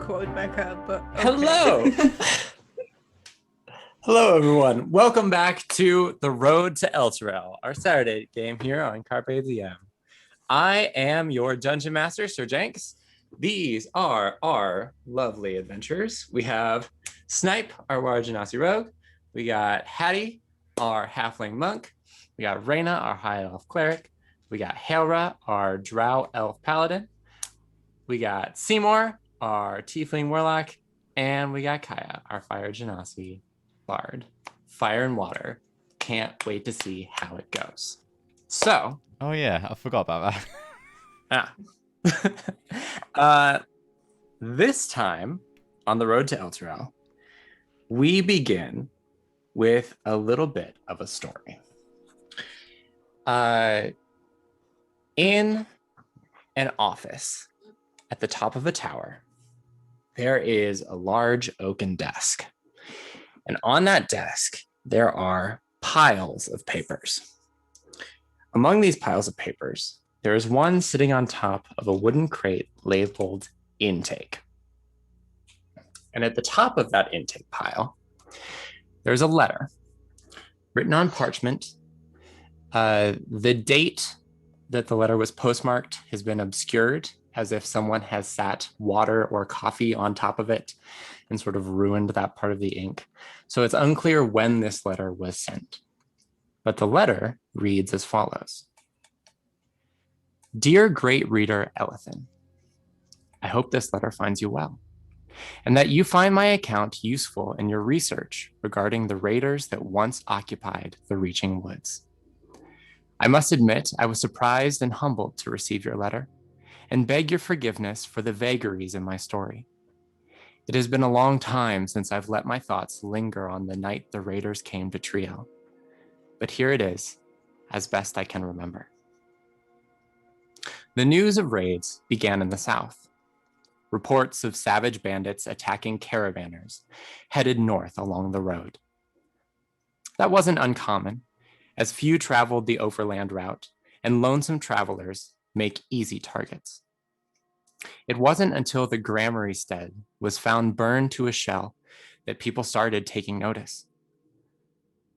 Quote back up, but okay. Hello. Hello, everyone. Welcome back to The Road to Elturel, our Saturday game here on Carpe Diem. I am your Dungeon Master, Sir Jenks. These are our lovely adventurers. We have Snipe, our Warrior Genasi Rogue. We got Hattie, our Halfling Monk. We got Reyna, our High Elf Cleric. We got Hailra, our Drow Elf Paladin. We got Seymour, our Tiefling Warlock, and we got Kaya, our Fire Genasi Bard. Fire and water. Can't wait to see how it goes. So. Oh yeah, I forgot about that. This time on The Road to Elturel, we begin with a little bit of a story. In an office at the top of a tower, there is a large oaken desk. And on that desk, there are piles of papers. Among these piles of papers, there is one sitting on top of a wooden crate labeled intake. And at the top of that intake pile, there's a letter written on parchment. The date that the letter was postmarked has been obscured, as if someone has sat water or coffee on top of it and sort of ruined that part of the ink. So it's unclear when this letter was sent. But the letter reads as follows. Dear great reader Elethan, I hope this letter finds you well, and that you find my account useful in your research regarding the raiders that once occupied the Reaching Woods. I must admit I was surprised and humbled to receive your letter, and beg your forgiveness for the vagaries in my story. It has been a long time since I've let my thoughts linger on the night the raiders came to Triel, but here it is, as best I can remember. The news of raids began in the south. Reports of savage bandits attacking caravanners headed north along the road. That wasn't uncommon, as few traveled the overland route, and lonesome travelers make easy targets. It wasn't until the granary stead was found burned to a shell that people started taking notice.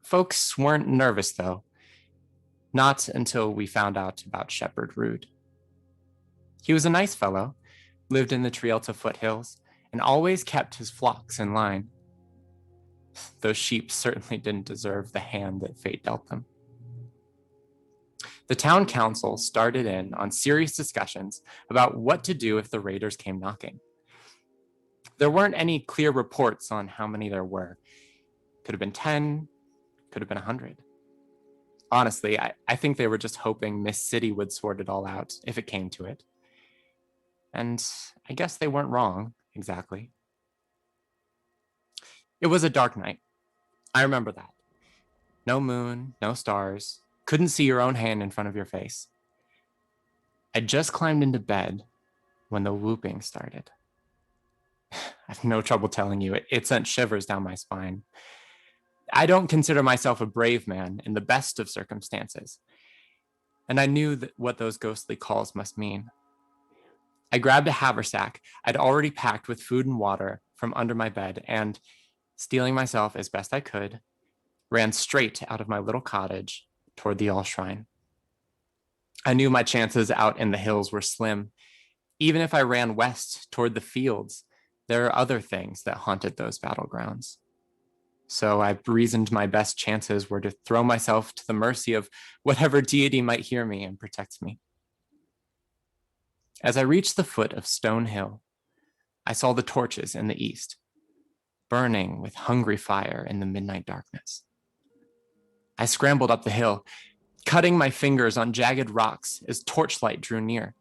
Folks weren't nervous, though, not until we found out about Shepherd Rood. He was a nice fellow, lived in the Trielta foothills, and always kept his flocks in line. Those sheep certainly didn't deserve the hand that fate dealt them. The town council started in on serious discussions about what to do if the raiders came knocking. There weren't any clear reports on how many there were. Could have been 10, could have been 100. Honestly, I think they were just hoping Miss City would sort it all out if it came to it. And I guess they weren't wrong, exactly. It was a dark night. I remember that. No moon, no stars, couldn't see your own hand in front of your face. I just climbed into bed when the whooping started. I have no trouble telling you, it sent shivers down my spine. I don't consider myself a brave man in the best of circumstances, and I knew what those ghostly calls must mean. I grabbed a haversack I'd already packed with food and water from under my bed and, steeling myself as best I could, ran straight out of my little cottage toward the All Shrine. I knew my chances out in the hills were slim. Even if I ran west toward the fields, there are other things that haunted those battlegrounds. So I reasoned my best chances were to throw myself to the mercy of whatever deity might hear me and protect me. As I reached the foot of Stone Hill, I saw the torches in the east, burning with hungry fire in the midnight darkness. I scrambled up the hill, cutting my fingers on jagged rocks as torchlight drew near.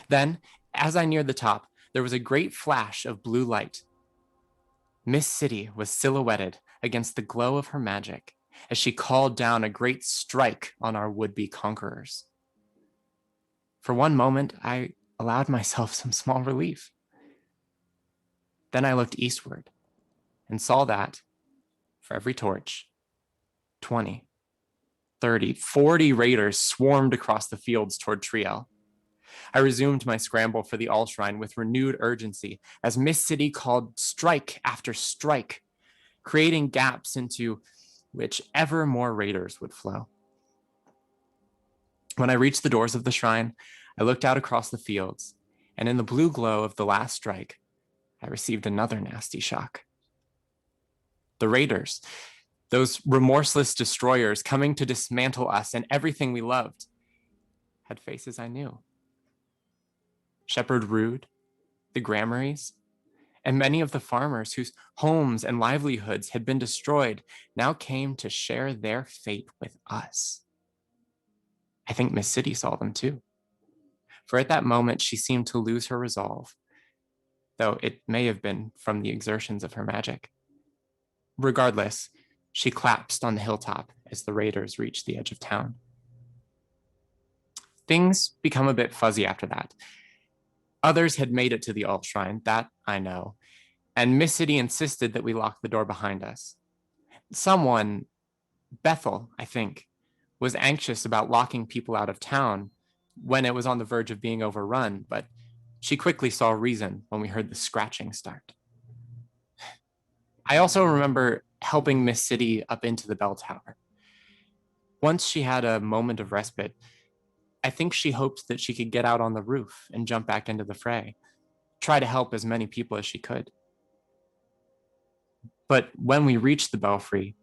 Then, as I neared the top, there was a great flash of blue light. Miss City was silhouetted against the glow of her magic as she called down a great strike on our would-be conquerors. For one moment, I allowed myself some small relief. Then I looked eastward and saw that, for every torch, 20, 30, 40 raiders swarmed across the fields toward Triel. I resumed my scramble for the All Shrine with renewed urgency as Miss City called strike after strike, creating gaps into which ever more raiders would flow. When I reached the doors of the shrine, I looked out across the fields, and in the blue glow of the last strike, I received another nasty shock. The raiders, those remorseless destroyers coming to dismantle us and everything we loved, had faces I knew. Shepherd Rood, the Granaries, and many of the farmers whose homes and livelihoods had been destroyed now came to share their fate with us. I think Miss City saw them too, for at that moment she seemed to lose her resolve, though it may have been from the exertions of her magic. Regardless, she collapsed on the hilltop as the raiders reached the edge of town. Things become a bit fuzzy after that. Others had made it to the Alt Shrine, that I know, and Miss City insisted that we lock the door behind us. Someone, Bethel, I think, was anxious about locking people out of town when it was on the verge of being overrun, but she quickly saw reason when we heard the scratching start. I also remember helping Miss City up into the bell tower. Once she had a moment of respite, I think she hoped that she could get out on the roof and jump back into the fray, try to help as many people as she could. But when we reached the belfry,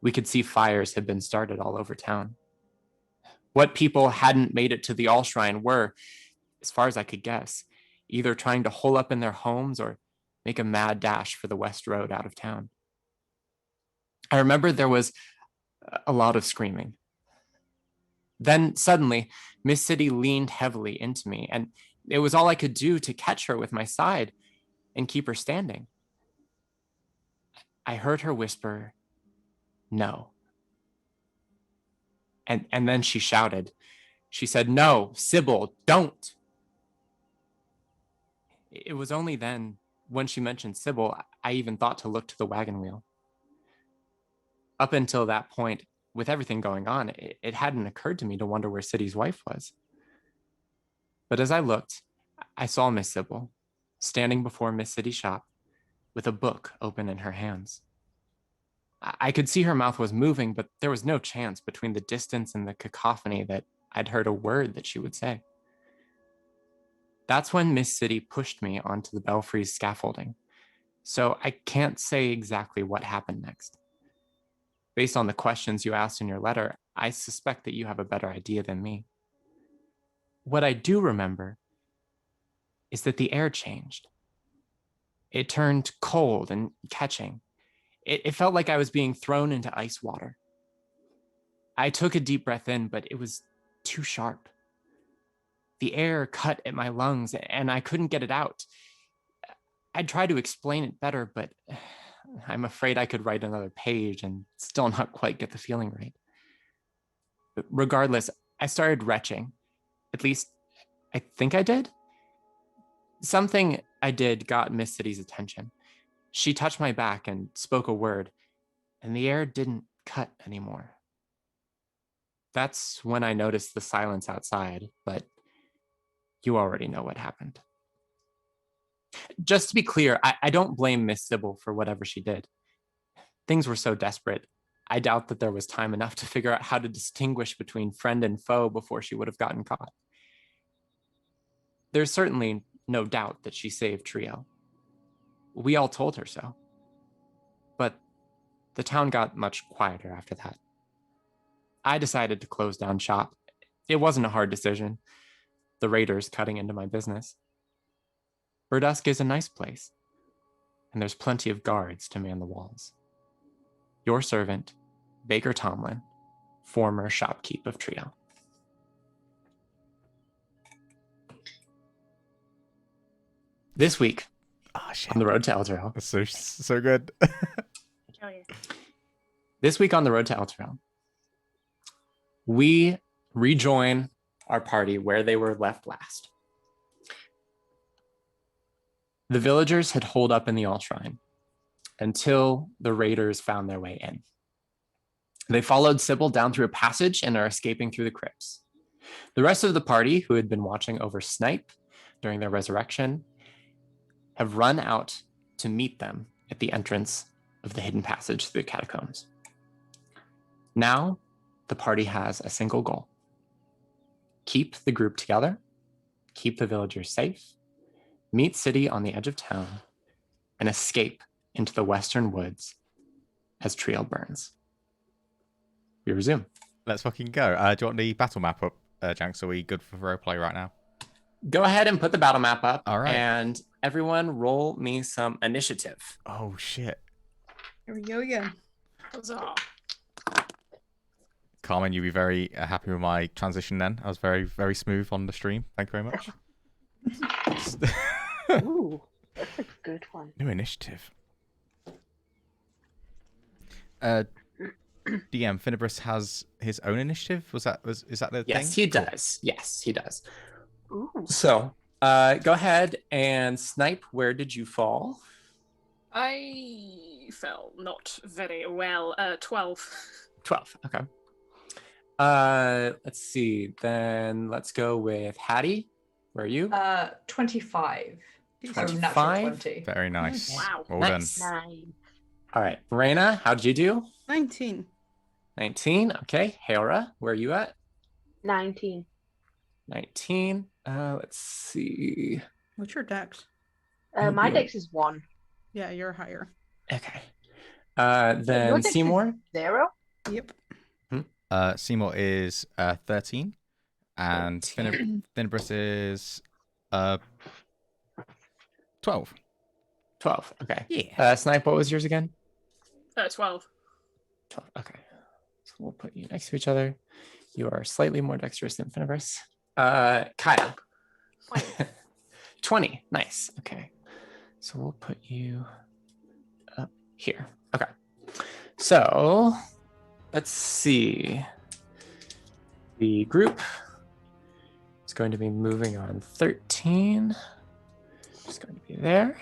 we could see fires had been started all over town. What people hadn't made it to the All Shrine were, as far as I could guess, either trying to hole up in their homes or make a mad dash for the West Road out of town. I remember there was a lot of screaming. Then suddenly, Miss City leaned heavily into me, and it was all I could do to catch her with my side and keep her standing. I heard her whisper, "No." And then she shouted. She said, "No, Sybil, don't." It was only then, when she mentioned Sybil, I even thought to look to the wagon wheel. Up until that point, with everything going on, it hadn't occurred to me to wonder where City's wife was. But as I looked, I saw Miss Sybil standing before Miss City's shop with a book open in her hands. I could see her mouth was moving, but there was no chance between the distance and the cacophony that I'd heard a word that she would say. That's when Miss City pushed me onto the belfry's scaffolding, so I can't say exactly what happened next. Based on the questions you asked in your letter, I suspect that you have a better idea than me. What I do remember is that the air changed. It turned cold and catching. It felt like I was being thrown into ice water. I took a deep breath in, but it was too sharp. The air cut at my lungs and I couldn't get it out. I tried to explain it better, but I'm afraid I could write another page and still not quite get the feeling right. But regardless, I started retching. At least, I think I did. Something I did got Miss City's attention. She touched my back and spoke a word, and the air didn't cut anymore. That's when I noticed the silence outside, but you already know what happened. Just to be clear, I don't blame Miss Sybil for whatever she did. Things were so desperate. I doubt that there was time enough to figure out how to distinguish between friend and foe before she would have gotten caught. There's certainly no doubt that she saved Trio. We all told her so. But the town got much quieter after that. I decided to close down shop. It wasn't a hard decision. The raiders cutting into my business. Burdusk is a nice place, and there's plenty of guards to man the walls. Your servant, Baker Tomlin, former shopkeep of Trio. This week, on the road to Elturel. That's so good. Oh, yeah. This week on the road to Elturel, we rejoin our party where they were left last. The villagers had holed up in the All Shrine until the raiders found their way in. They followed Sybil down through a passage and are escaping through the crypts. The rest of the party, who had been watching over Snipe during their resurrection, have run out to meet them at the entrance of the hidden passage through the catacombs. Now, the party has a single goal. Keep the group together, keep the villagers safe, meet City on the edge of town, and escape into the western woods as Trio burns. We resume. Let's fucking go. Do you want the battle map up, Janks? Are we good for roleplay right now? Go ahead and put the battle map up. All right. And everyone roll me some initiative. Oh, shit. Here we go again. Huzzah. Carmen, you'll be very happy with my transition then. I was very, very smooth on the stream. Thank you very much. Ooh, that's a good one. New initiative. DM Finibris has his own initiative. Is that the thing? Yes, he does. Yes, he does. Ooh. So, go ahead and Snipe. Where did you fall? I fell not very well. 12. 12. Okay. Let's see. Then let's go with Hattie. Where are you? 25. So natural 25? 20. Very nice. Wow. Well Nice. done. 9. All right. Raina, how did you do? 19. 19. Okay. Hera, where are you at? 19. 19. Let's see. What's your dex? My you. dex is 1. Yeah, you're higher. Okay. Your Then dex is Seymour. 0? Yep. Seymour is 13. And 13. Finibris is 12. 12. Okay. Yeah. Snipe, what was yours again? 12. 12. Okay. So we'll put you next to each other. You are slightly more dexterous than Finibris. Kyle. 20. Nice. Okay. So we'll put you up here. Okay. So let's see. The group is going to be moving on 13. Just going to be there.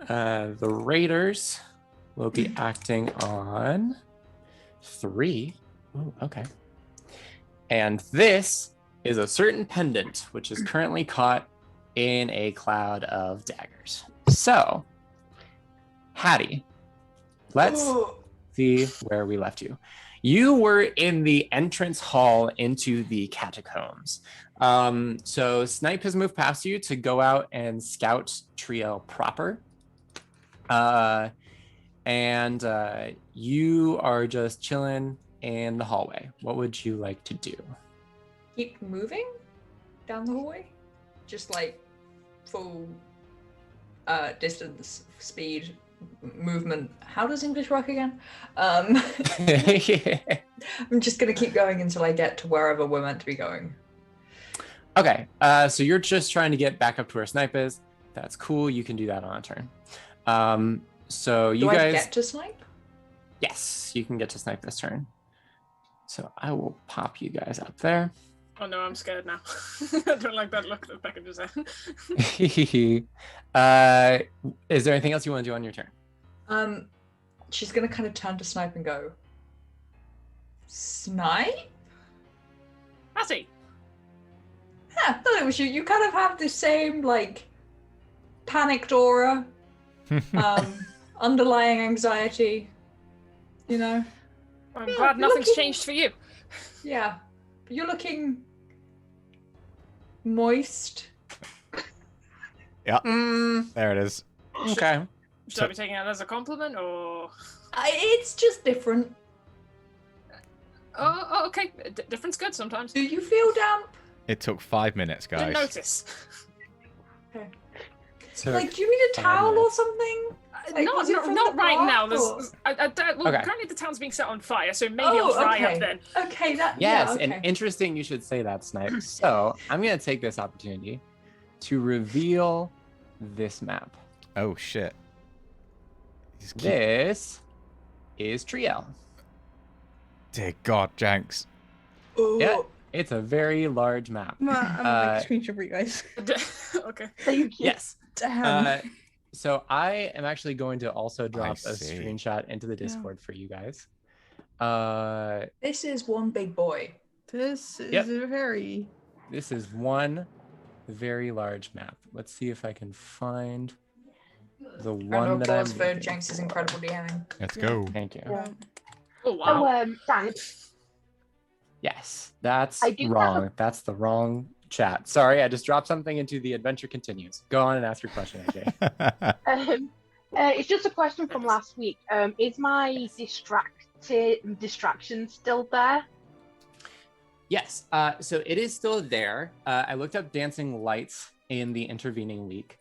The Raiders will be acting on 3. Ooh, okay. And this is a certain pendant, which is currently caught in a cloud of daggers. So, Hattie, let's see where we left you. You were in the entrance hall into the catacombs. So Snipe has moved past you to go out and scout Triel proper. And you are just chilling in the hallway. What would you like to do? Keep moving down the hallway? Just like full distance, speed, movement. How does English work again? I'm just going to keep going until I get to wherever we're meant to be going. Okay, so you're just trying to get back up to where Snipe is. That's cool. You can do that on a turn. So you Do guys I get to snipe? Yes, you can get to Snipe this turn. So I will pop you guys up there. Oh no, I'm scared now. I don't like that look that Becca just said. Is there anything else you want to do on your turn? She's gonna kind of turn to Snipe and go, Snipe? Hattie! Yeah, I thought it was you. You kind of have the same, like, panicked aura, underlying anxiety, you know? I'm Yeah, glad nothing's looking- changed for you. Yeah. You're looking moist. There it is. Okay. Should I be taking it as a compliment or? It's just different. Oh okay. Different's good sometimes. Do you feel damp? It took 5 minutes, Didn't guys. notice. So Like, do you need a 5 towel or minutes. something? Like, was it from Not the right park, now. or- Well, Okay. currently the town's being set on fire, so maybe Oh, it'll dry okay. up then. Okay, that. Yes, yeah, okay. and interesting you should say that, Snipe. So I'm going to take this opportunity to reveal this map. Oh, shit. He's This is Triel. Dear God, Janks. Yeah, it's a very large map. I'm gonna make a screenshot for you guys. Okay. Thank you. Yes. Damn. So I am actually going to also drop a see. screenshot into the Discord for you guys. This is one big boy. This is Yep. a very. This is one very large map. Let's see if I can find the Round one of that I'm applause for looking Jenks' for. incredible DMing. Let's go. Thank you. Yeah. Oh wow. So, thanks. Yes, that's I do have wrong. That's the wrong chat. Sorry, I just dropped something into the adventure continues. Go on and ask your question, AJ. It's just a question from last week. Is my distraction still there? Yes, so it is still there. I looked up dancing lights in the intervening week.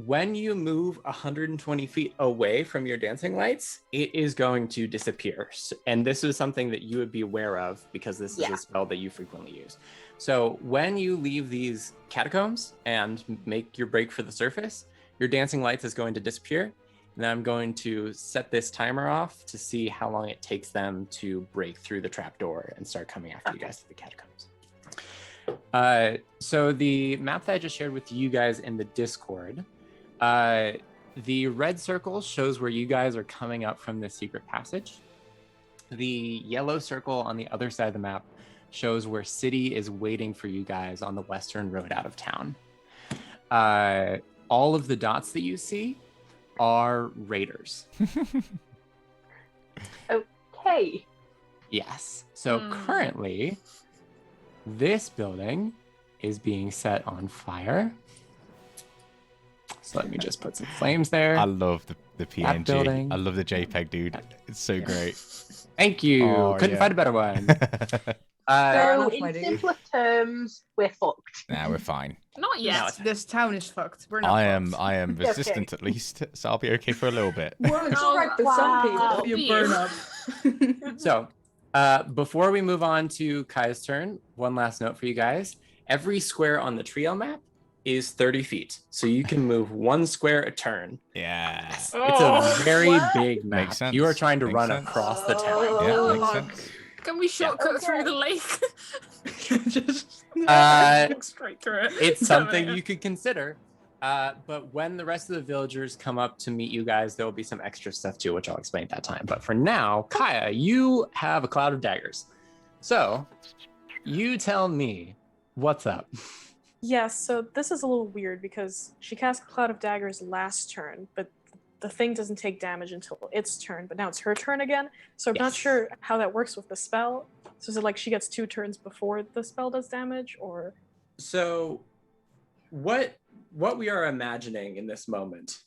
When you move 120 feet away from your dancing lights, it is going to disappear. And this is something that you would be aware of because this is Yeah. a spell that you frequently use. So when you leave these catacombs and make your break for the surface, your dancing lights is going to disappear. And then I'm going to set this timer off to see how long it takes them to break through the trapdoor and start coming after you guys to the catacombs. So the map that I just shared with you guys in the Discord, the red circle shows where you guys are coming up from the secret passage. The yellow circle on the other side of the map shows where City is waiting for you guys on the western road out of town. All of the dots that you see are raiders. Okay. Yes. So currently, this building is being set on fire. So let me just put some flames there. I love the PNG. building. I love the JPEG, dude. It's so great. Thank you. Oh, Couldn't yeah. find a better one. Fair So, enough, my in dude. simpler terms, we're fucked. Nah, we're fine. Not yet. No, This town is fucked. We're not. I am fucked. resistant at least, so I'll be okay for a little bit. Well, it's alright for some Wow. people. You burn up. So, before we move on to Kai's turn, one last note for you guys. Every square on the trio map is 30 feet. So you can move one square a turn. Yeah. It's Oh, a very what? big map. Makes sense. You are trying to Makes run sense. across the town. Yeah, makes Fuck. sense. Can we shortcut through the lake? Just. Uh, Walk straight through it. It's Damn something it. you could consider. But when the rest of the villagers come up to meet you guys, there will be some extra stuff too, which I'll explain at that time. But for now, Kaya, you have a cloud of daggers. So you tell me what's up. Yeah, so this is a little weird because she cast Cloud of Daggers last turn, but the thing doesn't take damage until its turn, but now it's her turn again. So I'm not Yes. sure how that works with the spell. So is it like she gets 2 turns before the spell does damage, or? So what we are imagining in this moment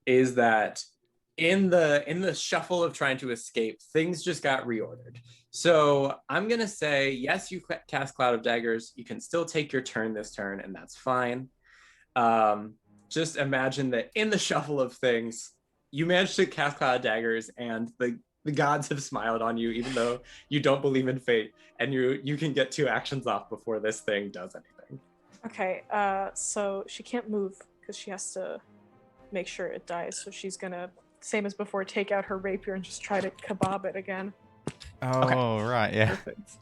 is that in the shuffle of trying to escape, things just got reordered. So I'm going to say, yes, you cast Cloud of Daggers. You can still take your turn this turn, and that's fine. Just imagine that in the shuffle of things, you managed to cast Cloud of Daggers, and the gods have smiled on you, even though you don't believe in fate, and you can get 2 actions off before this thing does anything. Okay, so she can't move because she has to make sure it dies. So she's gonna, same as before, take out her rapier and just try to kebab it again. Oh, right, yeah. Perfect.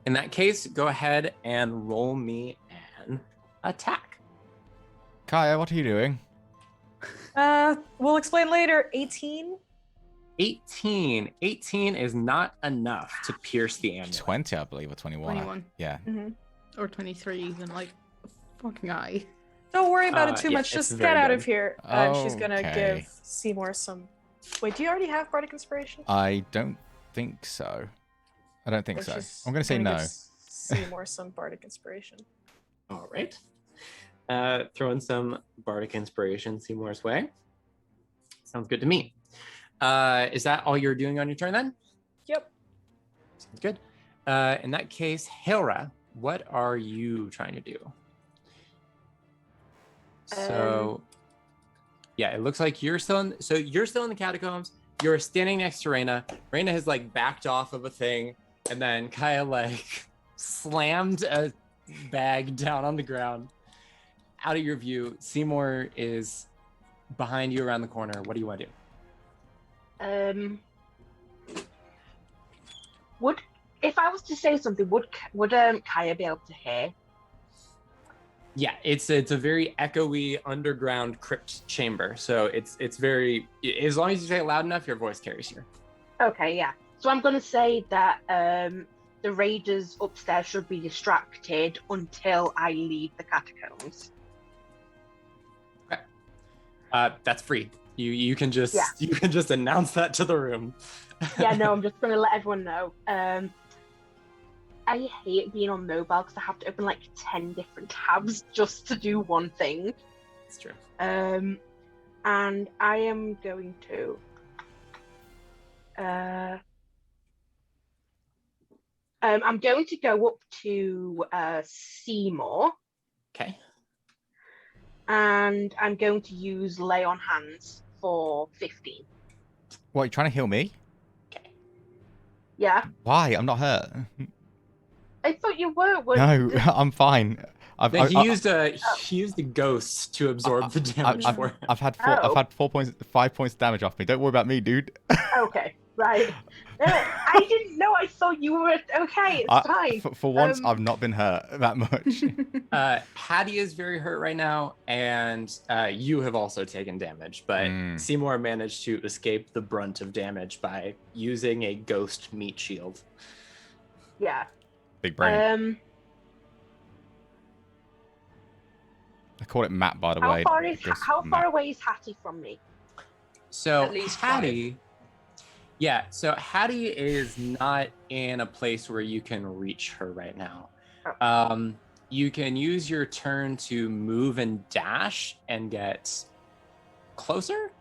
In that case, go ahead and roll me an attack. Kaya, what are you doing? We'll explain later. 18? 18. 18 is not enough to pierce the amulet. 20, I believe, or 21. 21. Yeah. Mm-hmm. Or 23 even, like, fucking eye. Don't worry about it too yeah, much. it's Just very get out good. of here. And she's gonna Okay. give Seymour some. Wait, do you already have Bardic Inspiration? I don't think so. I don't think Then so. she's I'm going to say gonna no. give Seymour some Bardic Inspiration. All right. Throw in some Bardic Inspiration Seymour's way. Sounds good to me. Is that all you're doing on your turn then? Yep. Sounds good. In that case, Hera, what are you trying to do? So, yeah, it looks like you're still in. So you're still in the catacombs. You're standing next to Reyna. Reyna has like backed off of a thing, and then Kaya like slammed a bag down on the ground. Out of your view, Seymour is behind you around the corner. What do you want to do? Would, if I was to say something, would Kaya be able to hear? Yeah, it's a very echoey underground crypt chamber. So it's very, as long as you say it loud enough, your voice carries here. Okay, yeah. So I'm going to say that the raiders upstairs should be distracted until I leave the catacombs. That's free. You can just Yeah. you can just announce that to the room. Yeah, no, I'm just going to let everyone know. I hate being on mobile because I have to open like 10 different tabs just to do one thing. It's true. And I am going to I'm going to go up to Seymour, Okay. and I'm going to use Lay on Hands for 15. What, you trying to heal me? Yeah, Why? I'm not hurt. I thought you were. No, I'm fine. No, he used a ghost to absorb the damage for him. I've had 5 points damage off me. Don't worry about me, dude. Okay, right. I didn't know. I thought you were okay. It's fine. For once, I've not been hurt that much. Hattie is very hurt right now, and you have also taken damage, but Seymour managed to escape the brunt of damage by using a ghost meat shield. Yeah. Big brain. I call it Matt, by the way. How far away is Hattie from me? So At least Hattie, yeah. So Hattie is not in a place where you can reach her right now. Oh. You can use your turn to move and dash and get closer.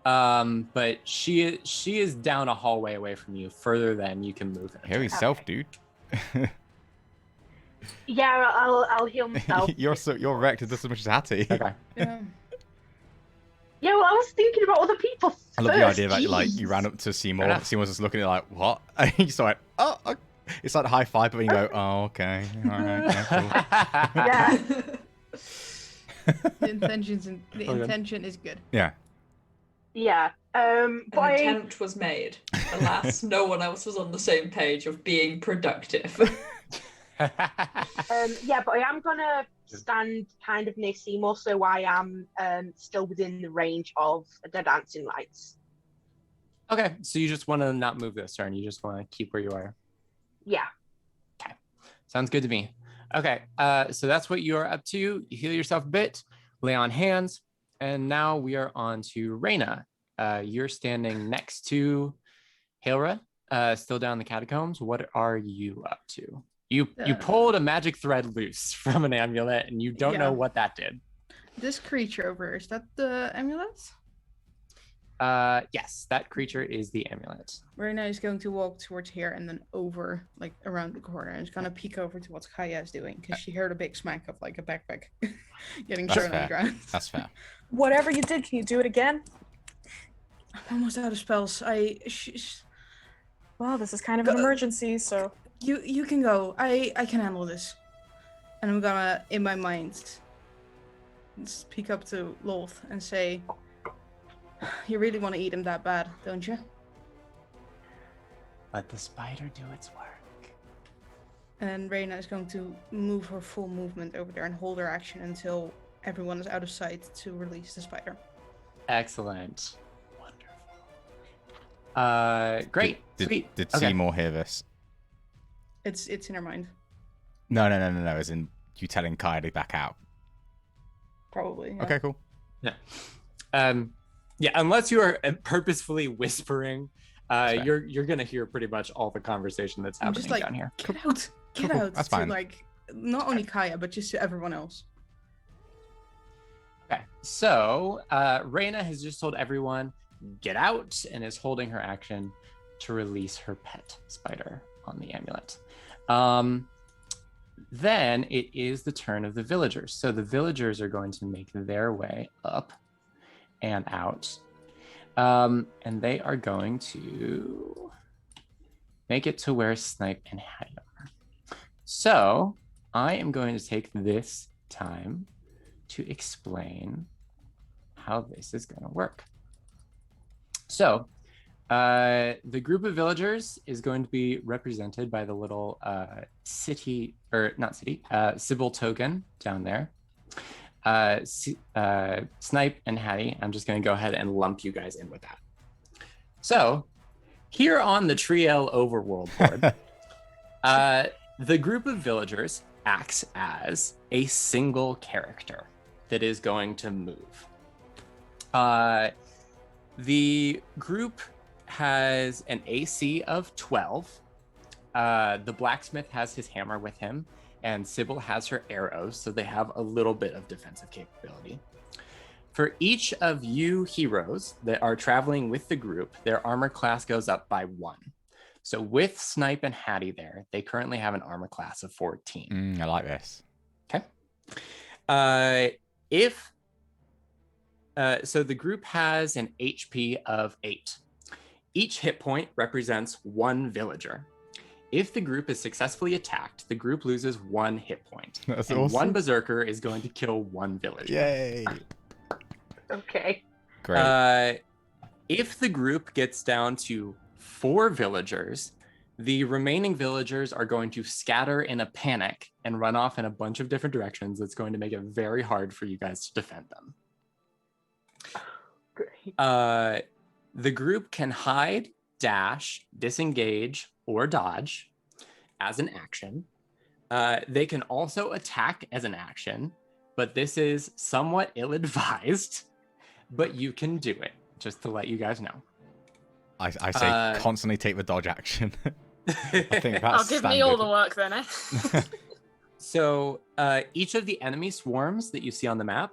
But she is down a hallway away from you, further than you can move. Heal yourself, dude. Yeah, I'll heal myself. You're wrecked just as much as Hattie. Okay. Yeah. Yeah, well, I was thinking about other people. I love the idea that Jeez. you ran up to Seymour. Fair enough. Seymour's just looking at you like, what? And you just went, oh, okay. It's like a high five, but then you go, oh, okay. All right, yeah, cool. Yeah. The intention is good. Yeah. Yeah. An But attempt was made. Alas, no one else was on the same page of being productive. Yeah, but I am gonna stand kind of near Seymour, so I am still within the range of the dancing lights. Okay, so you just want to not move this turn. You just want to keep where you are. Yeah. Okay, sounds good to me. Okay, so that's what you are up to. You heal yourself a bit, lay on hands, and now we are on to Reyna. You're standing next to Hailra, still down in the catacombs. What are you up to? You pulled a magic thread loose from an amulet, and you don't know what that did. This creature over here, is that the amulet? Yes, that creature is the amulet. Reyna is going to walk towards here and then over, like around the corner, and is gonna peek over to what Kaya is doing because she heard a big smack of like a backpack getting That's thrown on the fair. ground. That's fair. Whatever you did, can you do it again? I'm almost out of spells. Well, this is kind of an emergency, so You can go. I can handle this. And I'm gonna, in my mind, speak up to Loth and say, you really want to eat him that bad, don't you? Let the spider do its work. And Reyna is going to move her full movement over there and hold her action until everyone is out of sight to release the spider. Excellent. Wonderful. Great. Sweet. Did Okay. Seymour hear this? It's in her mind, No. As in you telling Kaya to back out. probably. Yeah. Okay, cool. Yeah, unless you are purposefully whispering, Fair. you're gonna hear pretty much all the conversation that's I'm happening just like, down here. get out, get Cool. out. That's to fine. like not only Kaya but just to everyone else. Okay, so Reyna has just told everyone get out and is holding her action to release her pet spider on the amulet. Then it is the turn of the villagers. So the villagers are going to make their way up and out. And they are going to make it to where Snipe and Hattie are. So I am going to take this time to explain how this is going to work. So the group of villagers is going to be represented by the little Sybil token down there. Snipe and Hattie, I'm just going to go ahead and lump you guys in with that. So here on the Triel overworld board, the group of villagers acts as a single character that is going to move. The group has an AC of 12. The blacksmith has his hammer with him, and Sybil has her arrows, so they have a little bit of defensive capability. For each of you heroes that are traveling with the group, their armor class goes up by 1. So with Snipe and Hattie there, they currently have an armor class of 14. I like this. Okay. So the group has an HP of 8. Each hit point represents 1 villager. If the group is successfully attacked, the group loses 1 hit point. That's and awesome. 1 berserker is going to kill 1 villager. Yay. Okay. Great. If the group gets down to 4 villagers, the remaining villagers are going to scatter in a panic and run off in a bunch of different directions. It's going to make it very hard for you guys to defend them. Great. The group can hide, dash, disengage, or dodge as an action. They can also attack as an action, but this is somewhat ill-advised, but you can do it, just to let you guys know. I say constantly take the dodge action. I think that's I'll give me all the standard. work then, eh? So each of the enemy swarms that you see on the map,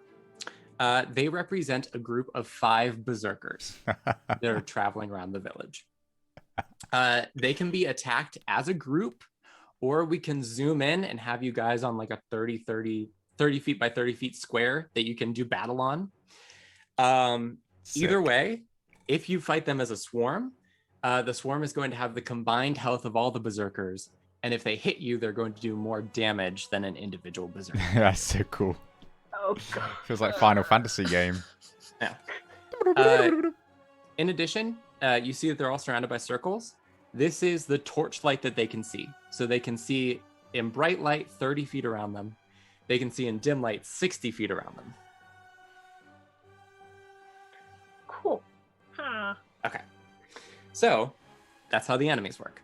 they represent a group of 5 berserkers that are traveling around the village. They can be attacked as a group, or we can zoom in and have you guys on like a 30 feet by 30 feet square that you can do battle on. Either way, if you fight them as a swarm, the swarm is going to have the combined health of all the berserkers. And if they hit you, they're going to do more damage than an individual berserker. That's so cool. Oh god. Feels like Final Fantasy game. Yeah. In addition, you see that they're all surrounded by circles. This is the torchlight that they can see. So they can see in bright light 30 feet around them. They can see in dim light 60 feet around them. Cool. Huh. Okay. So that's how the enemies work.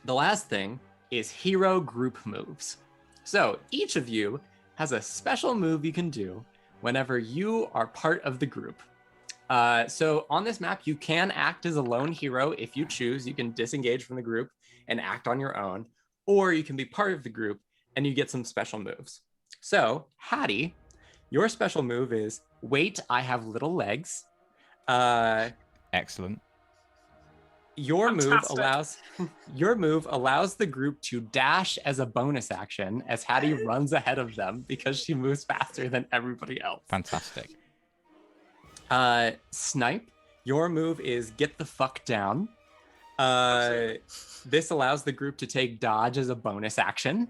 The last thing is hero group moves. So each of you has a special move you can do whenever you are part of the group. So on this map, you can act as a lone hero if you choose. You can disengage from the group and act on your own, or you can be part of the group and you get some special moves. So Hattie, your special move is wait, I have little legs. Excellent. Your move Fantastic. allows the group to dash as a bonus action as Hattie runs ahead of them because she moves faster than everybody else. Fantastic. Snipe, your move is get the fuck down. This allows the group to take dodge as a bonus action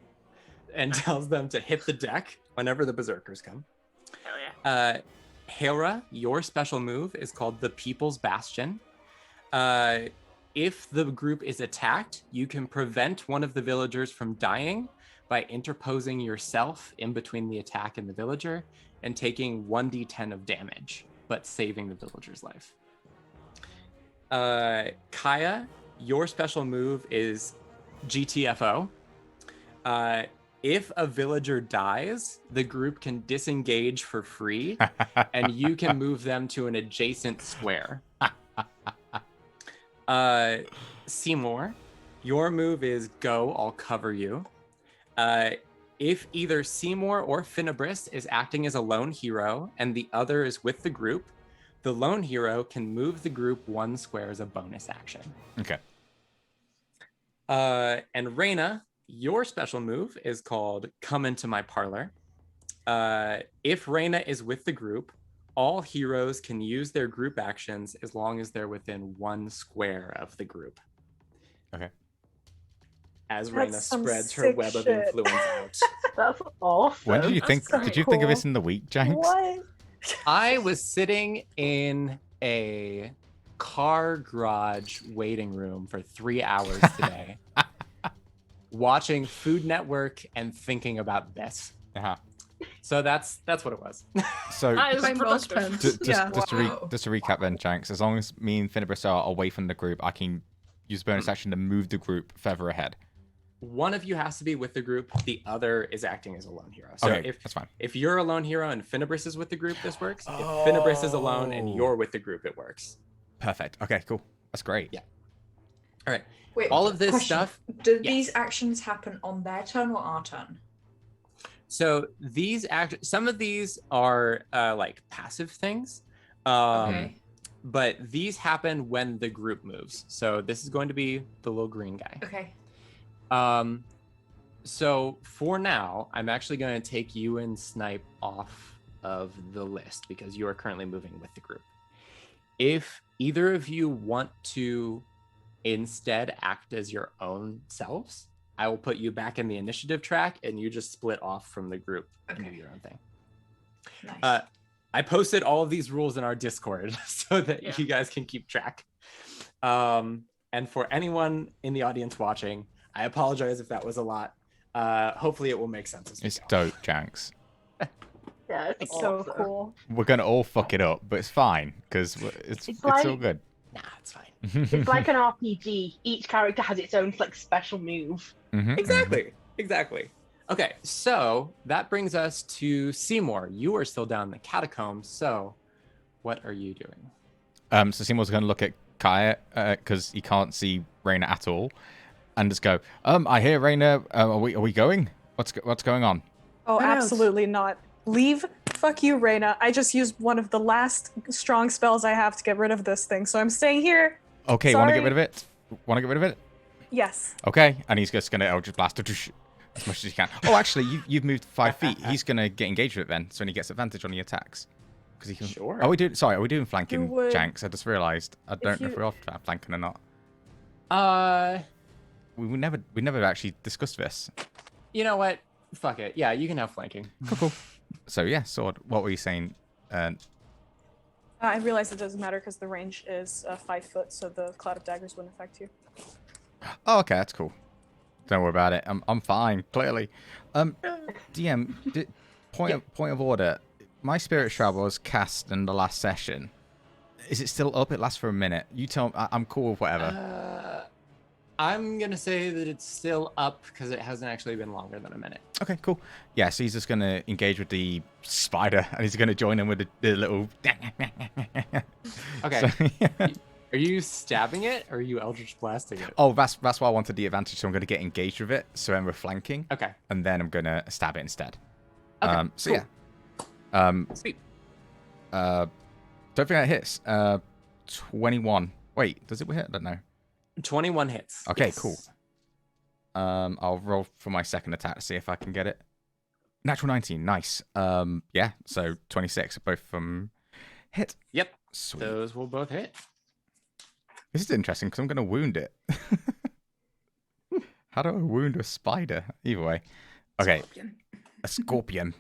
and tells them to hit the deck whenever the berserkers come. Hell yeah. Hera, your special move is called the People's Bastion. If the group is attacked, you can prevent one of the villagers from dying by interposing yourself in between the attack and the villager and taking 1d10 of damage, but saving the villager's life. Kaya, your special move is GTFO. If a villager dies, the group can disengage for free, and you can move them to an adjacent square. Seymour, your move is go, I'll cover you. If either Seymour or Finibris is acting as a lone hero and the other is with the group, the lone hero can move the group 1 square as a bonus action. Okay. And Reyna, your special move is called Come Into My Parlor. If Reyna is with the group, all heroes can use their group actions as long as they're within 1 square of the group. Okay. As Reyna That's some spreads her sick web of shit. influence out. That's awesome. When did you think? That's Did you think of this cool. in the week, Janks? What? I was sitting in a car garage waiting room for 3 hours today, watching Food Network and thinking about this. Uh-huh. So that's what it was. So That is Time well productive. spent. Yeah. just Wow. to recap then, Janks, as long as me and Finibris are away from the group, I can use bonus action to move the group further ahead. One of you has to be with the group. The other is acting as a lone hero. So Okay, that's fine. if you're a lone hero and Finibris is with the group, this works. If Finibris is alone and Oh. you're with the group, it works. Perfect. Okay, cool. That's great. Yeah. All right. Wait, All of this question. stuff. Do Yeah. these actions happen on their turn or our turn? So some of these are like passive things. Okay. But these happen when the group moves. So this is going to be the little green guy. Okay. So for now, I'm actually going to take you and Snipe off of the list because you are currently moving with the group. If either of you want to instead act as your own selves, I will put you back in the initiative track and you just split off from the group and do Okay. your own thing. Nice. I posted all of these rules in our Discord so that Yeah. you guys can keep track. And for anyone in the audience watching, I apologize if that was a lot. Hopefully it will make sense as we It's go. dope, Janks. Yeah, It's so awesome. cool. We're gonna all fuck it up, but it's fine because it's It's all like- good. Nah, it's fine. It's like an RPG. Each character has its own like special move. Mhm, Exactly. Okay, so that brings us to Seymour. You are still down in the catacombs, so what are you doing? So Seymour's gonna look at Kaya because he can't see Reyna at all, and just go, I hear Reyna. Are we going? What's going on? Oh, Who knows? absolutely not. Leave. Fuck you, Reyna. I just used one of the last strong spells I have to get rid of this thing, so I'm staying here. Okay, want to get Sorry. rid of it? Want to get rid of it? Yes. Okay, and he's just gonna Eldritch Blast as much as he can. Oh, actually, you've moved 5 feet. He's gonna get engaged with it then, so he gets advantage on the attacks. Because he can. Sure. Are we doing flanking, would- Janks? I just realised. I don't know if you- we're off flanking or not. We never actually discussed this. You know what? Fuck it. Yeah, you can have flanking. Cool. So yeah, sword. What were you saying? I realize it doesn't matter because the range is 5 foot, so the cloud of daggers wouldn't affect you. Oh, okay, that's cool. Don't worry about it. I'm fine. Clearly. DM. Point of order. My Spirit Shroud was cast in the last session. Is it still up? It lasts for a minute. You tell me. I'm cool with whatever. I'm gonna say that it's still up because it hasn't actually been longer than a minute. Okay, cool. Yeah, so he's just gonna engage with the spider, and he's gonna join in with the little. Okay. So, yeah. Are you stabbing it or are you Eldritch blasting it? Oh, that's why I wanted the advantage. So I'm gonna get engaged with it. So then we're flanking. Okay. And then I'm gonna stab it instead. Okay, So cool. yeah. Sweet. Don't think that hits. 21. Wait, does it hit? I don't know. 21 hits. Okay, Yes. cool. I'll roll for my second attack to see if I can get it. Natural 19, nice. Yeah, so 26, both from hit. Yep. Sweet. Those will both hit. This is interesting because I'm going to wound it. How do I wound a spider? Either way. Okay, Scorpion. a scorpion.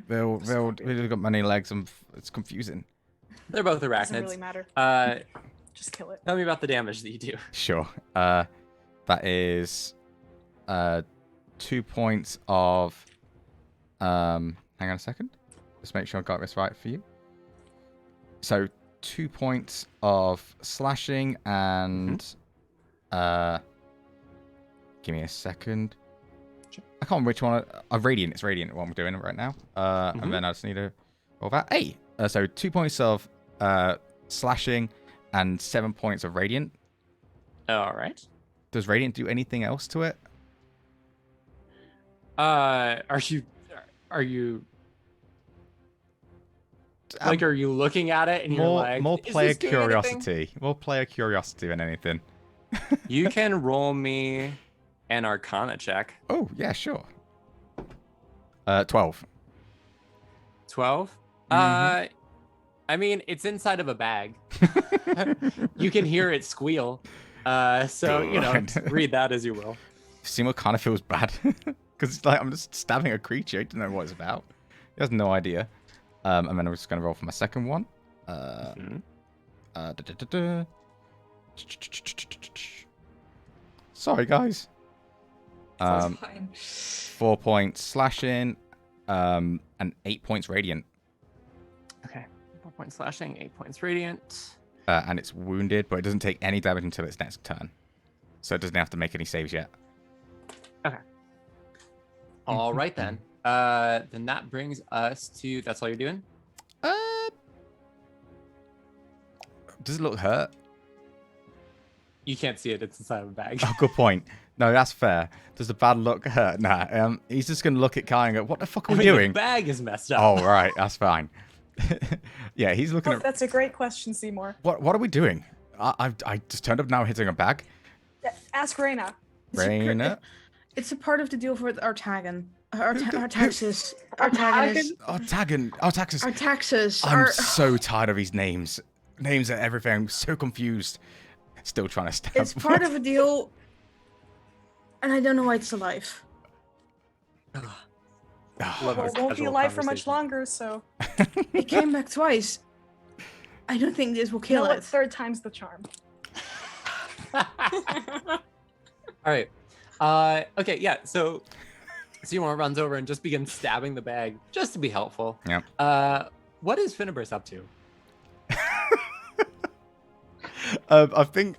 Yeah. They've got many legs. It's confusing. They're both Doesn't arachnids. really matter. Just kill it. Tell me about the damage that you do. Sure. That is 2 points of hang on a second. Just make sure I got this right for you. So 2 points of slashing and give me a second. Sure. I can't remember which one. Radiant. It's radiant what I'm doing right now. And then I just need to roll that. Hey. So 2 points of slashing and 7 points of radiant. All right. Does radiant do anything else to it? Are you like, are you looking at it and you're like, more "Is player this doing anything?" curiosity. More player curiosity than anything. You can roll me an Arcana check. Oh yeah, sure. 12. 12. Mhm. I mean, it's inside of a bag. You can hear it squeal. So you know, Good. read that as you will. Seymour kind of feels bad because it's like I'm just stabbing a creature. He doesn't know what it's about. He has no idea. And then I'm just going to roll for my second one. Sorry, guys. That's fine. 4 points slashing, and 8 points radiant. Okay. 4 points slashing, 8 points radiant. And it's wounded, but it doesn't take any damage until its next turn. So it doesn't have to make any saves yet. All right then. Then that brings us to. That's all you're doing. Does it look hurt? You can't see it. It's inside of a bag. Oh, good point. No, that's fair. Does the bad look hurt? Nah. He's just gonna look at Kai and go, "What the fuck are we doing?" The bag is messed up. Oh, right. That's fine. Yeah, he's looking Oh, at. that's a great question, Seymour. What are we doing? I just turned up now hitting a bag. Ask Reyna. Raina. It's a part of the deal with our tagging. Our taxes. Our taxes. Oh, Taggin. Oh, taxes. Our taxes. I'm so tired of these names. Names and everything. I'm so confused. Still trying to stab. It's part of a deal, and I don't know why it's alive. Love Well, our it won't be casual alive for much conversation. longer, so It came back twice. I don't think this will you know kill what? it. Third time's the charm. All right. Okay. Yeah. So Seymour runs over and just begins stabbing the bag just to be helpful. Yeah. What is Finnibus up to? I think,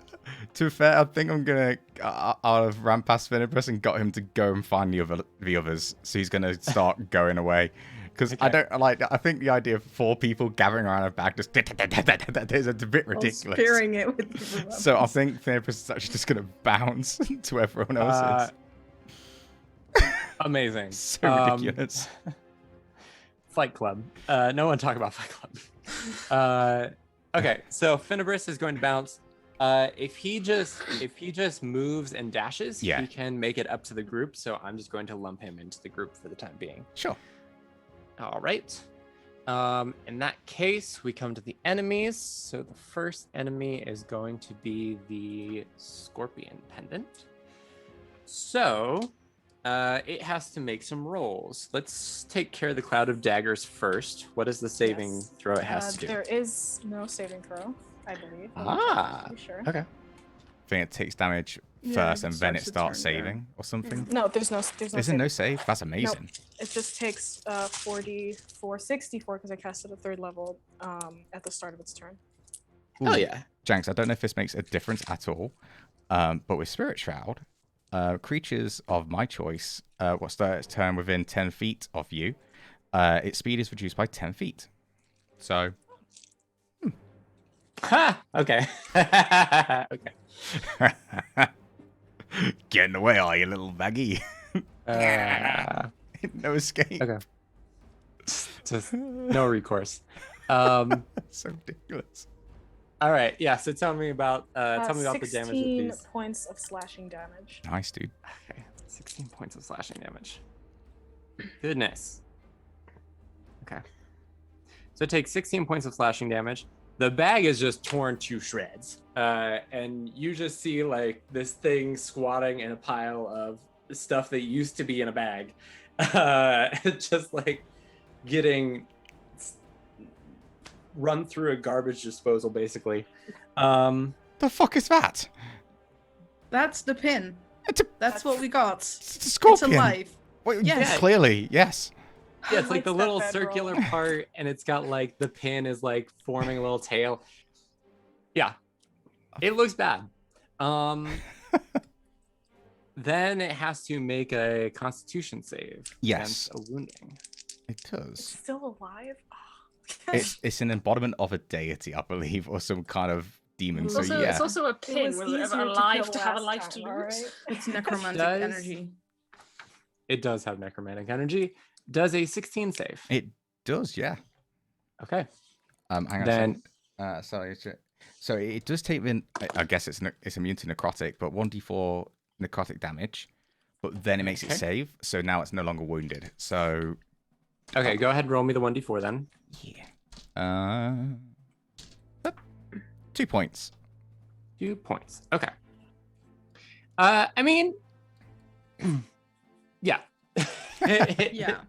to be fair, I think I'm gonna. I'll have ran past Finnibus and got him to go and find the others. So he's gonna start going away. Because I Okay. don't like. I think the idea of 4 people gathering around a bag just is a bit ridiculous. Spearing it with different So I weapons. think Finnibus is actually just gonna bounce to everyone else's. Amazing. So ridiculous. Fight Club. No one talk about Fight Club. Okay, so Finnibus is going to bounce. If he just moves and dashes, Yeah. he can make it up to the group. So I'm just going to lump him into the group for the time being. Sure. All right. In that case, we come to the enemies. So the first enemy is going to be the Scorpion Pendant. So it has to make some rolls. Let's take care of the Cloud of Daggers first. What is the saving Yes. throw it has to do? There is no saving throw, I believe. Let me Ah, check, be sure. Okay. I think it takes damage Yeah, first, it and then it starts starts the turn saving or something? No, there's no. Isn't no save? That's Nope. amazing. It just takes 64 because I cast it at 3rd level at the start of its turn. Oh Ooh, yeah. Janks, I don't know if this makes a difference at all, but with Spirit Shroud, creatures of my choice what start its turn within 10 feet of you, its speed is reduced by 10 feet. So, Ha! Okay. Okay. get in the way, are you, little baggy? No escape. Okay. Just no recourse. So ridiculous. All right. Yeah. So tell me about the damage with 16 these. points of slashing damage. Nice, dude. Okay. 16 points of slashing damage. Goodness. Okay. So it takes 16 points of slashing damage. The bag is just torn to shreds. And you just see like this thing squatting in a pile of stuff that used to be in a bag. Just like getting run through a garbage disposal, basically. The fuck is that? That's the pin. It's a, That's what we got. it's a It's scorpion. alive. Wait, Yes. Clearly, yes. Yeah, it's like the Likes that little bedroll. circular part, and it's got like the pin is like forming a little tail. Yeah, it looks bad. Then it has to make a Constitution save. Yes. Against a wounding. It It's does. still alive. It's an embodiment of a deity, I believe, or some kind of demon. It's So Also, yeah. it's also a pin. was Was it ever easier to alive kill to have a last life to time, lose? alright? It's necromantic Does- energy. It does have necromantic energy. Does a 16 save? It does, yeah. Okay. Hang on. Then Sorry. So it does take in. I guess it's immune to necrotic, but 1d4 necrotic damage. But then it makes it Okay. save, so now it's no longer wounded. So okay, go ahead and roll me the 1d4 then. yeah. 2 points. 2 points. Okay. I mean, yeah. Yeah.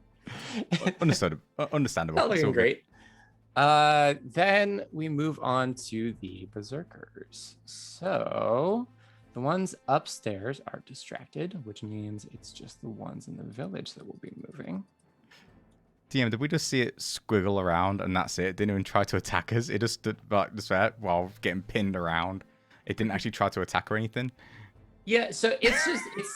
Understandable. Not It's all looking good. great. Then we move on to the berserkers. So the ones upstairs are distracted, which means it's just the ones in the village that will be moving. DM, did we just see it squiggle around and that's it? It didn't even try to attack us. It just stood back just there while getting pinned around. It didn't actually try to attack or anything. Yeah, so it's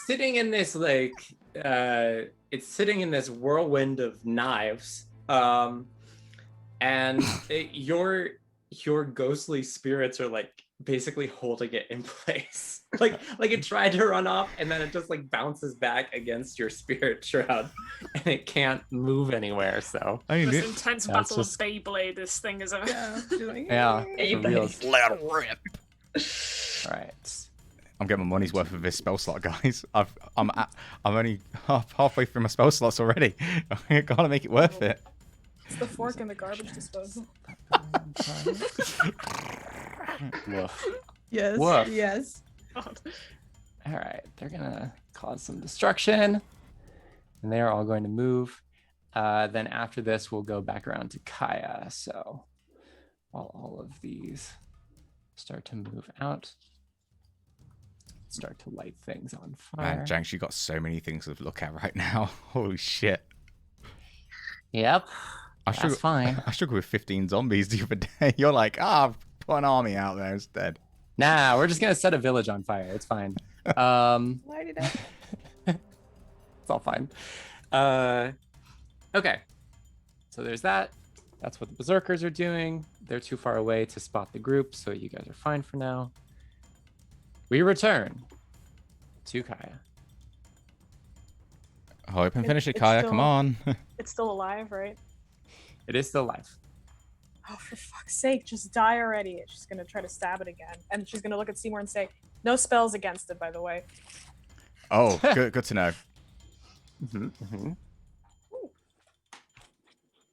sitting in this like it's sitting in this whirlwind of knives. And your ghostly spirits are like basically holding it in place. like it tried to run off and then it just like bounces back against your spirit shroud and it can't move anywhere. So I mean, Most intense Yeah, it's battle just- of Beyblade this thing is ever. Yeah. Doing yeah, Hey, for real. let it rip. All right. I'm getting my money's worth of this spell slot, guys. I'm only halfway through my spell slots already. I gotta make it worth it. It's the fork in the garbage disposal. Woof. Yes. Woof. Yes. God. All right, they're gonna cause some destruction, and they are all going to move. Then after this, we'll go back around to Kaya. So while all of these start to move out, start to light things on fire. Man, Janks, you got so many things to look at right now. Holy shit. Yep, I that's struggle, fine. I struggled with 15 zombies the other day. You're like, put an army out there instead. Nah, we're just gonna set a village on fire. It's fine. Light it up. It's all fine. Okay. So there's that. That's what the berserkers are doing. They're too far away to spot the group, so you guys are fine for now. We return to Kaya. Hope and finish it, It's Kaya. still- Come on. It's still alive, right? It is still alive. Oh, for fuck's sake, just die already. She's gonna try to stab it again. And she's gonna look at Seymour and say, no spells against it, by the way. Oh, good to know.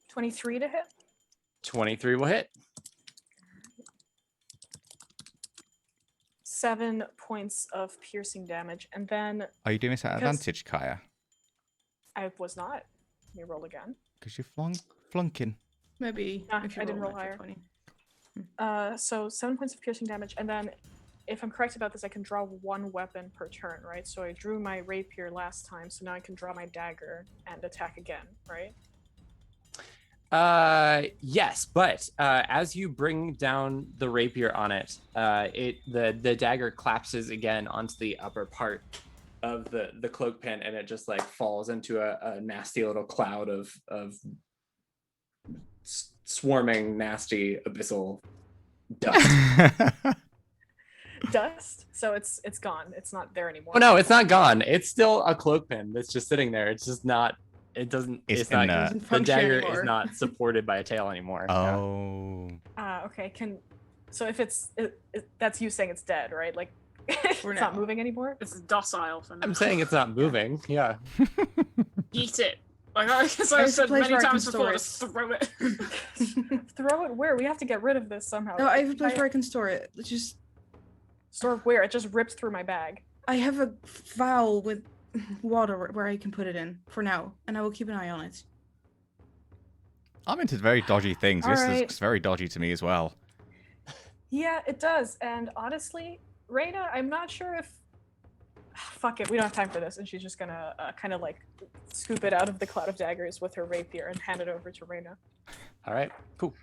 23 to hit? 23 will hit. 7 points of piercing damage. And then Are you doing this at Because- advantage, Kaya? I was not. Let me roll again. Because you're flunking. Maybe. Ah, if you I didn't roll an extra higher. 20. So 7 points of piercing damage, and then if I'm correct about this, I can draw one weapon per turn, right? So I drew my rapier last time, so now I can draw my dagger and attack again, right? Yes, but as you bring down the rapier on it, the dagger collapses again onto the upper part of the cloak pin, and it just like falls into a nasty little cloud of swarming, nasty, abyssal dust. Dust. So it's gone. It's not there anymore. Oh no, it's not gone. It's still a cloak pin that's just sitting there. It's just not. It doesn't. It's not. inert. The function dagger anymore. is not supported by a tail anymore. Yeah. Oh. Okay. So if that's you saying it's dead, right? Like it's For not now. moving anymore. It's docile for now. I'm saying it's not moving. Yeah. Eat it. Like I guess I've There's a said place many where I times can before, store just throw it. Throw it where? We have to get rid of this somehow. No, I have a place where I can store it. It's just store where? It just ripped through my bag. I have a vial with water where I can put it in for now, and I will keep an eye on it. I'm into very dodgy things. This Alright. looks very dodgy to me as well. Yeah, it does. And honestly, Reyna, I'm not sure if. Fuck it, we don't have time for this. And she's just gonna kind of like scoop it out of the cloud of daggers with her rapier and hand it over to Reyna. All right. Cool.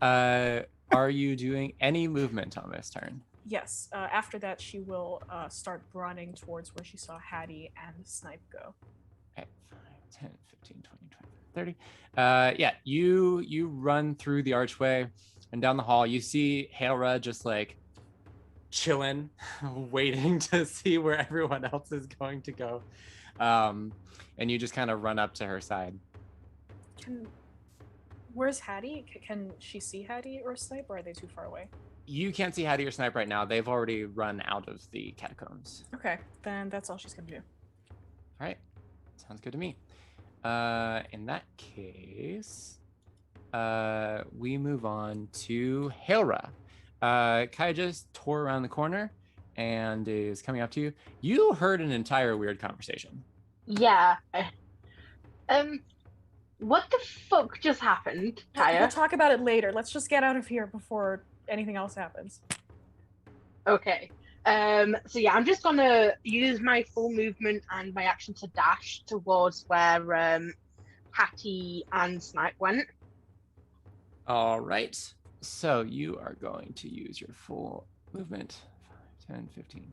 Are you doing any movement on this turn? Yes. After that, she will start running towards where she saw Hattie and Snipe go. Okay, 5, 10, 15, 20, 30. Yeah, you run through the archway and down the hall. You see Hailra just like chilling, waiting to see where everyone else is going to go. And you just kind of run up to her side. Where's Hattie? Can she see Hattie or Snipe, or are they too far away? You can't see Hattie or Snipe right now. They've already run out of the catacombs. Okay, then that's all she's gonna do. All right, sounds good to me. In that case, we move on to Hailra. Kaya just tore around the corner and is coming up to you. You heard an entire weird conversation. Yeah. What the fuck just happened, We'll Kaya? talk about it later. Let's just get out of here before anything else happens. Okay. So yeah, I'm just gonna use my full movement and my action to dash towards where Hattie and Snipe went. All right. So you are going to use your full movement. 5, 10, 15, 20,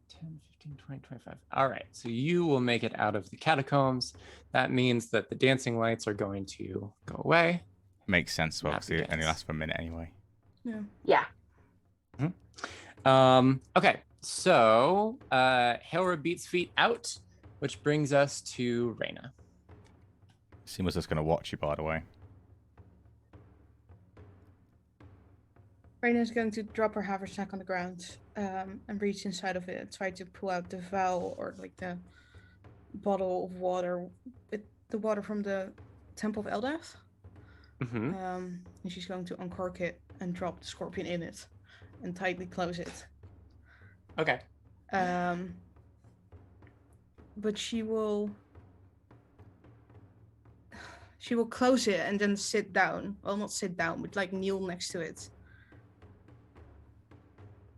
10, 15, 20, 25. All right. So you will make it out of the catacombs. That means that the dancing lights are going to go away. Makes sense. Well, Happy because it only dance. lasts for a minute anyway. Yeah. Okay. So Hailra beats feet out, which brings us to Reyna. Seema's just going to watch you, by the way. Reyna's going to drop her haversack on the ground and reach inside of it, try to pull out the vial or like the bottle of water with the water from the Temple of Eldath. Mm-hmm. And she's going to uncork it and drop the scorpion in it and tightly close it. Okay. But she will close it and then sit down. Well, not sit down, but like kneel next to it.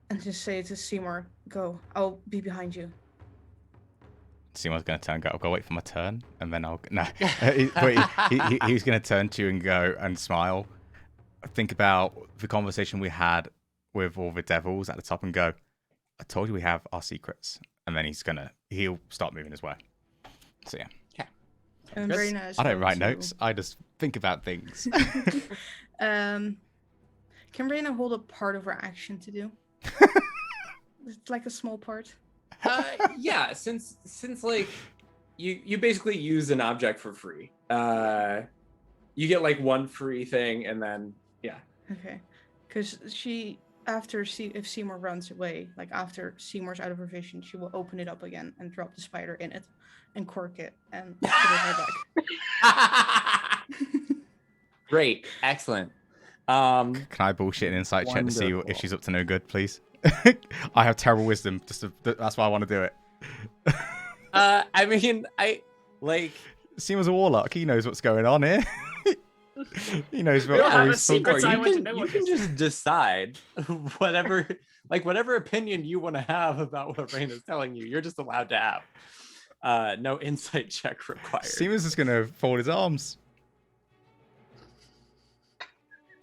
And just say to Seymour, go, I'll be behind you. Seema's going to turn and go, I'll go wait for my he's going to turn to you and go and smile. Think about the conversation we had with all the devils at the top and go, I told you we have our secrets. And then he'll start moving his way. So yeah. And Chris? Reyna is I don't going write to- notes. I just think about things. Can Reyna hold a part of her action to do? It's like a small part. Yeah, since like you basically use an object for free. You get like one free thing, and then yeah. Okay, because if Seymour runs away, like after Seymour's out of her vision, she will open it up again and drop the spider in it, and cork it and put it right back. Great, excellent. Can I bullshit an insight check to see Wonderful. if she's up to no good, please? I have terrible wisdom. That's why I want to do it. I mean, I like. Seema's a warlock. He knows what's going on here. He knows We all what have a always secret talking. I want to know you what can this just decide whatever opinion you want to have about what Rain is telling you. You're just allowed to have. No insight check required. Seamus is gonna fold his arms.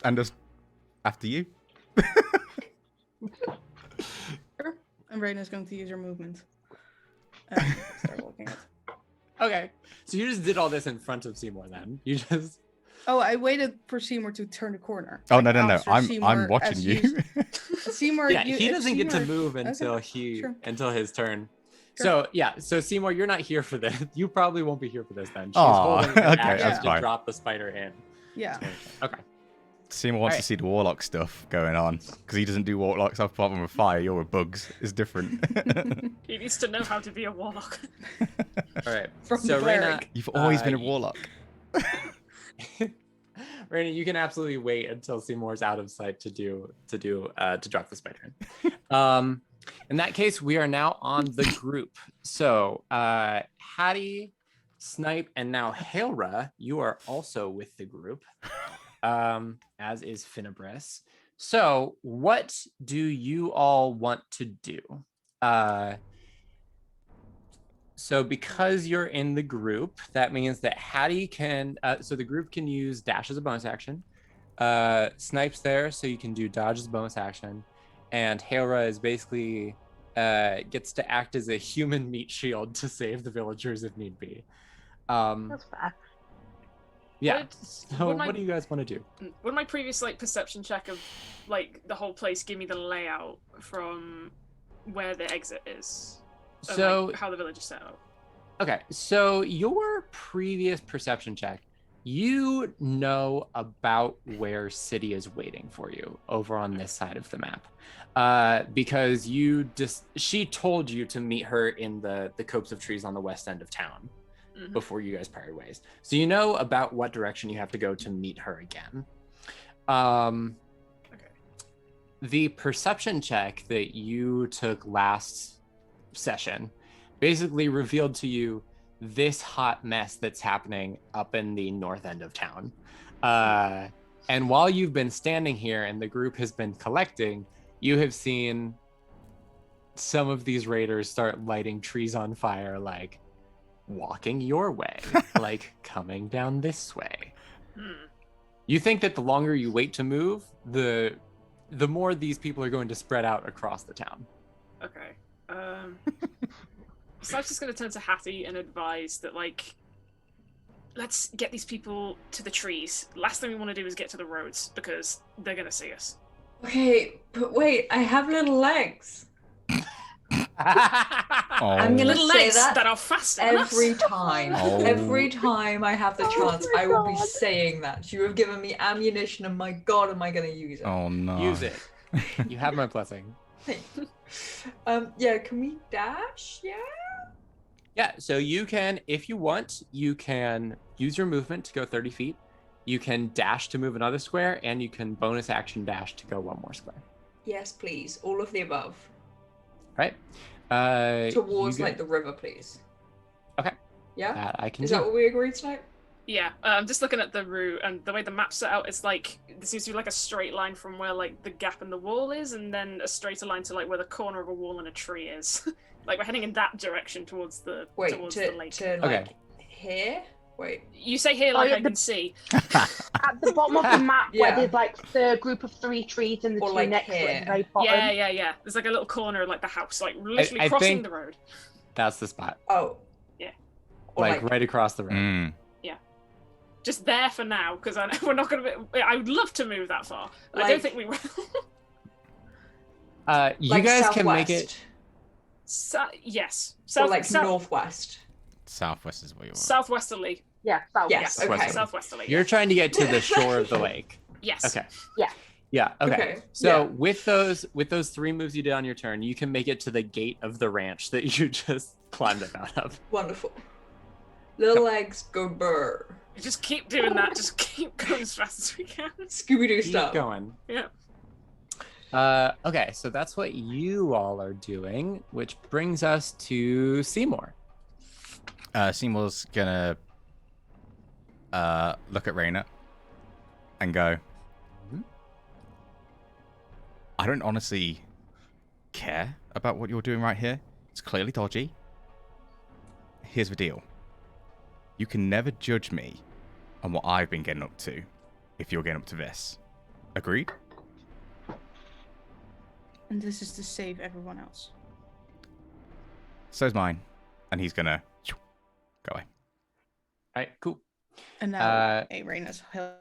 And just after you. Sure. And Raina's going to use her movement. And start walking it. Okay, so you just did all this in front of Seymour. Then you just Oh, I waited for Seymour to turn the corner. Oh Like, no. after I'm Seymour watching as you. used- Seymour, yeah. you, He if doesn't get to Seymour- move Okay, until sure. his turn. Sure. So yeah, so Seymour, you're not here for this. You probably won't be here for this then. She's Aw, holding her okay, action that's to fine. drop the spider in. Yeah. Okay. Seymour wants to Alright. see the warlock stuff going on because he doesn't do warlock stuff apart from with fire. You're with bugs. It's different. He needs to know how to be a warlock. All right. From so the Raina, cleric. You've always been a y- warlock. Raina, you can absolutely wait until Seymour's out of sight to drop the spider in. In that case, we are now on the group. So Hattie, Snipe, and now Hailra, you are also with the group, as is Finibris. So what do you all want to do? So because you're in the group, that means that Hattie can, so the group can use dash as a bonus action. Snipe's there, so you can do dodge as a bonus action. And Hailra is basically, gets to act as a human meat shield to save the villagers if need be. That's fair. Yeah, Would- so would my- what do you guys want to do? Would my previous like perception check of like the whole place give me the layout from where the exit is? Of, So like, how the village is set up. okay, so your previous perception check, you know about where City is waiting for you over on this side of the map, because she told you to meet her in the copse of trees on the west end of town Mhm. before you guys parted ways. So you know about what direction you have to go to meet her again. Okay. The perception check that you took last session basically revealed to you this hot mess that's happening up in the north end of town. And while you've been standing here and the group has been collecting, you have seen some of these raiders start lighting trees on fire, like walking your way, like coming down this way. Hmm. You think that the longer you wait to move, the more these people are going to spread out across the town. Okay. So I'm just gonna turn to Hattie and advise that like, let's get these people to the trees. Last thing we want to do is get to the roads because they're gonna see us. Okay, but wait, I have little legs. Oh. I'm gonna Little say legs that that are faster than us. every time. Oh. Every time I have the Oh chance, my I will be God. saying that. You have given me ammunition, and my God, am I gonna use it? Oh no. Use it. You have my blessing. Yeah, can we dash? Yeah. Yeah, so you can, if you want, you can use your movement to go 30 feet. You can dash to move another square, and you can bonus action dash to go one more square. Yes, please. All of the above. Right? Towards you like the river, please. Okay. Yeah. that I can Is do. that what we agreed tonight? Yeah, I'm just looking at the route and the way the map's set out. It's like there seems to be like a straight line from where like the gap in the wall is, and then a straighter line to like where the corner of a wall and a tree is. Like we're heading in that direction towards the Wait, towards to the lake. like Okay. here? Wait. You say here like yeah, I can see. At the bottom of the map, Yeah. where there's like the group of 3 trees and the Or, 2 like, next to it, here. at the very bottom. Yeah. There's like a little corner of like the house, like literally I crossing think- the road. That's the spot. Oh. Yeah. Or Like right across the road. Mm. Just there for now, because we're not gonna be. I would love to move that far. I don't Like- think we will. You like guys can southwest. make it. Yes, Or like northwest. Southwest is where you want. southwesterly. Yeah, south. Yes. Yeah, Okay. southwesterly. You're trying to get to the shore of the lake. Yes. Okay. Yeah. Yeah. Okay. Okay, So yeah. with those 3 moves you did on your turn, you can make it to the gate of the ranch that you just climbed up out of. Wonderful. Little legs go burr. Just keep doing that. Just keep going as fast as we can. Scooby Doo Keep stuff. going. Yeah. Okay, so that's what you all are doing, which brings us to Seymour. Seymour's gonna look at Raina and go, Mhm. I don't honestly care about what you're doing right here. It's clearly dodgy. Here's the deal. You can never judge me on what I've been getting up to if you're getting up to this. Agreed? And this is to save everyone else. So's mine. And he's gonna go away. All right, cool. And now, hey, Raina's held.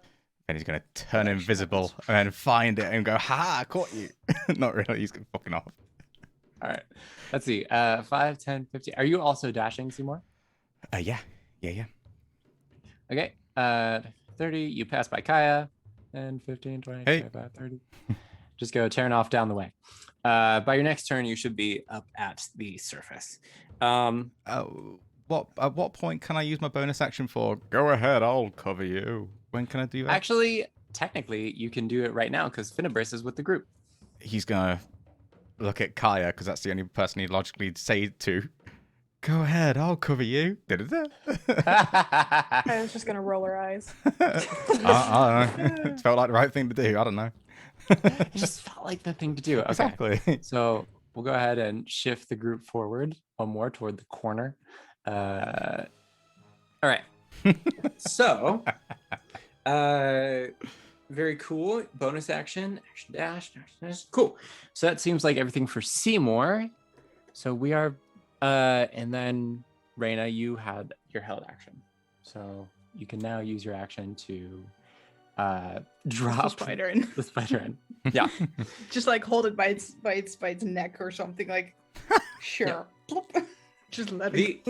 Then he's gonna turn Yeah, invisible and then find it and go, ha, I caught you. Not really, he's gonna fucking off. All right. Let's see. 5, 10, 15. Are you also dashing, Seymour? Yeah. Okay. 30. You pass by Kaya. 10, 15, 20, Hey. 25, 30. Just go tearing off down the way. By your next turn, you should be up at the surface. At what point can I use my bonus action for? Go ahead, I'll cover you. When can I do that? Actually, technically, you can do it right now because Finibris is with the group. He's gonna look at Kaya because that's the only person he'd logically say to. Go ahead, I'll cover you. I was just gonna roll her eyes. I don't know. It felt like the right thing to do. I don't know. It just felt like the thing to do. Okay. Exactly. So we'll go ahead and shift the group forward one more toward the corner. All right. So, very cool. Bonus action dash. Cool. So that seems like everything for Seymour. So we are, and then Raina, you had your held action. So you can now use your action to drop the spider in. the spider in. Yeah. Just like hold it by its neck or something. Like, sure. Plop. Just let it.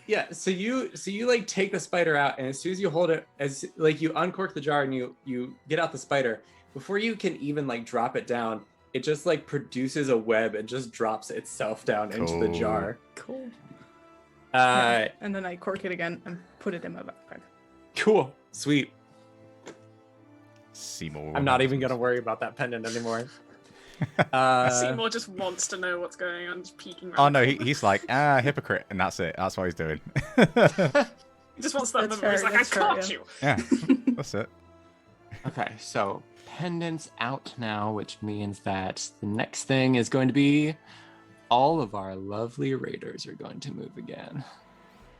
Yeah, so you like take the spider out, and as soon as you hold it, as like you uncork the jar and you get out the spider, before you can even like drop it down, it just like produces a web and just drops itself down into the jar. Cool. Uh, And then I cork it again and put it in my backpack. cool, sweet. Seymour. I'm not even gonna worry about that pendant anymore. Seymour just wants to know what's going on, just peeking around. Oh no, he's like, hypocrite, and that's it. That's what he's doing. He just wants that That's memory. He's fair, like, I that's fair, caught yeah. you. Yeah, that's it. Okay, so pendants out now, which means that the next thing is going to be all of our lovely raiders are going to move again.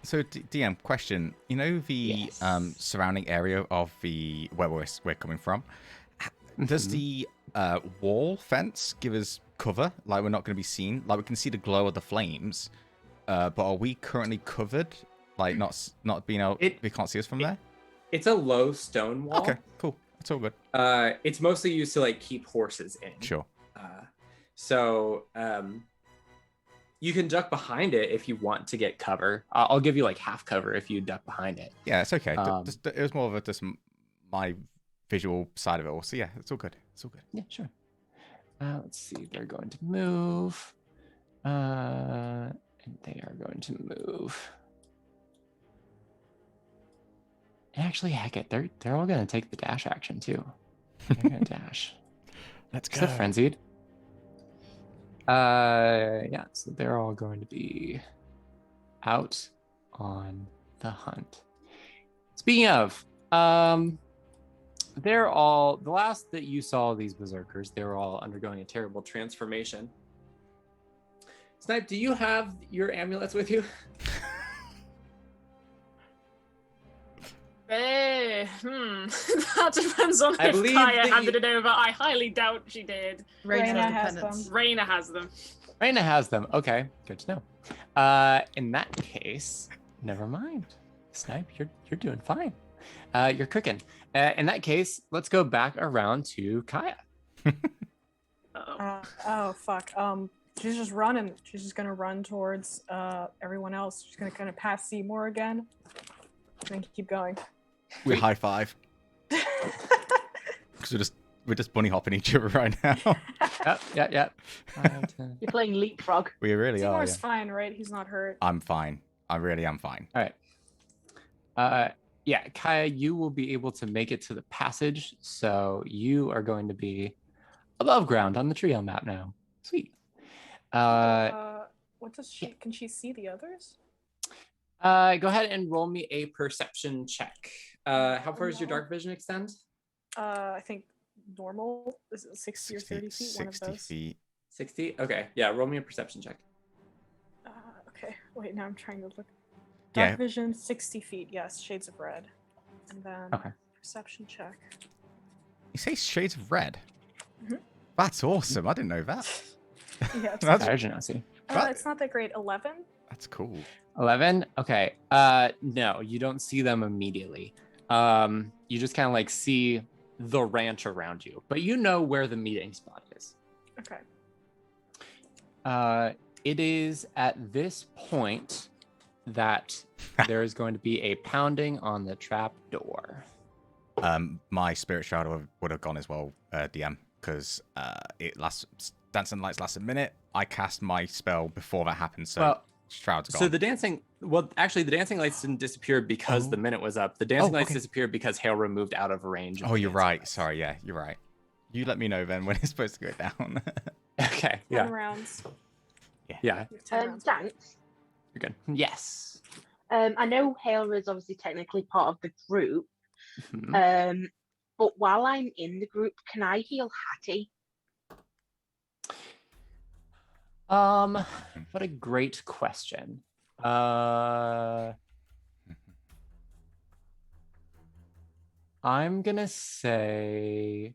So DM question, you know the Yes. surrounding area of the where we're coming from, does Mhm. the wall fence give us cover? Like we're not going to be seen. Like we can see the glow of the flames, but are we currently covered? Like not being able, we can't see us from there. It's a low stone wall. Okay, cool. That's all good. It's mostly used to like keep horses in. Sure. So you can duck behind it if you want to get cover. I'll give you like half cover if you duck behind it. Yeah, it's okay. Um, It was more of just my visual side of it all. So yeah, it's all good. It's all good. Yeah, sure. Let's see. They're going to move. And they are going to move. Actually, heck it. They're all going to take the dash action too. They're going to dash. Let's Is that frenzied? Yeah, so they're all going to be out on the hunt. Speaking of, they're all, the last that you saw these berserkers, they were all undergoing a terrible transformation. Snipe, do you have your amulets with you? That depends on I if believe Kaya that handed you- it over. I highly doubt she did. Raina has them. Raina has them. Raina has them. Okay, good to know. In that case, never mind. Snipe, you're doing fine. You're cooking. In that case, let's go back around to Kaya. Uh-oh. Oh fuck. She's just running. She's just gonna run towards everyone else. She's gonna kind of pass Seymour again, and then keep going. We high five because we're just bunny hopping each other right now. Yep. You're playing leapfrog. We really are. Seymour's fine, right? He's not hurt. I'm fine. I really am fine. All right. Yeah, Kaya, you will be able to make it to the passage, so you are going to be above ground on the trio map now. Sweet. What does she? Can she see the others? Go ahead and roll me a perception check. How far does your dark vision extend? I think normal is it 60 or 30 feet. One of 60 those. feet. 60? Okay. Yeah, roll me a perception check. Okay. Wait, now I'm trying to look. Yeah. Dark vision, 60 feet. Yes, shades of red. And then Okay. perception check. You say shades of red? Mhm. That's awesome. I didn't know that. Yeah, it's, That's, Sorry, Genasi. it's not that great. 11. that's cool. 11? Okay. No, you don't see them immediately. You just kind of like see the ranch around you, but you know where the meeting spot is. Okay. It is at this point that there is going to be a pounding on the trap door. My spirit shroud would have gone as well, DM, because dancing lights last a minute. I cast my spell before that happened, so shroud's gone. So the dancing lights didn't disappear because the minute was up. The dancing lights disappeared because Hailra moved out of range. Oh, you're right. Sorry, yeah, you're right. You let me know then when it's supposed to go down. Okay. 10 rounds. Yeah. You have 10 rounds. Dance. You're good. Yes. I know Hailra is obviously technically part of the group. Mhm. But while I'm in the group, can I heal Hattie? What a great question. I'm gonna say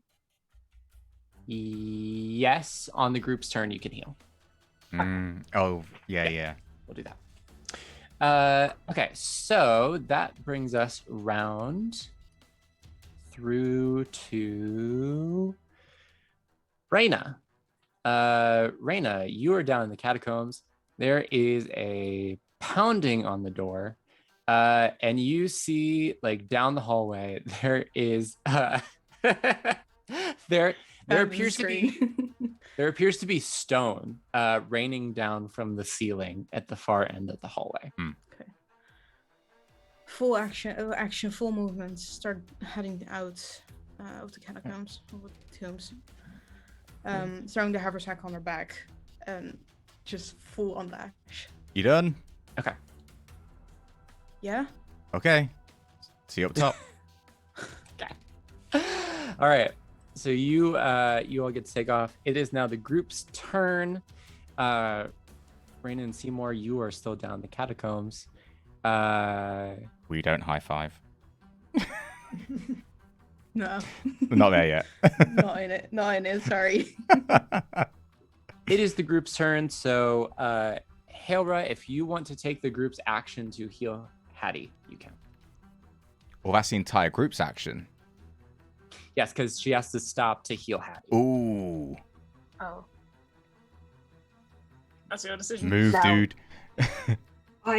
yes. On the group's turn, you can heal. Oh, yeah. We'll do that. Okay, so that brings us round through to Reyna. Reyna, you are down in the catacombs. There is a pounding on the door, and you see, like, down the hallway, there is there appears to be stone raining down from the ceiling at the far end of the hallway. Okay. Full action, full movement. Start heading out of the catacombs, of the tombs. Throwing the haversack on her back, and just full on dash. You done? Okay. Yeah. Okay. See you up top. Okay. All right. So you all get to take off. It is now the group's turn. Raina and Seymour, you are still down the catacombs. We don't high five. No. We're not there yet. Not in it. Sorry. It is the group's turn. So, Hailra, if you want to take the group's action to heal Hattie, you can. Well, that's the entire group's action. Yes, because she has to stop to heal Hattie. Ooh. Oh. That's your decision. Move, No. dude. No,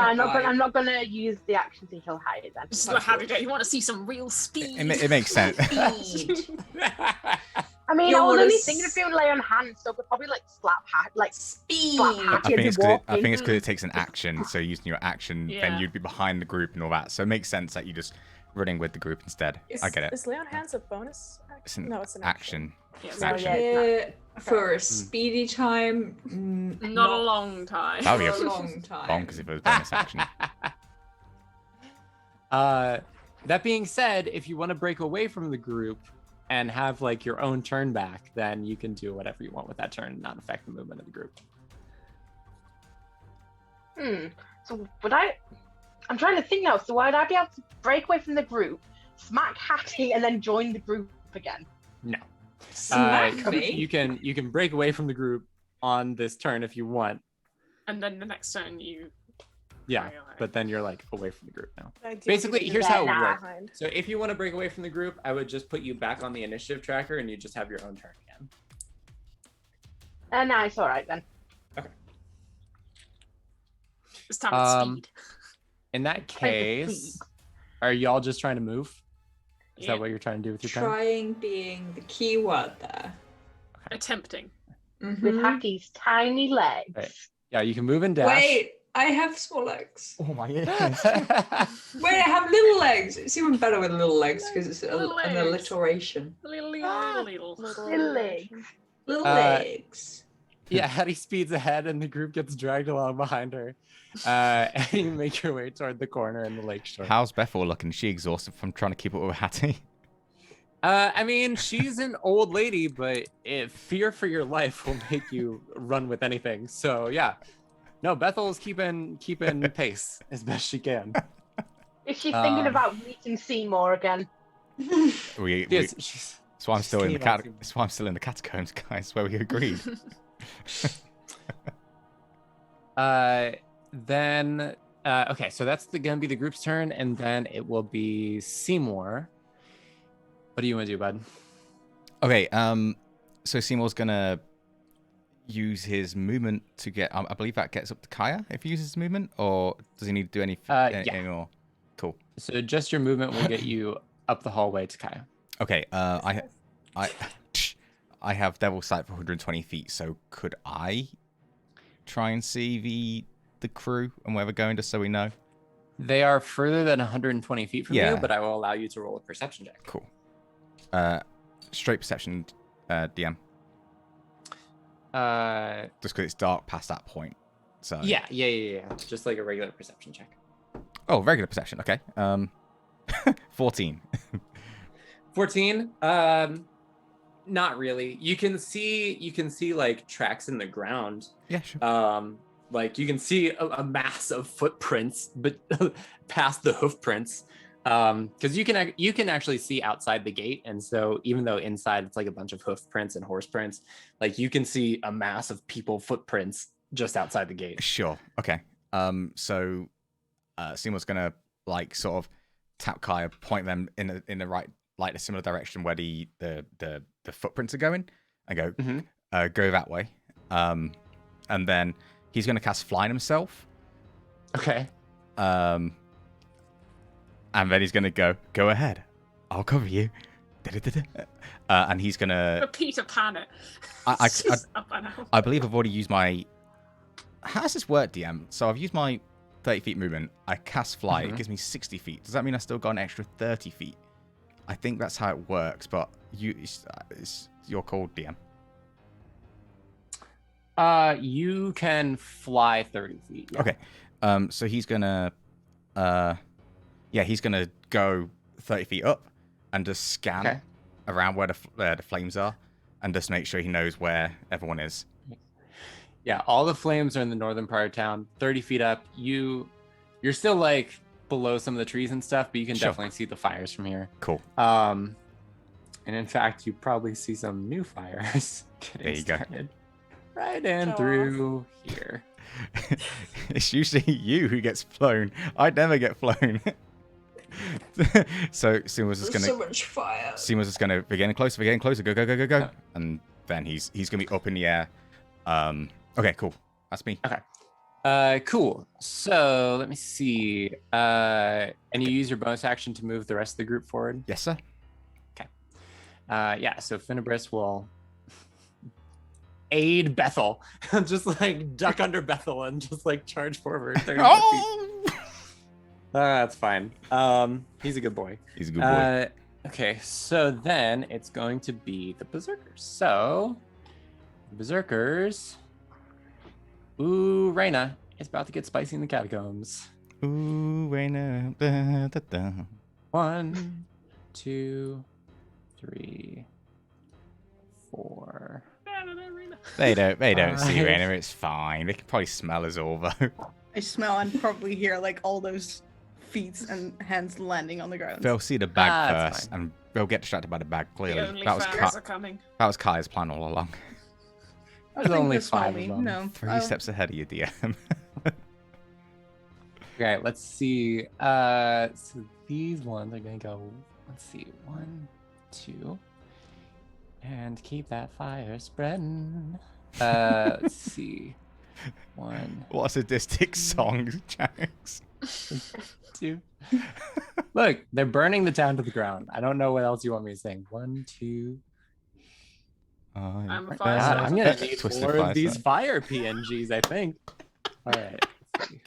I'm not gonna use the action to heal Hattie then. Just not happy that you want to see some real speed. It makes sense. Speed. I mean, You I was wanna only s- thinking of doing lay on hands, so I could probably like slap Speed. slap I Hattie think as it's you because walk I think in. it's because it takes an action. So using your action, Yeah. then you'd be behind the group and all that. So it makes sense that you just running with the group instead. I get it. Is lay on hands a bonus action? It's an No, it's an action. Yeah, It's No, action. yeah. Yeah, for a speedy time, Not a long time. That would be for a a long time. bonkers if it was bonus action. That being said, if you want to break away from the group and have like your own turn back, then you can do whatever you want with that turn and not affect the movement of the group. So would I'm trying to think now. So would I be able to break away from the group, smack Hattie, and then join the group again? No. Smack me. You can break away from the group on this turn if you want. And then the next turn you. Yeah, Carry away. but then you're like away from the group now. Ideally, Basically, you here's can how it get works. behind. So if you want to break away from the group, I would just put you back on the initiative tracker and you just have your own turn again. Nice, all right then. It's time for speed. In that Trying to case, are y'all just trying to move? Is Yeah. that what you're trying to do with your turn? Trying being the key word there. Attempting. With Mhm. Hattie's tiny legs. Right. Yeah, you can move and dash. Wait, I have small legs. Oh my Wait, I have little legs. It's even better with little legs because it's Little an legs. alliteration. Little. Little legs. Little Uh, legs. Yeah, Hattie speeds ahead and the group gets dragged along behind her. And you make your way toward the corner in the lakeshore. How's Bethel looking? Is she exhausted from trying to keep up with Hattie? I mean, she's an old lady, but fear for your life will make you run with anything. So yeah, no, Bethel's keeping pace as best she can. Is she thinking about meeting Seymour again? Yes, She's that's why I'm still in the thinking about that's why I'm still in the catacombs, guys. Where we agreed. Then okay, so that's gonna be the group's turn, and then it will be Seymour. What do you want to do, bud? Okay, so Seymour's gonna use his movement to get. I believe that gets up to Kaya if he uses his movement, or does he need to do any Yeah. more? Cool. So just your movement will get you up the hallway to Kaya. Okay. I have Devil Sight for 120 feet. So could I try and see the crew and where they're going, just so we know? They are further than 120 feet from Yeah. you, but I will allow you to roll a perception check. Cool. Straight perception, DM. Just because it's dark past that point. So Yeah. Just like a regular perception check. Oh, regular perception. Okay. 14. 14. Not really. You can see like tracks in the ground. Yeah, sure. Like you can see a mass of footprints, but past the hoof prints. Because you can actually see outside the gate, and so even though inside it's like a bunch of hoof prints and horse prints, like you can see a mass of people footprints just outside the gate. Sure. Okay. So Seymour's gonna like sort of tap Kaya, point them in the right, like a similar direction where the footprints are going, and go go that way. And then he's gonna cast Flying himself. Okay. And then he's gonna go ahead. I'll cover you. And he's gonna Peter Pan it. I believe I've already used my. How does this work, DM? So I've used my 30 feet movement. I cast fly. It gives me 60 feet. Does that mean I still got an extra 30 feet? I think that's how it works. But it's your call, DM. You can fly 30 feet. Yeah. Okay. So he's gonna. He's gonna go 30 feet up and just scan around where the flames are, and just make sure he knows where everyone is. Yeah, all the flames are in the northern part of town. 30 feet up, you're still like below some of the trees and stuff, but you can definitely see the fires from here. Cool. And in fact, you probably see some new fires getting started right in through here. It's usually you who gets flown. I never get flown. So Seymour's just gonna. So much fire. Seymour's just gonna. We're getting closer. Go. And then he's gonna be up in the air. Okay, cool. That's me. Okay. Cool. So let me see. And you use your bonus action to move the rest of the group forward. Yes, sir. Okay. Yeah. So Finibris will aid Bethel, just like duck under Bethel and just like charge forward. 30 feet. That's fine. He's a good boy. He's a good boy. Okay, so then it's going to be the Berserkers. So, the Berserkers. Ooh, Reyna is about to get spicy in the catacombs. Ooh, Reyna. Da, da, da. 1, 2, 3, 4. They don't see Reyna. It's fine. They can probably smell us all though. I smell and probably hear like all those feet and hands landing on the ground. They'll see the bag that's first, and they'll get distracted by the bag. Clearly, The only that was fires are coming. that was Kai's plan all along. There's only they smell 5 me. of them. No. 3 steps ahead of you, DM. Okay, let's see. So these ones are gonna go. Let's see, 1, 2, and keep that fire spreading. Let's see, 1. What a sadistic song, Jax. 2. Look, they're burning the town to the ground. I don't know what else you want me to sing. 1, 2. I'm a God, fire I'm gonna need Twisted more fire of these sign. fire PNGs, I think. All right. let's see.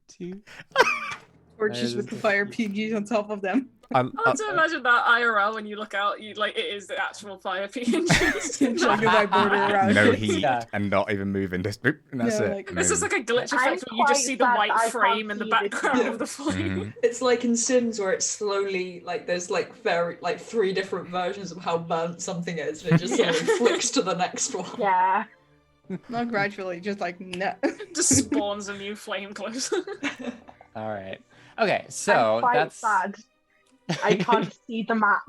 2. Torches with the fire PGs on top of them. I like to imagine that IRL when you look out, you like it is the actual fire PNG. Chugging my border around. no heat Yeah. and not even moving. Just boop, and that's Yeah, it. like- This is like a glitch I'm effect where you just quite see the sad white that I frame can't in the see this. background Yeah. of the flame. Mhm. It's like in Sims where it's slowly like there's like three different versions of how burnt something is, and it just slowly flicks to the next one. Yeah. Not gradually, just like nah. Just spawns a new flame closer. All right. Okay, so I'm quite that's sad. I can't see the map.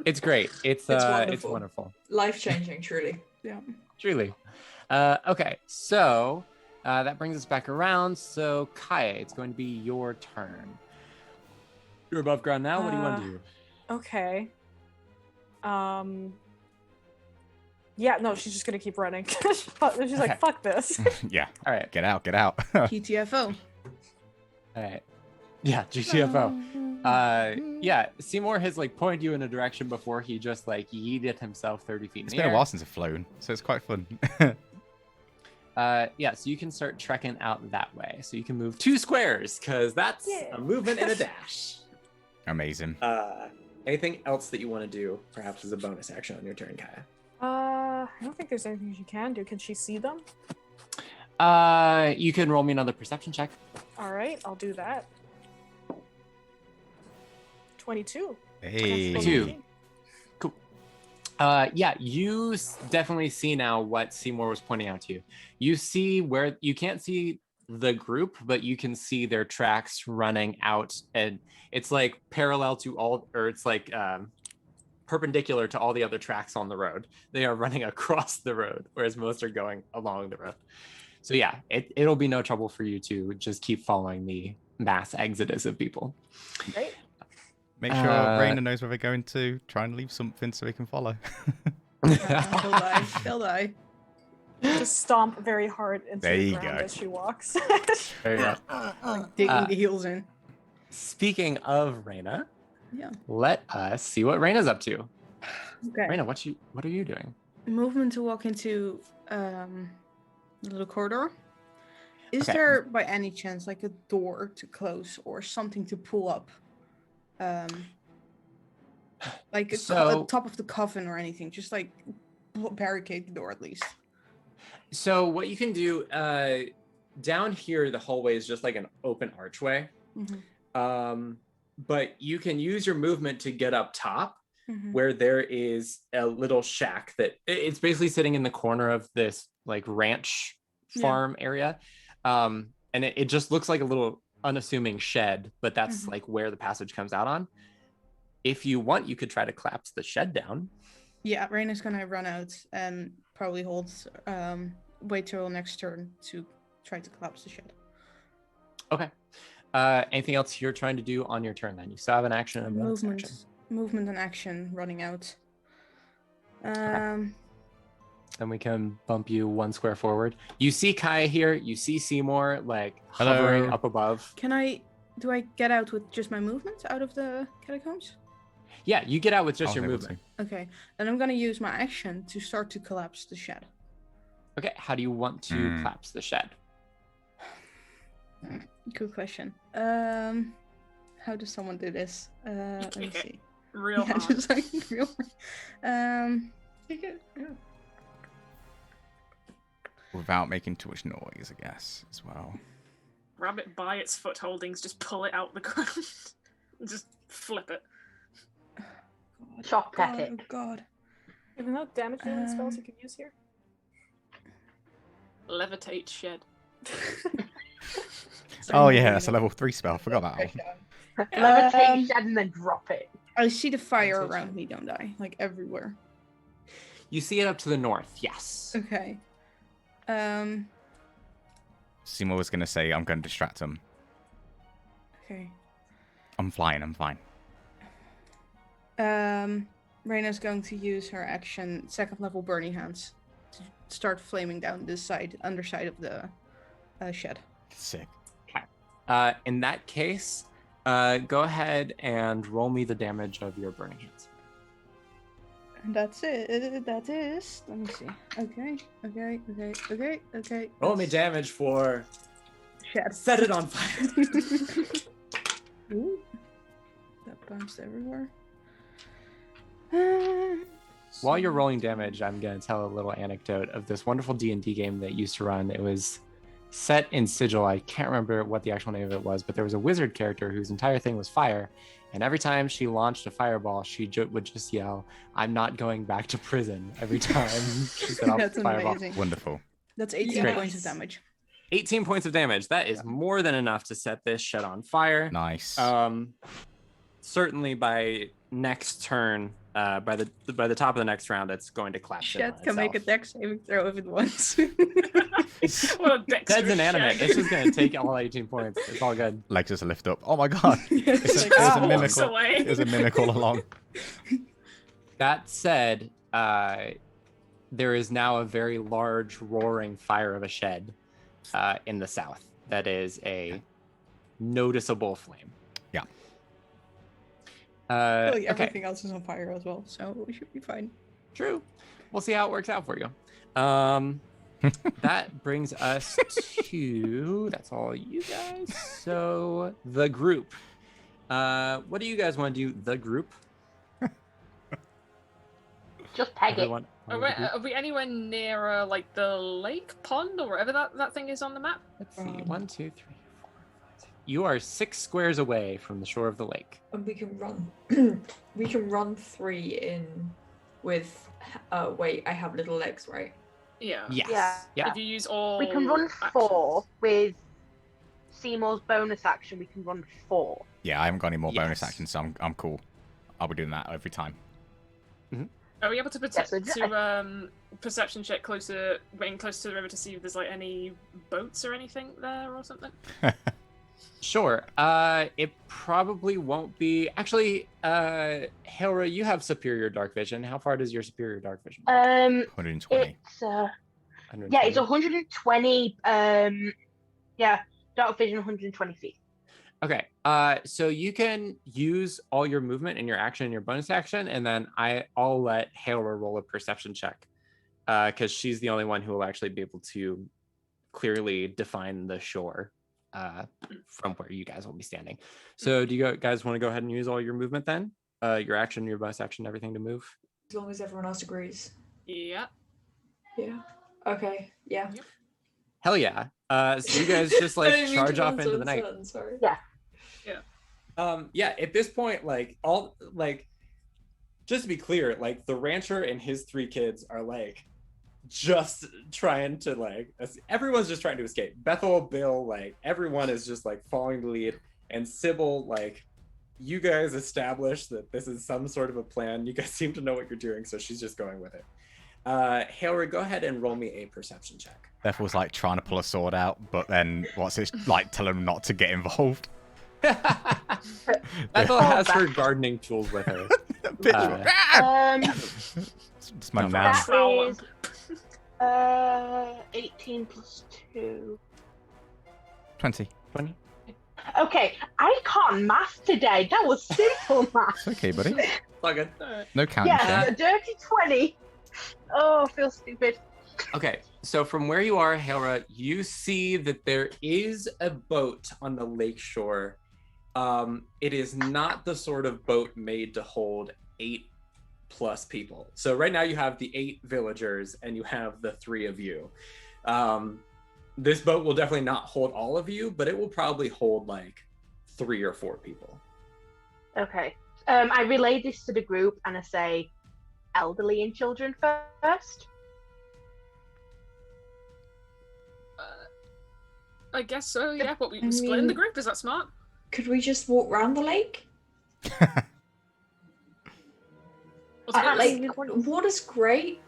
It's great. It's wonderful. wonderful. Life changing, truly. Yeah. Truly. Okay, so that brings us back around. So Kaya, it's going to be your turn. You're above ground now. What do you want to do? Okay. Yeah, no, she's just gonna keep running. She's Okay. like, fuck this. Yeah. All right. Get out. Get out. GTFO. All right. Yeah, GTFO. Yeah, Seymour has like pointed you in a direction before he just like yeeted himself 30 feet in It's the been a air. while since I've flown, so it's quite fun. Yeah, so you can start trekking out that way. So you can move 2 squares because that's Yeah. a movement and a dash. Amazing. Anything else that you want to do, perhaps as a bonus action on your turn, Kaya? I don't think there's anything she can do. Can she see them? You can roll me another perception check. All right, I'll do that. 22. Hey. That's Two. 19. Cool. Yeah, you definitely see now what Seymour was pointing out to you. You see where you can't see the group, but you can see their tracks running out, and it's like parallel to all, or it's like perpendicular to all the other tracks on the road. They are running across the road, whereas most are going along the road. So yeah, it'll be no trouble for you to just keep following the mass exodus of people. Great. Make sure Raina knows where they're going to. Try and leave something so we can follow. They'll die. They'll die. Just stomp very hard into There the you ground go. as she walks. There you go. Like digging the heels in. Speaking of Raina, Yeah. let us see what Raina's up to. Okay. Raina, what are you doing? Movement to walk into the little corridor. Is Okay. there by any chance like a door to close or something to pull up? Like So- top of the coffin or anything, just like barricade the door at least. So what you can do, down here, the hallway is just like an open archway. Mhm. But you can use your movement to get up top, Mhm. where there is a little shack that it's basically sitting in the corner of this like ranch Yeah. farm area. And it just looks like a little unassuming shed, but that's Mhm. like where the passage comes out on. If you want, you could try to collapse the shed down. Yeah, Raina's gonna run out and probably hold wait till next turn to try to collapse the shed. Okay. Anything else you're trying to do on your turn then? You still have an action and a bonus action. Movement and action running out. Then we can bump you 1 square forward. You see Kaya here. You see Seymour like hovering Hello. up above. Do I get out with just my movement out of the catacombs? Yeah, you get out with just I was your able movement. Okay, then I'm gonna use my action to start to collapse the shed. Okay, how do you want to collapse the shed? Good question. How does someone do this? Let me kick it. see. Real Yeah, hard. just like real. Without making too much noise, I guess, as well. Grab it by its foot holdings, just pull it out the ground. Just flip it. Chop at God, it. oh God. Even though damage dealing spells you can use here. Levitate shed. Oh yeah, that's a level 3 spell. Forgot that one. Levitate shed and then drop it. I see the fire Levitate around shed. me, don't I? Like everywhere. You see it up to the north. Yes. Okay. Seymour was gonna say, I'm gonna distract him. Okay. I'm flying. I'm fine. Raina's going to use her action, 2nd level burning hands, to start flaming down this underside of the shed. Sick. In that case, go ahead and roll me the damage of your burning hands. And that's it. That is. Let me see. Okay. Roll me that's damage for shed. set it on fire. Ooh. bounced everywhere. While you're rolling damage, I'm going to tell a little anecdote of this wonderful D&D game that used to run. It was set in Sigil. I can't remember what the actual name of it was, but there was a wizard character whose entire thing was fire. And every time she launched a fireball, she would just yell, "I'm not going back to prison," every time she set off That's a fireball. amazing. Wonderful. That's 18 Yes. points of damage. 18 points of damage. That is more than enough to set this shed on fire. Nice. Certainly by next turn, by the top of the next round, it's going to collapse. in on Shed can make a itself. dex saving throw if it wants. What a dexterous Shed's inanimate. shed. It's just going to take all 18 points. It's all good. Legs just lift up. Oh my god. It's It's a, like, it was a ow. Walks mimic. away. It was a mimic all along. That said, there is now a very large roaring fire of a shed in the south. That is a noticeable flame. Yeah. Like, Okay. everything else is on fire as well, so we should be fine. True. We'll see how it works out for you. That brings us to that's all you guys. So the group. What do you guys want to do? The group. Just peg it. Everyone. Are we anywhere nearer like the lake pond or whatever that thing is on the map? Let's see. 1, 2, 3, 4, 5, 6. You are 6 squares away from the shore of the lake. And we can run. We can run 3 in with. Wait, I have little legs, right? Yeah. Yes. Yeah. If you use all. We can run 4 actions. with Seymour's bonus action. We can run 4. Yeah, I haven't got any more bonus Yes. actions, so I'm cool. I'll be doing that every time. Are we able to protect so perception check closer, getting close to the river to see if there's like any boats or anything there or something? Sure. It probably won't be. Actually, Hilra, you have superior dark vision. How far does your superior dark vision? go? 120. It's yeah, it's 120? 120. Yeah, dark vision 120 feet. Okay. So you can use all your movement and your action and your bonus action, and then I'll let Hilra roll a perception check, because she's the only one who will actually be able to clearly define the shore from where you guys will be standing. So do you guys want to go ahead and use all your movement then? Your action, your bonus action, everything to move? As long as everyone else agrees. Yeah. Yeah. Okay. Yeah. Hell yeah. So you guys just I like didn't mean charge to off run into so the night. uncertain, sorry. Yeah, at this point, like just to be clear, like the rancher and his 3 kids are like just trying to everyone's just trying to escape. Bethel, Bill, like everyone is just like following the lead, and Sybil, like you guys established that this is some sort of a plan. You guys seem to know what you're doing, so she's just going with it. Haley, go ahead and roll me a perception check. Beth like trying to pull a sword out, but then what's it like? Tell him not to get involved. Bethel has her gardening tools with her. It's my No, nan. That is 18 plus 2. 20. 20. Okay, I can't math today. That was simple math. It's okay, buddy. All good. No counting. Yeah, a dirty 20. Oh, I feel stupid. Okay, so from where you are, Hera, you see that there is a boat on the lake shore. It is not the sort of boat made to hold 8+ people. So right now you have the 8 villagers and you have the 3 of you. This boat will definitely not hold all of you, but it will probably hold like 3 or 4 people. Okay. I relay this to the group and I say elderly and children first. I guess so, yeah. But we I split in the mean- group, is that smart? Could we just walk around the lake? Like, water's great,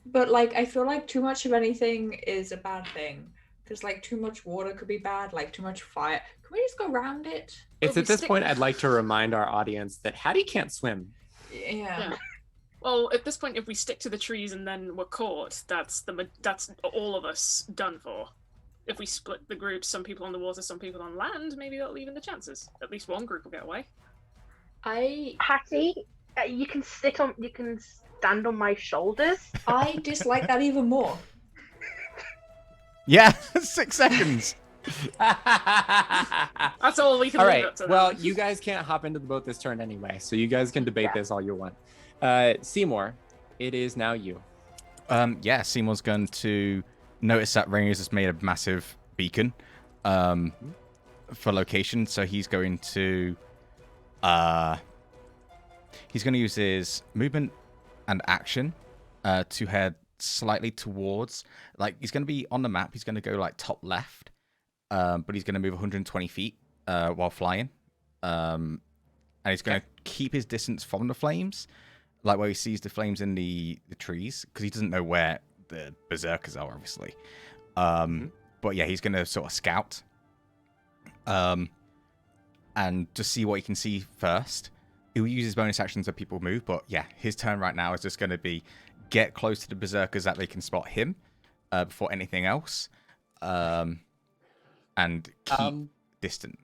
but like I feel like too much of anything is a bad thing. Because like too much water could be bad, like too much fire. Can we just go around it? It's we at this stick- point I'd like to remind our audience that Hattie can't swim. Yeah. Well, at this point, if we stick to the trees and then we're caught, that's all of us done for. If we split the groups, some people on the water, some people on land, maybe that'll even the chances. At least one group will get away. Hattie, you can stand on my shoulders. I dislike that even more. Yeah, 6 seconds. That's all we can All leave right. it to Well, them. you guys can't hop into the boat this turn anyway, so you guys can debate this all you want. Seymour, it is now you. Yeah, Seymour's going to notice that Rainiers has made a massive beacon for location, so he's going to use his movement and action to head slightly towards, like, he's going to be on the map. He's going to go like top left, but he's going to move 120 feet while flying, and he's going to keep his distance from the flames, like where he sees the flames in the trees, because he doesn't know where the berserkers are, obviously. But yeah, he's going to sort of scout and just see what he can see first. He'll use his bonus actions as people move, but yeah, his turn right now is just going to be get close to the berserkers that they can spot him before anything else, and keep distant.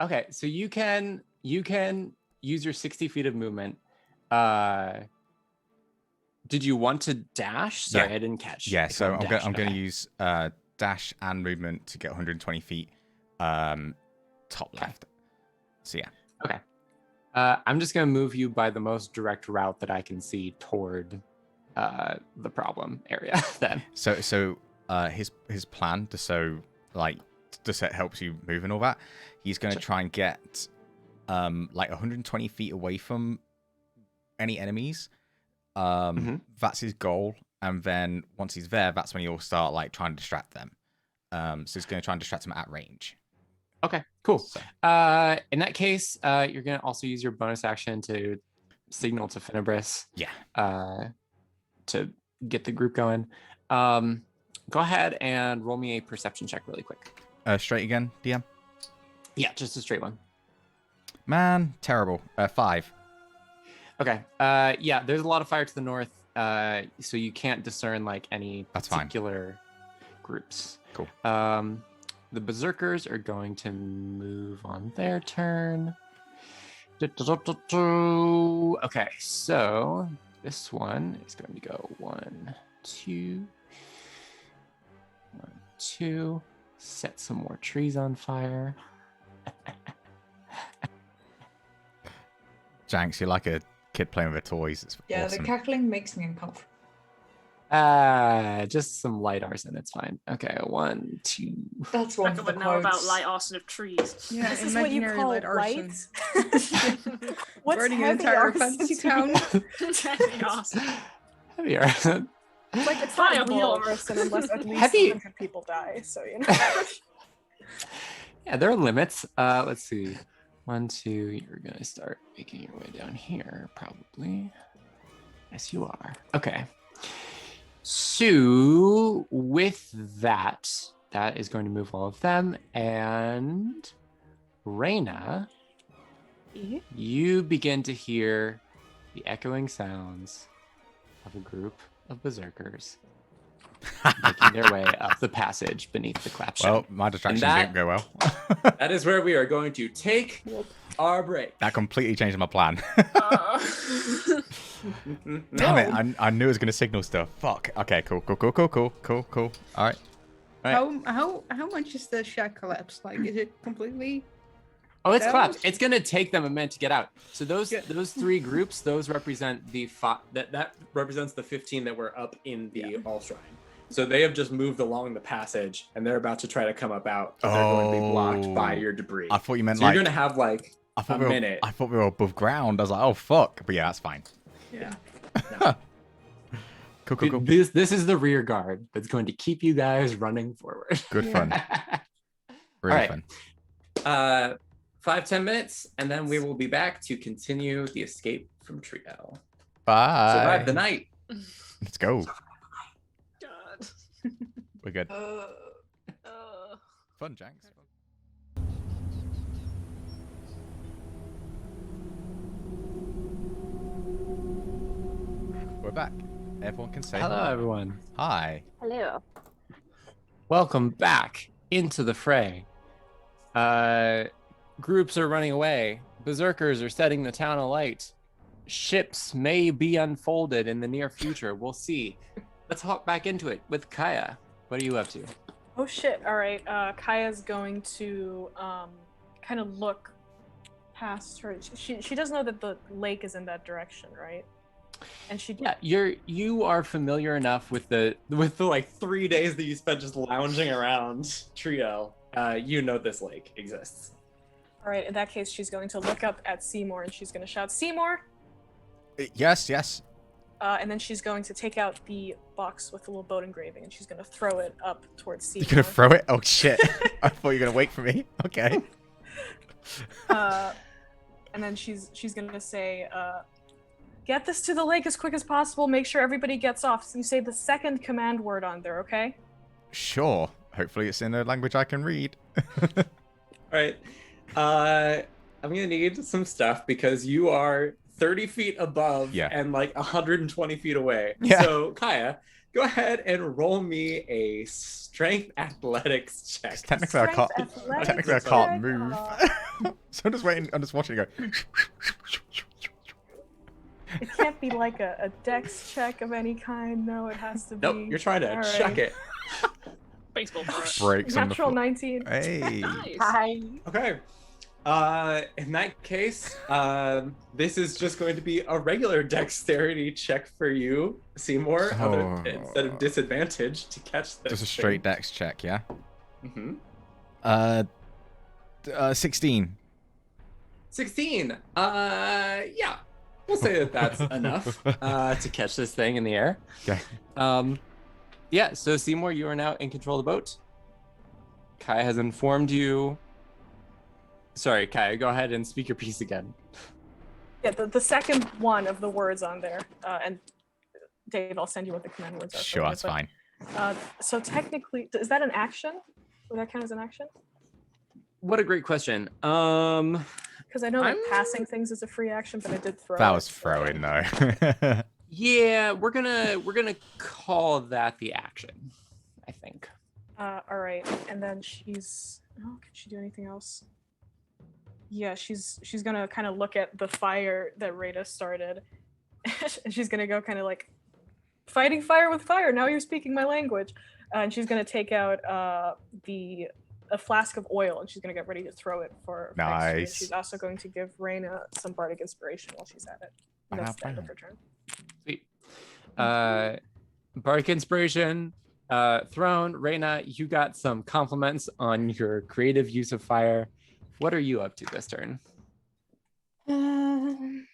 Okay, so you can use your 60 feet of movement. Did you want to dash? Sorry, Yeah. I didn't catch. Yeah, if so I'm dashed. going to Okay. use dash and movement to get 120 feet top left. So yeah. Okay. I'm just gonna move you by the most direct route that I can see toward the problem area. Then. So his plan, just so it helps you move and all that, he's going to try and get like 120 feet away from any enemies. That's his goal, and then once he's there, that's when he'll start like trying to distract them. So he's going to try and distract them at range. Okay, cool. So. In that case, you're gonna also use your bonus action to signal to Finibris. Yeah. To get the group going. Go ahead and roll me a perception check really quick. Straight again, DM. Yeah, just a straight one. Man, terrible. 5. Okay. Yeah, there's a lot of fire to the north, so you can't discern like any That's fine. particular groups. Cool. The berserkers are going to move on their turn. Okay, so this one is going to go 1, 2, 1, 2. Set some more trees on fire. Janks, you're like a kid playing with toys. It's Yeah, awesome. the cackling makes me uncomfortable. Just some light arson. It's fine. Okay, 1, 2. That's one Back for up the and now about quotes. light arson of trees. Yeah, This is what you imaginary call light arson. light? What's Burning an heavy entire arson fantasy to town. you? Heavy arson. Heavy arson. It's like it's not real Fireball. arson unless at least Heavy- 100 people die. So you know. Yeah, there are limits. Let's see. 1, 2. You're gonna start making your way down here, probably. Yes, you are. Okay. So with that is going to move all of them. And Reyna, you begin to hear the echoing sounds of a group of berserkers making their way up the passage beneath the clap Well, show. my distraction that- didn't go well. That is where we are going to take our break. That completely changed my plan. Uh, Damn it, I knew it was going to signal stuff. Fuck. Okay, cool. All right. Right. How much is the shack collapse? Like, is it completely? Oh, it's That collapsed. was- It's gonna take them a minute to get out. So those 3 groups, those represent the that represents the 15 that were up in the All Shrine. So they have just moved along the passage, and they're about to try to come up out. But they're going to be blocked by your debris. I thought you meant So like you're gonna have like I thought a we were, minute. I thought we were above ground. I was like, oh fuck. But yeah, that's fine. Yeah. Cool. This is the rear guard that's going to keep you guys running forward. Good fun. Really All right. fun. 5-10 minutes, and then we will be back to continue the escape from Trio. Bye. Survive the night. Let's go. God. We're good. Uh, Fun, Janks. We're back. Everyone can say Hello, everyone. hi. Hello. Welcome back into the fray. Groups are running away. Berserkers are setting the town alight. Ships may be unfolded in the near future. We'll see. Let's hop back into it with Kaya. What are you up to? Oh shit! All right. Kaya's going to kind of look past her. She does know that the lake is in that direction, right? And she Yeah, you are familiar enough with the like 3 days that you spent just lounging around Trio. You know this lake exists. All right. In that case, she's going to look up at Seymour and she's going to shout, "Seymour!" Yes, yes. And then she's going to take out the box with the little boat engraving and she's going to throw it up towards Seymour. You're gonna throw it? Oh shit! I thought you were gonna wait for me. Okay. And then she's gonna say, "Get this to the lake as quick as possible. Make sure everybody gets off." So you say the second command word on there, okay? Sure. Hopefully it's in a language I can read. All right. I'm gonna need some stuff because you are 30 feet above and like 120 feet away. Yeah. So Kaya, go ahead and roll me a strength athletics check. Technically, I can't move. So I'm just waiting. I'm just watching it go. It can't be like a dex check of any kind. No, it has to be. Nope, you're trying to All chuck right. it. Baseball for it. Breaks on the Natural floor. 19. Hey. Nice. Hi. Okay. In that case, this is just going to be a regular dexterity check for you, Seymour, instead of disadvantage to catch this. Just a straight dex check, yeah? Mm-hmm. 16. 16. Yeah. We'll say that that's enough to catch this thing in the air. Okay. Yeah, so Seymour, you are now in control of the boat. Kai has informed you. Sorry, Kai, go ahead and speak your piece again. Yeah, the second one of the words on there. And Dave, I'll send you what the command words are. for Sure, you, that's but, fine. So technically, is that an action? Would that count as an action? What a great question. Because I know that I'm- passing things is a free action, but I did throw. That it, was so- throwing, though. Yeah, we're gonna call that the action, I think. All right, and then she's. Oh, can she do anything else? Yeah, she's gonna kind of look at the fire that Rada started, and she's gonna go kind of like, fighting fire with fire. Now you're speaking my language, and she's gonna take out a flask of oil, and she's gonna get ready to throw it for next to you. And Nice. she's also going to give Reyna some bardic inspiration while she's at it. And that's the end of her turn. Sweet. Bardic Inspiration, thrown. Reyna, you got some compliments on your creative use of fire. What are you up to this turn? Good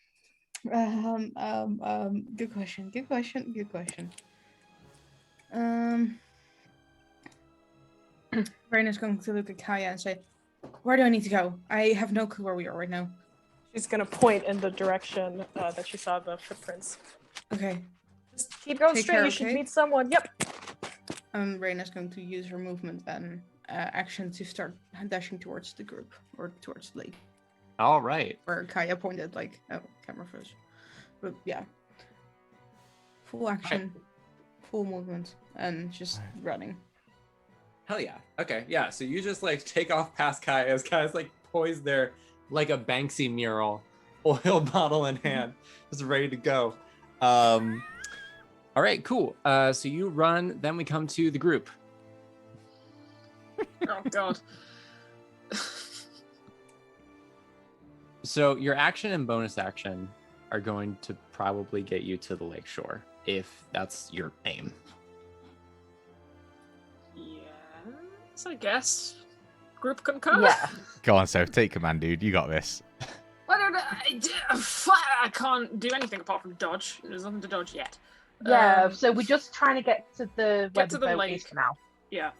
question. Reyna's going to look at Kaya and say, "Where do I need to go? I have no clue where we are right now." She's gonna point in the direction that she saw the footprints. Okay. Just keep going Take straight. care, You should okay? meet someone. Yep. Reyna's going to use her movement and action to start dashing towards the group or towards the lake. All right. Where Kaya pointed, like, oh, camera first. But yeah. Full action, full movement, and just running. Hell yeah. Okay, yeah. So you just like take off past Kai as Kai's like poised there like a Banksy mural, oil bottle in hand, just ready to go. All right, cool. So you run, then we come to the group. Oh god. So your action and bonus action are going to probably get you to the lake shore, if that's your aim. Yes, I guess. Group concur. Yeah. Go on, Soph. Take command, dude. You got this. I can't do anything apart from dodge. There's nothing to dodge yet. Yeah, so we're just trying to get to the where Get to the the boat lake. is for now. Yeah.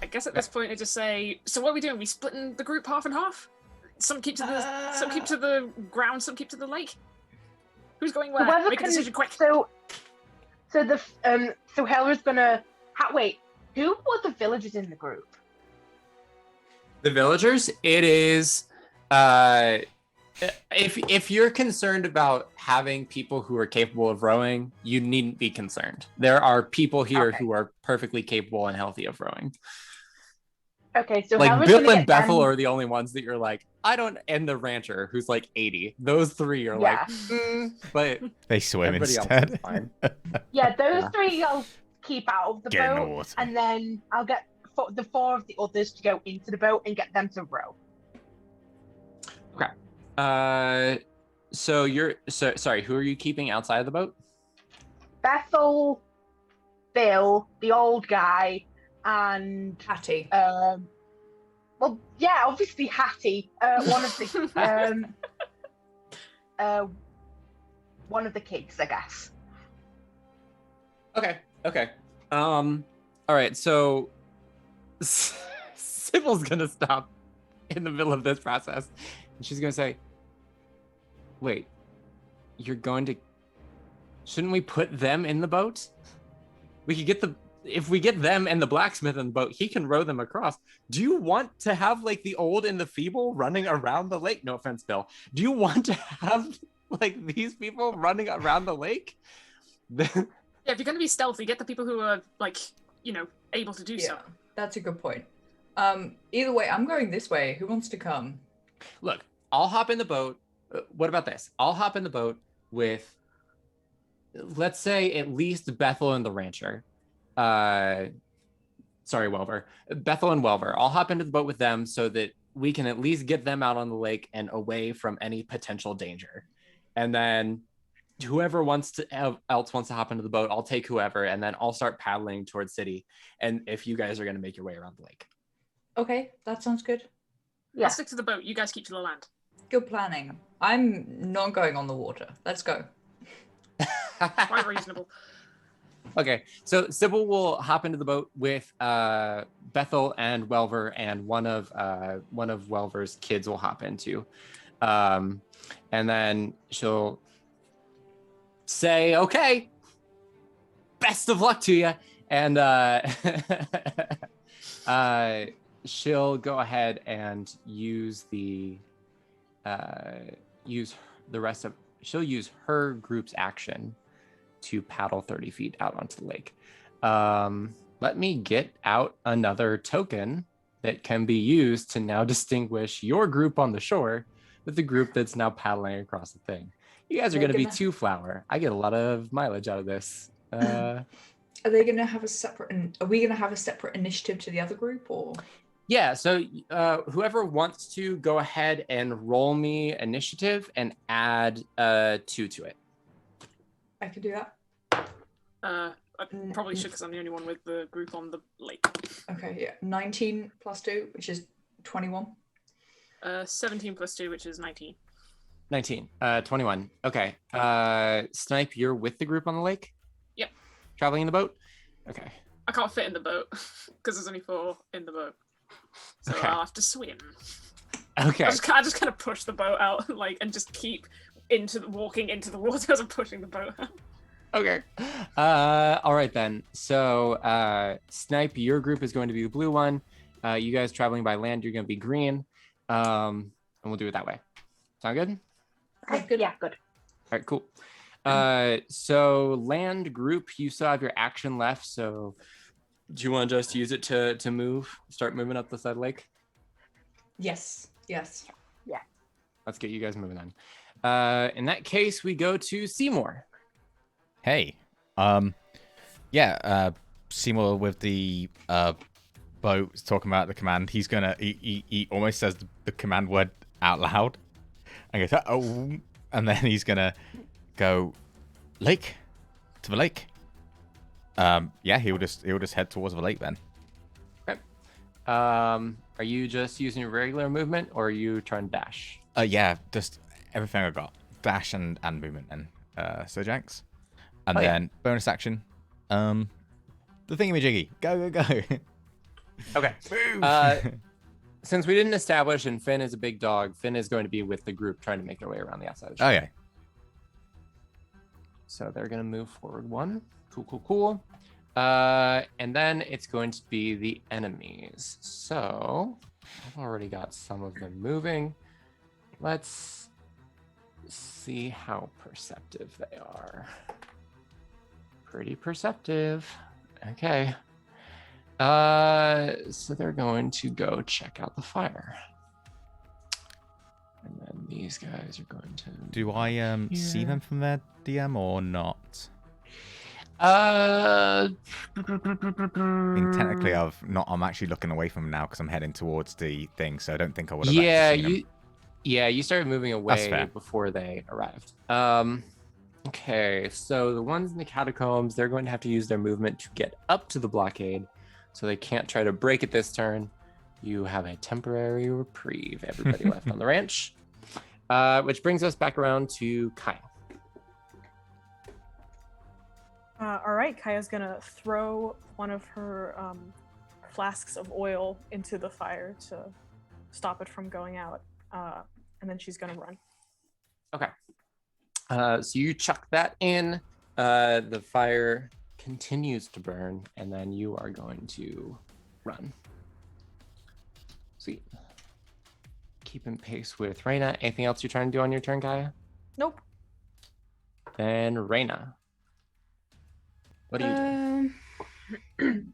I guess at this point I just say, so what are we doing? We splitting the group half and half? Some keep to the ground, some keep to the lake. Who's going where? Whoever Make a can- decision quick. So Hela's gonna wait. Who were the villagers in the group? The villagers, it is if you're concerned about having people who are capable of rowing, you needn't be concerned. There are people here Okay. who are perfectly capable and healthy of rowing. Okay, so Like Hela's Bill gonna and get Bethel them- are the only ones that you're like, I don't, and the rancher who's like 80. Those three are Yeah. but They swim everybody else instead. is fine. Yeah, those Yeah. three I'll keep out of the Get in the boat, water. and then I'll get the four of the others to go into the boat and get them to row. Okay. Sorry, who are you keeping outside of the boat? Bethel, Bill, the old guy, and Hattie. well, yeah, obviously Hattie, one of the one of the kids, I guess. Okay. All right, so Sybil's gonna stop in the middle of this process, and she's gonna say, "Wait, you're going to? Shouldn't we put them in the boat? We could get if we get them and the blacksmith in the boat, he can row them across. Do you want to have like the old and the feeble running around the lake? No offense, Bill. Do you want to have like these people running around the lake?" Yeah, if you're going to be stealthy, get the people who are, like, able to do so. Yeah, that's a good point. Either way, I'm going this way. Who wants to come? Look, I'll hop in the boat. What about this? I'll hop in the boat with, let's say, at least Bethel and the rancher. Sorry, Welver. Bethel and Welver. I'll hop into the boat with them so that we can at least get them out on the lake and away from any potential danger. And then whoever else wants to hop into the boat, I'll take whoever, and then I'll start paddling towards city. And if you guys are going to make your way around the lake. Okay, that sounds good. Yeah. I'll stick to the boat. You guys keep to the land. Good planning. I'm not going on the water. Let's go. Quite reasonable. Okay, so Sybil will hop into the boat with Bethel and Welver, and one of Welver's kids will hop into, and then she'll say, "Okay, best of luck to you," and she'll go ahead and use she'll use her group's action to paddle 30 feet out onto the lake. Let me get out another token that can be used to now distinguish your group on the shore with the group that's now paddling across the thing. You guys are going to be two flower. I get a lot of mileage out of this. Are they going to have a separate? Are we going to have a separate initiative to the other group, or? Yeah. So whoever wants to go ahead and roll me initiative and add 2 to it. I could do that. I probably should because I'm the only one with the group on the lake. Okay, yeah. 19 plus 2, which is 21. 17 plus 2, which is 19. 19. 21. Okay. Snipe, you're with the group on the lake? Yep. Traveling in the boat? Okay. I can't fit in the boat because there's only 4 in the boat. So Okay. I'll have to swim. Okay. I just kind of push the boat out, and just keep walking into the water as I'm pushing the boat out. Okay. All right then. So, Snipe, your group is going to be the blue one. You guys traveling by land, you're going to be green. And we'll do it that way. Sound good? Okay, good. Yeah, good. All right, cool. So land group, you still have your action left. So do you want to just use it to move, start moving up the side lake? Yes. Yeah. Let's get you guys moving then. In that case, we go to Seymour. Hey, Seymour with the boat is talking about the command. He's gonna he almost says the command word out loud, and goes, "Oh," and then he's gonna go lake to the lake. He'll just head towards the lake then. Okay. Are you just using regular movement, or are you trying to dash? Just everything I got, dash and movement, and so Janks. And Oh, yeah. then bonus action, the thingamajiggy. Go. Okay. Move. Since we didn't establish, and Finn is a big dog, Finn is going to be with the group trying to make their way around the outside of the ship. Okay. So they're going to move forward 1. Cool. And then it's going to be the enemies. So I've already got some of them moving. Let's see how perceptive they are. Pretty perceptive. Okay. So they're going to go check out the fire. And then these guys are going to... Do I see them from their DM or not? I mean, technically, I'm actually looking away from him now because I'm heading towards the thing, so I don't think I would have actually seen him. You started moving That's away fair. before they arrived. Okay, so the ones in the catacombs, they're going to have to use their movement to get up to the blockade, so they can't try to break it this turn. You have a temporary reprieve, everybody left on the ranch. Which brings us back around to Kaya. All right, Kaya's gonna throw one of her flasks of oil into the fire to stop it from going out, and then she's gonna run. Okay. So you chuck that in. The fire continues to burn, and then you are going to run. Sweet. Keeping pace with Reyna. Anything else you're trying to do on your turn, Kaya? Nope. Then Reyna. What do you do?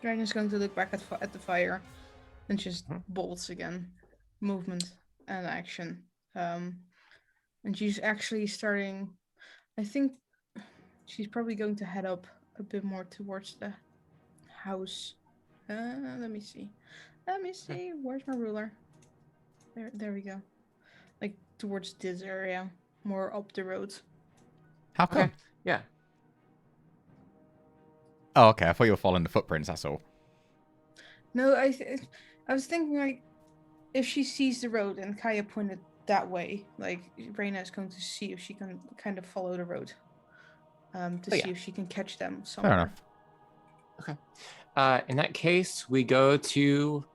Reyna's going to look back at the fire and just bolts again. Movement and action. And she's actually starting, I think she's probably going to head up a bit more towards the house. Let me see. Where's my ruler? There we go. Like towards this area, more up the road. How come? Okay. Yeah. Oh, okay. I thought you were following the footprints. That's all. No, I was thinking like if she sees the road and Kaya pointed that way, like Reyna is going to see if she can kind of follow the road. See if she can catch them somewhere. Fair enough. In that case, we go to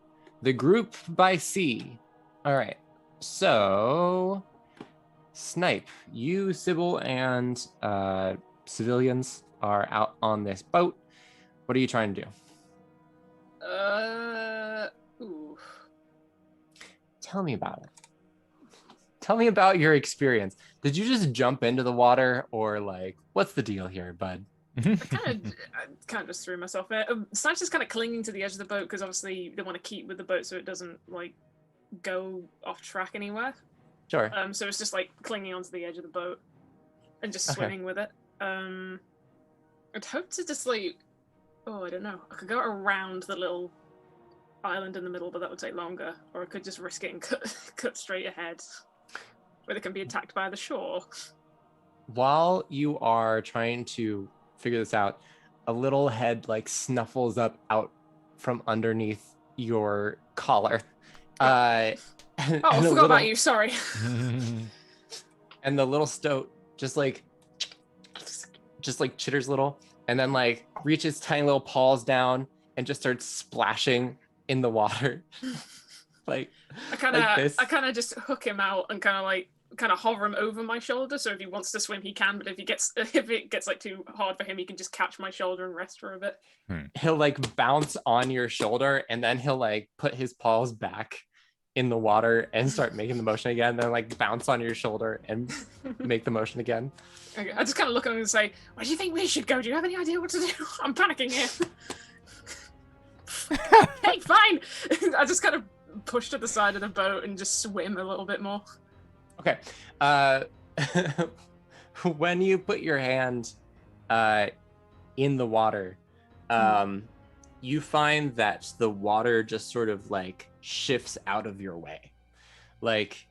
the group by sea. All right. So, Snipe, you, Sybil, and civilians are out on this boat. What are you trying to do? Ooh. Tell me about it. Tell me about your experience. Did you just jump into the water, or like, what's the deal here, bud? I kind of just threw myself in. Snipe's just kind of clinging to the edge of the boat because obviously they want to keep with the boat so it doesn't like go off track anywhere. Sure. So it's just like clinging onto the edge of the boat and just Okay. swimming with it. I'd hope to just like, I don't know. I could go around the little island in the middle, but that would take longer. Or I could just risk it and cut straight ahead, where they can be attacked by the shore. While you are trying to figure this out, a little head like snuffles up out from underneath your collar. I forgot about you. Sorry. And the little stoat just like chitters a little, and then like reaches tiny little paws down and just starts splashing in the water. Like I kind of just hook him out and kind of hover him over my shoulder, so if he wants to swim he can, but if it gets like too hard for him, he can just catch my shoulder and rest for a bit. He'll like bounce on your shoulder, and then he'll like put his paws back in the water and start making the motion again, then like bounce on your shoulder and make the motion again. Okay, I just kind of look at him and say, where do you think we should go? Do you have any idea what to do? I'm panicking here. Hey, fine. I just kind of push to the side of the boat and just swim a little bit more. Okay. When you put your hand in the water, you find that the water just sort of like shifts out of your way. Like,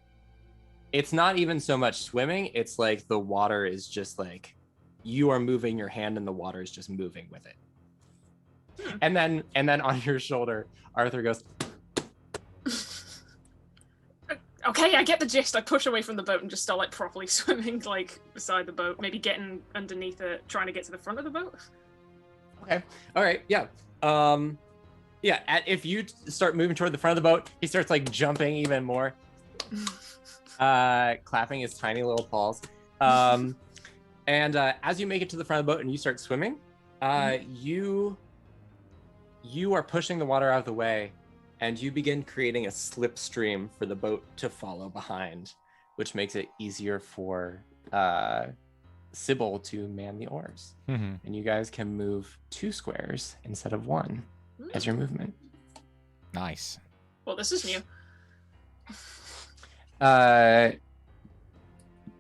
it's not even so much swimming, it's like the water is just like you are moving your hand and the water is just moving with it. And then on your shoulder, Arthur goes, okay, I get the gist. I push away from the boat and just start like properly swimming like beside the boat, maybe getting underneath it, trying to get to the front of the boat. okay, all right, yeah. If you start moving toward the front of the boat, he starts like jumping even more, clapping his tiny little paws. And as you make it to the front of the boat and you start swimming, you are pushing the water out of the way, and you begin creating a slipstream for the boat to follow behind, which makes it easier for Sybil to man the oars. And you guys can move 2 squares instead of 1 as your movement. Nice. Well, this is new.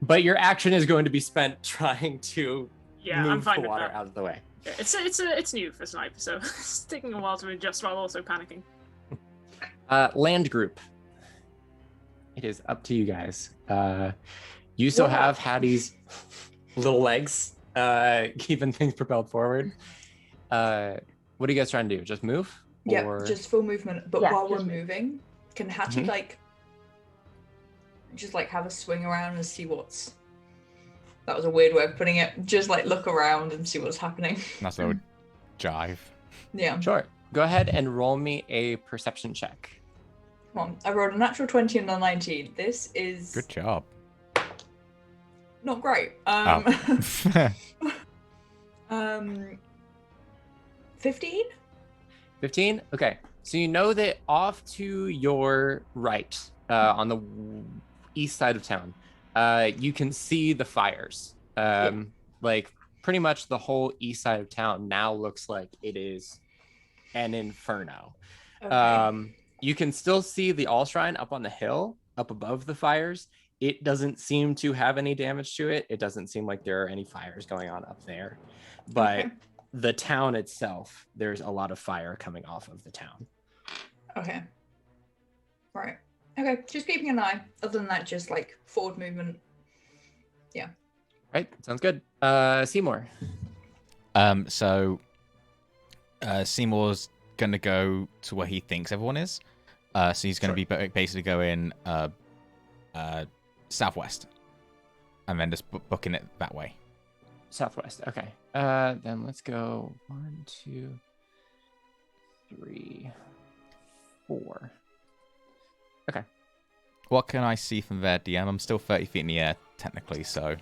But your action is going to be spent trying to Yeah, I'm move fine the with water that. out of the way. Yeah, it's new for Snipe, so it's taking a while to adjust while also panicking. Land group. It is up to you guys. You still Wow. have Hattie's little legs, keeping things propelled forward. What are you guys trying to do? Just move? Yeah, Or- just full movement. But Yeah, while we're just move. moving, can Hattie Mhm. like just like have a swing around and see what's? That was a weird way of putting it. Just like look around and see what's happening. That's a little jive. Yeah. Sure. Go ahead and roll me a perception check. Come on. I rolled a natural 20 and a 19. This is Good job. not great. Oh. 15? 15? Okay. So you know that off to your right, on the east side of town, you can see the fires. Like pretty much the whole east side of town now looks like it is an inferno. Okay. You can still see the All Shrine up on the hill, up above the fires. It doesn't seem to have any damage to it. It doesn't seem like there are any fires going on up there. But Okay. the town itself, there's a lot of fire coming off of the town. Okay. Right. Okay, just keeping an eye. Other than that, just like forward movement. Right? Sounds good. Seymour. So Seymour's gonna go to where he thinks everyone is. So he's gonna be basically going southwest, and then just booking it that way. Southwest. Okay. Then let's go 1, 2, 3, 4. Okay. What can I see from there, DM? I'm still 30 feet in the air, technically, so...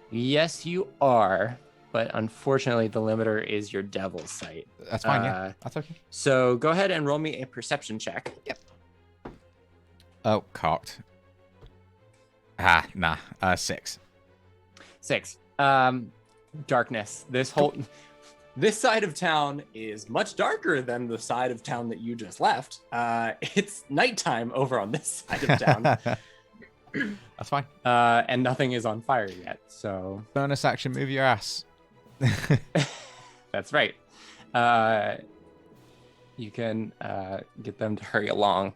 Yes, you are. But unfortunately, the limiter is your devil's sight. That's fine, yeah. That's okay. So go ahead and roll me a perception check. Oh, cocked. Nah. 6. 6. Darkness. This side of town is much darker than the side of town that you just left. It's nighttime over on this side of town. That's fine. And nothing is on fire yet, so... Bonus action, move your ass. That's right. You can get them to hurry along.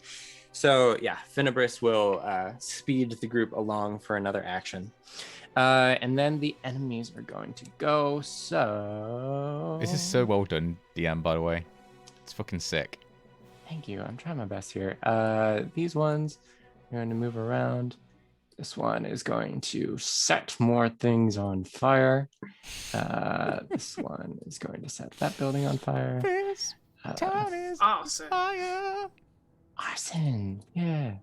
So, yeah, Finibris will speed the group along for another action. And then the enemies are going to go, so... This is so well done, DM, by the way. It's fucking sick. Thank you. I'm trying my best here. These ones are going to move around. This one is going to set more things on fire. This one is going to set that building on fire. This town is Awesome. fire. Arson. Yeah.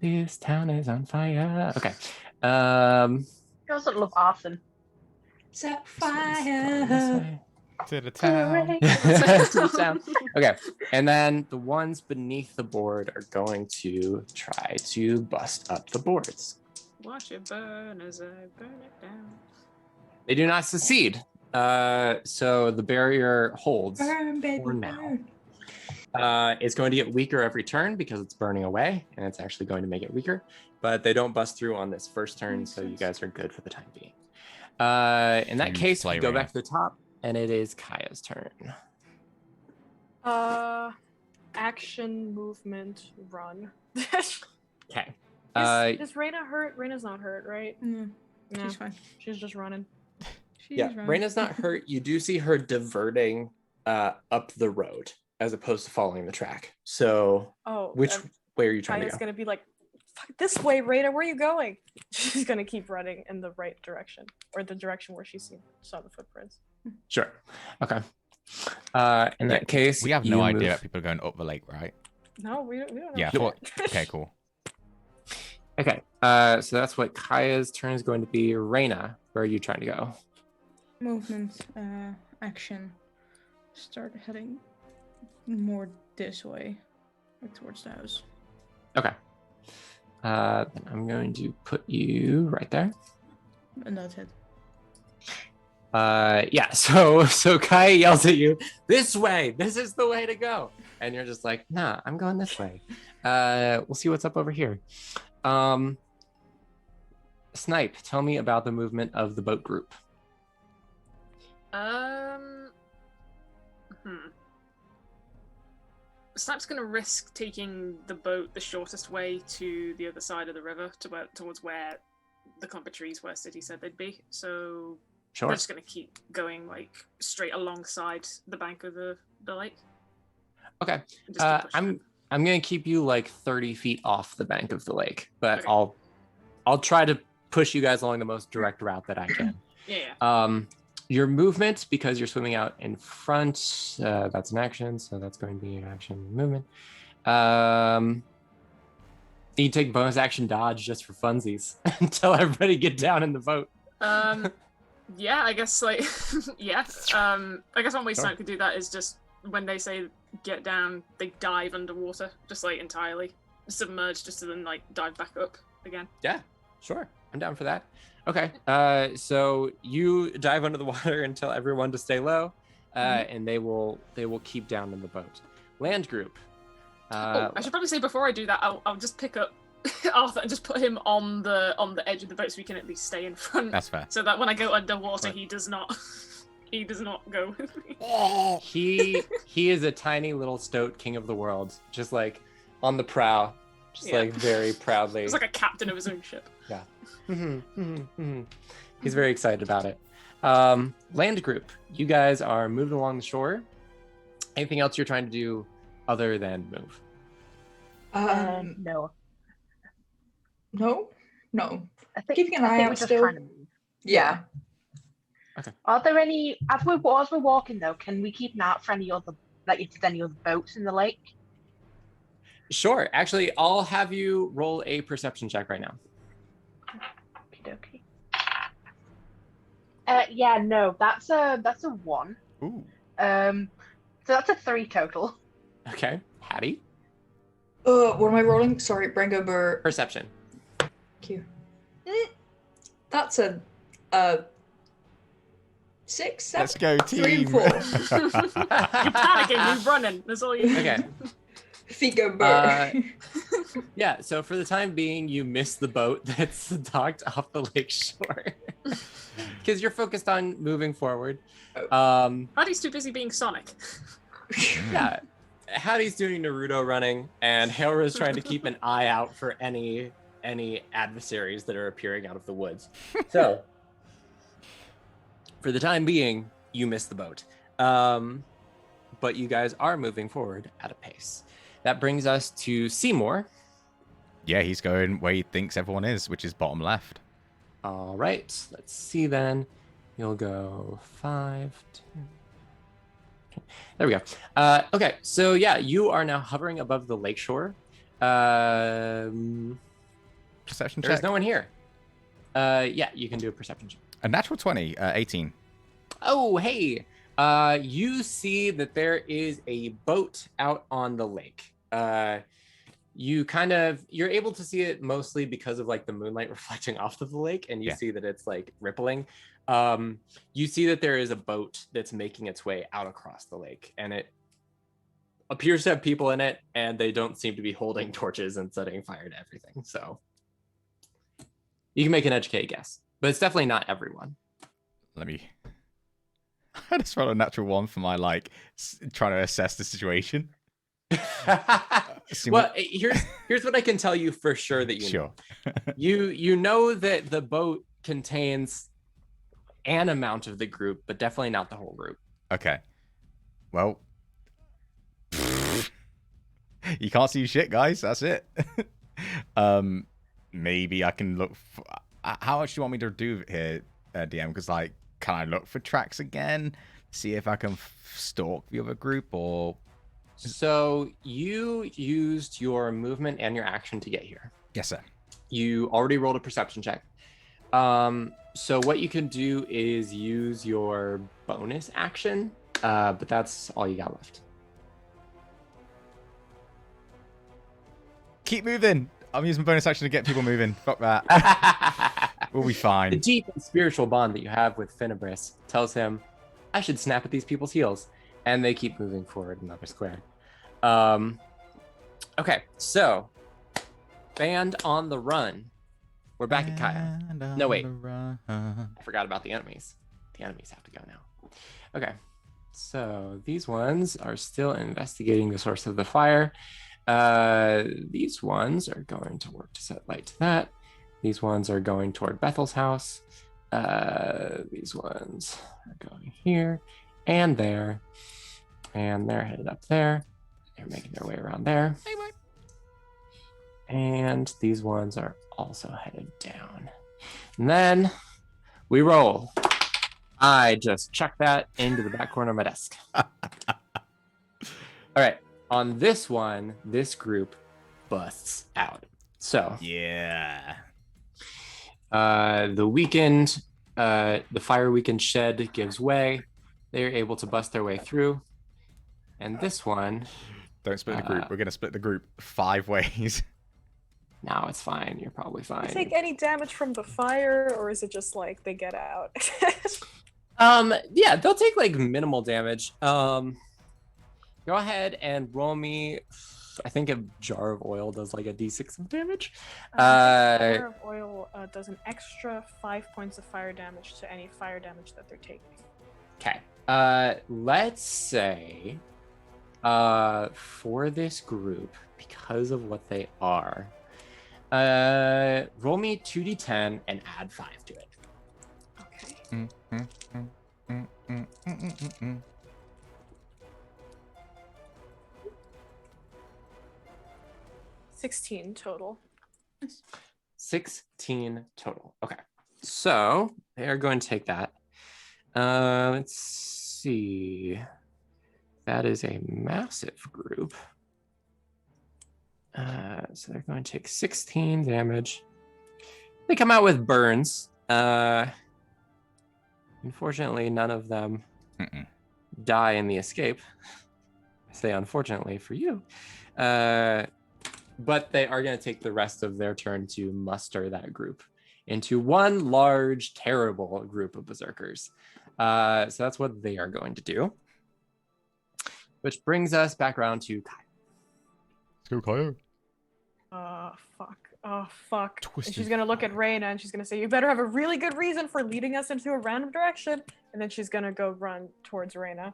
This town is on fire. Okay. He doesn't love arson. Set This one's going fire. this way. To the town. To the town. Okay, and then the ones beneath the board are going to try to bust up the boards. Watch it burn as I burn it down. They do not succeed. So the barrier holds. Burn, baby, For now. burn. It's going to get weaker every turn because it's burning away, and it's actually going to make it weaker. But they don't bust through on this first turn, so you guys are good for the time being. In that case, we go back to the top, and it is Kaya's turn. Action, movement, run. Okay. Is Reyna hurt? Reyna's not hurt, right? No, No, she's fine. she's just running. She's Yeah, fine. Raina's not hurt. You do see her diverting up the road as opposed to following the track. So, Oh, which way are you trying to Kaya's go? gonna be like, "Fuck this way, Reyna. Where are you going?" She's gonna keep running in the right direction, or the direction where she saw the footprints. Sure. Okay. In that case, We have you no idea move- that people are going up the lake, right? No, we don't know. Yeah, I shit. thought... Okay, cool. Okay. So that's what Kaya's turn is going to be. Reina, where are you trying to go? Movement, action. Start heading more this way, like towards the house. Okay. Then I'm going to put you right there. And that's it. Yeah. So Kaya yells at you, "This way! This is the way to go!" And you're just like, "Nah, I'm going this way. We'll see what's up over here." Snipe, tell me about the movement of the boat group. Snipe's gonna risk taking the boat the shortest way to the other side of the river, towards where the clump of trees where City said they'd be. So Sure. they're just gonna keep going like straight alongside the bank of the lake. Okay. And just keep pushing. I'm gonna keep you like 30 feet off the bank of the lake, but Okay. I'll try to push you guys along the most direct route that I can. Yeah. Your movement, because you're swimming out in front, that's an action, so that's going to be an action movement. You take bonus action dodge just for funsies until everybody get down in the boat. Yeah, I guess like yeah. I guess one way Sure. Snipe could do that is just when they say get down, they dive underwater, just like entirely submerged, just to then like dive back up again. Yeah, sure. I'm down for that. Okay. So you dive under the water and tell everyone to stay low, and they will keep down in the boat. Land group. I should probably say before I do that, I'll just pick up Arthur and just put him on the edge of the boat so we can at least stay in front. That's fair. So that when I go underwater, Right. he does not go with me. He is a tiny little stoat king of the world, just like on the prow, just Yeah. like very proudly. He's like a captain of his own ship. Yeah. He's very excited about it. Land group, you guys are moving along the shore. Anything else you're trying to do other than move? No. No. I think, Keeping an I eye think out we're just still. trying to move. Yeah. Are there any, as we're walking though, can we keep an eye out for any other, like if there's any other boats in the lake? Sure. Actually, I'll have you roll a perception check right now. Okie dokie. Yeah, no, that's a 1. Ooh. So that's a 3 total. Okay. Hattie, What am I rolling? Sorry, Brango Burr. perception. Thank you. That's a 6, 7. Let's go, 3 and team. 4. You're panicking. You're running. That's all you. Okay. Figo Burr. Yeah, so for the time being, you miss the boat that's docked off the lake shore because you're focused on moving forward. Hardy's too busy being Sonic. Yeah, Hattie's doing Naruto running, and Hailra's trying to keep an eye out for any adversaries that are appearing out of the woods. So, for the time being, you miss the boat, but you guys are moving forward at a pace. That brings us to Seymour. Yeah, he's going where he thinks everyone is, which is bottom left. All right, let's see then. You'll go 5, 10. There we go. Okay, so yeah, you are now hovering above the lakeshore. Perception There's check. no one here. Yeah, you can do a perception check. A natural 20, 18. Oh, hey. You see that there is a boat out on the lake. You're able to see it mostly because of like the moonlight reflecting off of the lake, and you Yeah. see that it's like rippling. You see that there is a boat that's making its way out across the lake, and it appears to have people in it, and they don't seem to be holding torches and setting fire to everything. So you can make an educated guess, but it's definitely not everyone. Let me. I just rolled a natural 1 for my trying to assess the situation. See Well, what- here's what I can tell you for sure that you Sure. know. You know that the boat contains an amount of the group, but definitely not the whole group. Okay. Well, you can't see shit, guys. That's it. Maybe I can look. How much do you want me to do here, DM? Because can I look for tracks again? See if I can stalk the other group, or So you used your movement and your action to get here. yes, sir. You already rolled a perception check. So what you can do is use your bonus action, but that's all you got left. Keep moving. I'm using bonus action to get people moving. Fuck that. We'll be The fine. deep and spiritual bond that you have with Finibris tells him, I should snap at these people's heels. And they keep moving forward another square. Okay, so Band on the Run. we're back at Kaya. And No, wait. on the run. I forgot about the enemies. The enemies have to go now. Okay. So these ones are still investigating the source of the fire. These ones are going to work to set light to that. These ones are going toward Bethel's house. These ones are going here and there. And they're headed up there. They're making their way around there. And these ones are also headed down. And then we roll. I just chuck that into the back corner of my desk. All right. On this one, this group busts out. So Yeah. the weekend, the fire weekend shed gives way. They're able to bust their way through. And this one, Don't split the group. We're going to split the group 5 ways. no, it's fine. You're probably Do fine. you take any damage from the fire, or is it just like they get out? Yeah, they'll take like minimal damage. Go ahead and roll me. I think a jar of oil does like a d6 of damage. Fire of oil does an extra 5 points of fire damage to any fire damage that they're taking. Okay. Let's say, for this group, because of what they are, roll me 2d10 and add 5 to it. Okay. 16 total. 16 total. Okay. So they are going to take that. Let's see. That is a massive group. So they're going to take 16 damage. They come out with burns. Unfortunately, none of them die in the escape. I say unfortunately for you. But they are going to take the rest of their turn to muster that group into one large, terrible group of berserkers. So that's what they are going to do. Which brings us back around to Kai. Let's go, Kaya. Fuck. Oh, fuck. And Twisted she's gonna look at Reyna and she's gonna say, you better have a really good reason for leading us into a random direction. And then she's gonna go run towards Reyna.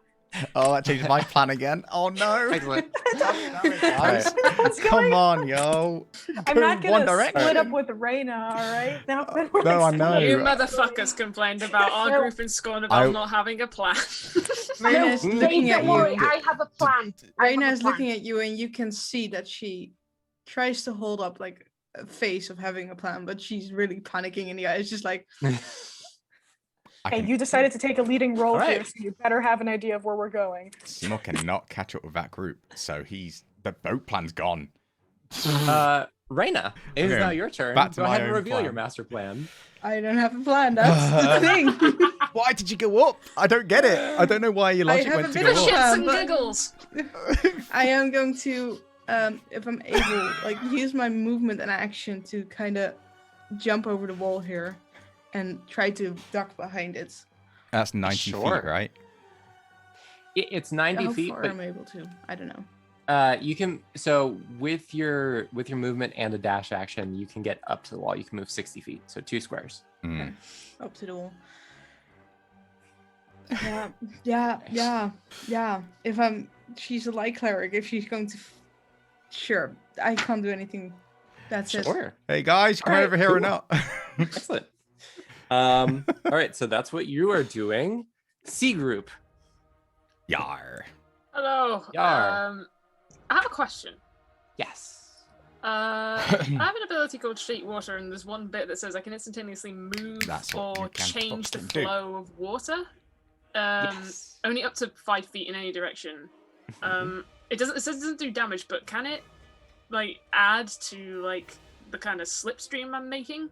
Oh, that changed my plan again. Oh, no. Excellent. Guys, What's come going on, yo. I'm not Go one gonna direction. split up with Reyna, alright? Now, No, I know. You motherfuckers complained about our group in Scorn about not having a plan. Reyna is No, looking at don't worry, you. I have a plan. Reyna is looking at you, and you can see that she tries to hold up like a face of having a plan, but she's really panicking in the eyes. It's just like, Hey, you decided to take a leading role All right. here, so you better have an idea of where we're going. Simo cannot catch up with that group, so the boat plan's gone. Reyna, it is Okay, now your turn. back to Go my ahead and own reveal your plan. master plan. I don't have a plan. That's the thing. Why did you go up? I don't get it. I don't know why your logic have went a to bit go of up. shit. Shits and but- giggles. I am going to, if I'm able, like use my movement and action to kind of jump over the wall here and try to duck behind it. That's 90 Sure. feet, right? It's 90 How feet, far but am I able to? I don't know. you can. So with your movement and a dash action, you can get up to the wall. You can move 60 feet, so 2 squares. Hmm. Up to the wall. Yeah. If she's a light cleric. If she's going to, sure, I can't do anything. That's it. Sure. Hey guys, come All right, over here or cool. not? Excellent. All right, so that's what you are doing. C group. Yar. Hello. Yar. I have a question. Yes. I have an ability called Sheet Water, and there's one bit that says I can instantaneously move That's what or you can change the fucking do. flow of water. Yes. Only up to 5 feet in any direction. It says it doesn't do damage, but can it like add to like the kind of slipstream I'm making?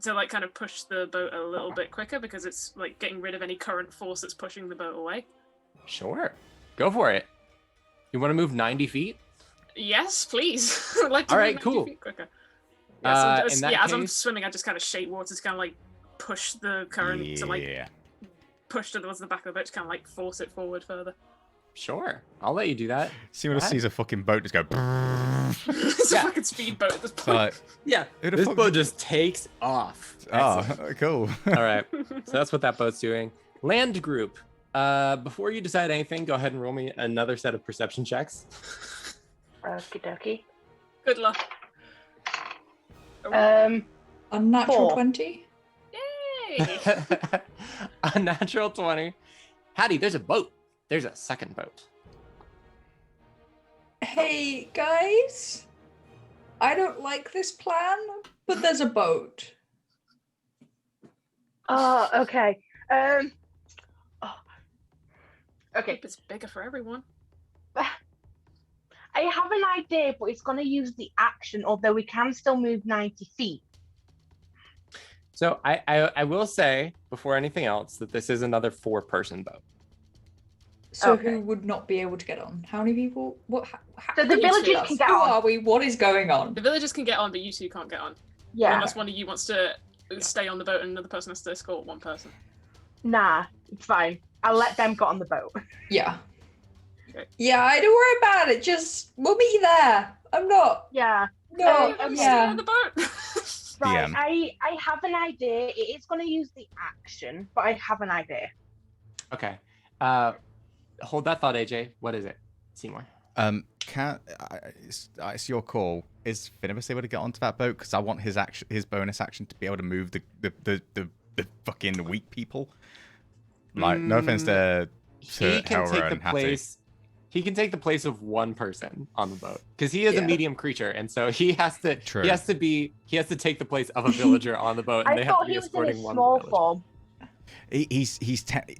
To like kind of push the boat a little bit quicker because it's like getting rid of any current force that's pushing the boat away. Sure. Go for it. You want to move 90 feet? Yes, please. I'd like to All move right, 90 cool. feet quicker. Yeah, so in that as I'm case- swimming, I just kind of shape water to kind of like push the current to like Yeah. push towards the back of the boat to kind of like force it forward further. Sure, I'll let you do that. Simula What? sees a fucking boat just go. It's Yeah. a fucking speedboat at this So point. like, Yeah, Who the this fuck boat did- just takes off. Excellent. oh, cool. All right, so that's what that boat's doing. Land group. Before you decide anything, go ahead and roll me another set of perception checks. Okie dokie. Good luck. Unnatural 4. 20. Yay! A natural 20. Hattie, there's a boat. There's a second boat. Hey, guys. I don't like this plan, but there's a boat. Oh, okay. Oh. Okay. Hope it's bigger for everyone. I have an idea, but it's going to use the action, although we can still move 90 feet. So I will say before anything else that this is another 4-person boat. So Okay. who would not be able to get on? How many people? What? So the villagers can get Who on. are we? What is going on? The villagers can get on, but you two can't get on. Yeah. Unless one of you wants to stay on the boat and another person has to escort one person. Nah, it's fine. I'll let them get on the boat. Yeah. Okay. Yeah, I don't worry about it. Just we'll meet you there. I'm not. Yeah. No. Stay yeah. on the boat. Right. DM. I have an idea. It is going to use the action, but I have an idea. Okay. Hold that thought, AJ. What is it? Seymour. It's your call. Is Finibus able to get onto that boat? Because I want his bonus action to be able to move the fucking weak people. Like, no offense to He can Helra take and the Hattie. place. He can take the place of one person on the boat because he is Yeah. a medium creature, and so he has to. True. He has to take the place of a villager on the boat, and I they have to thought be he was in escorting his one. small villager. form.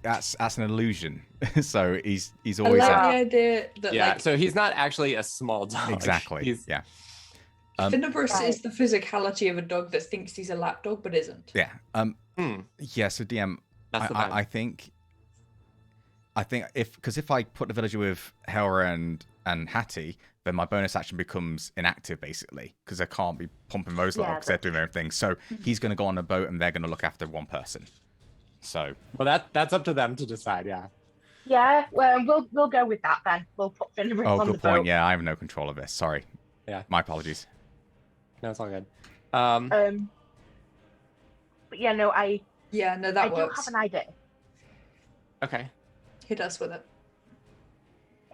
That's an illusion. So he's I always like at, the idea that Yeah, like so he's not actually a small dog. exactly. He's, Yeah. Finibus Right. is the physicality of a dog that thinks he's a lap dog but isn't. Yeah. hmm, Yeah. So DM, that's the vibe. I think if I put the villager with Helra and Hattie, then my bonus action becomes inactive basically because I can't be pumping those lot Yeah, because they're doing everything. So he's going to go on a boat and they're going to look after one person. So Well, that's up to them to decide. Yeah. Yeah, well, we'll go with that then. We'll put Finneran oh, on the good point. boat. Yeah, I have no control of this. Sorry. Yeah. My apologies. No, it's all good. But yeah, no, I Yeah, no, I that do works. have an idea. Okay. Hit us with it.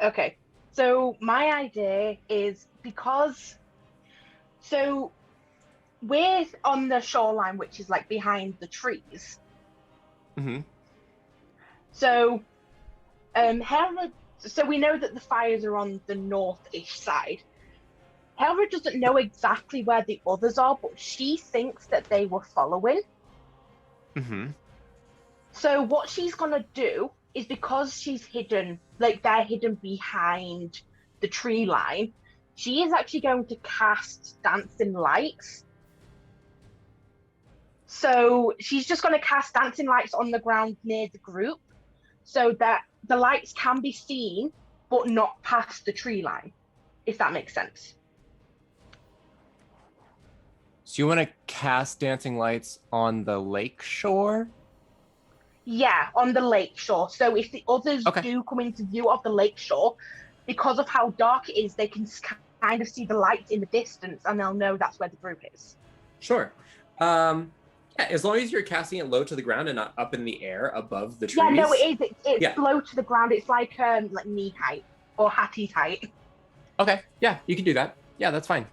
Okay, so my idea is because we're on the shoreline, which is like behind the trees. Mm-hmm. So, so we know that the fires are on the north-ish side. Helra doesn't know exactly where the others are, but she thinks that they were following. Mm-hmm. So what she's gonna do is, because she's hidden, like they're hidden behind the tree line, she is actually going to cast dancing lights. So she's just going to cast dancing lights on the ground near the group so that the lights can be seen but not past the tree line, if that makes sense. So you want to cast dancing lights on the lake shore? Yeah, on the lake shore. So if the others Okay. do come into view of the lake shore, because of how dark it is, they can kind of see the lights in the distance and they'll know that's where the group is. Sure. Yeah, as long as you're casting it low to the ground and not up in the air above the trees. Yeah, no, it is. It's Yeah. low to the ground. It's like knee height or Hattie's height. Okay, yeah, you can do that. Yeah, that's fine.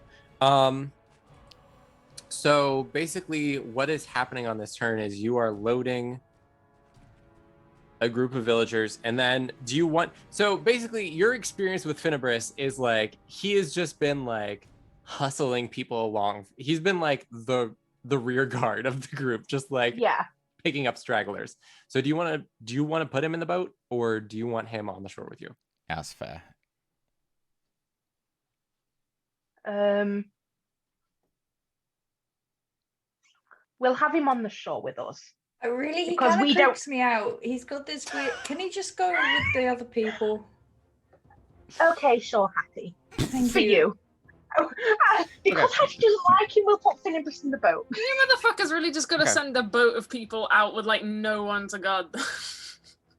So basically what is happening on this turn is you are loading a group of villagers, and then do you want, so basically your experience with Finibus is like he has just been like hustling people along. He's been like the rear guard of the group, just like Yeah. picking up stragglers. So do you want to put him in the boat, or do you want him on the shore with you? That's fair. We'll have him on the shore with us. He Because kind we of don't- creeps me out. He's got this weird. Can he just go with the other people? Okay, sure, Hattie. Thank For you. Oh, because Okay. Hattie doesn't like him, we'll put Finibus in the boat. You motherfuckers really just gonna Okay. send a boat of people out with like no one to guard them.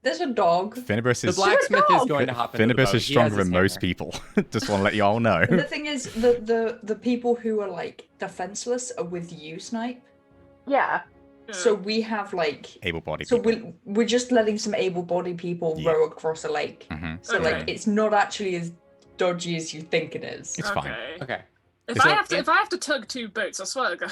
There's a dog. Finibus The is blacksmith is going to hop into the Finibus boat. is He has stronger his than most hammer. people. Just want to let you all know. And the thing is, the people who are like defenseless are with you, Snipe. Yeah. So we have like. Able-bodied So people. we're just letting some able-bodied people Yeah. row across a lake. Mhm. So Okay. like, it's not actually as dodgy as you think it is. It's fine. Okay. If So if I have to tug 2 boats, I swear to God.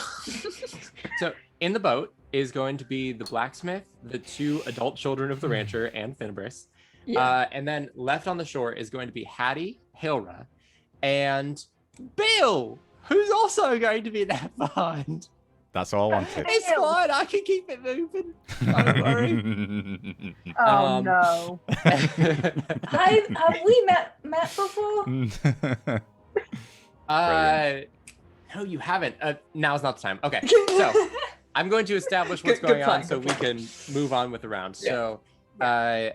So in the boat is going to be the blacksmith, the 2 adult children of the rancher, and Finibris. Yeah. And then left on the shore is going to be Hattie, Hilra, and Bill, who's also going to be left behind. That's all I wanted. It's fine. I can keep it moving. Don't worry. Oh no. Have we met before? No, you haven't. Now's not the time. Okay, so I'm going to establish what's Good going plan, on so good we can move on with the round. Yeah. So,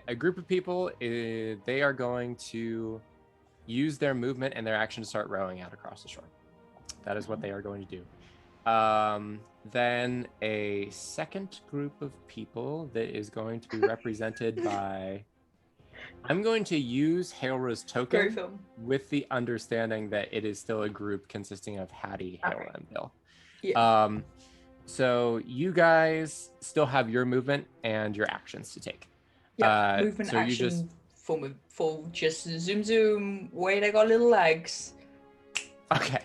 a group of people, they are going to use their movement and their action to start rowing out across the shore. That is what they are going to do. Then a second group of people that is going to be represented by. I'm going to use Hailra's Go token film. with the understanding that it is still a group consisting of Hattie, Hailra, and Bill. Yeah. So you guys still have your movement and your actions to take. Yeah. Movement, so you action, just- full, just zoom. Wait, I got little legs. Okay.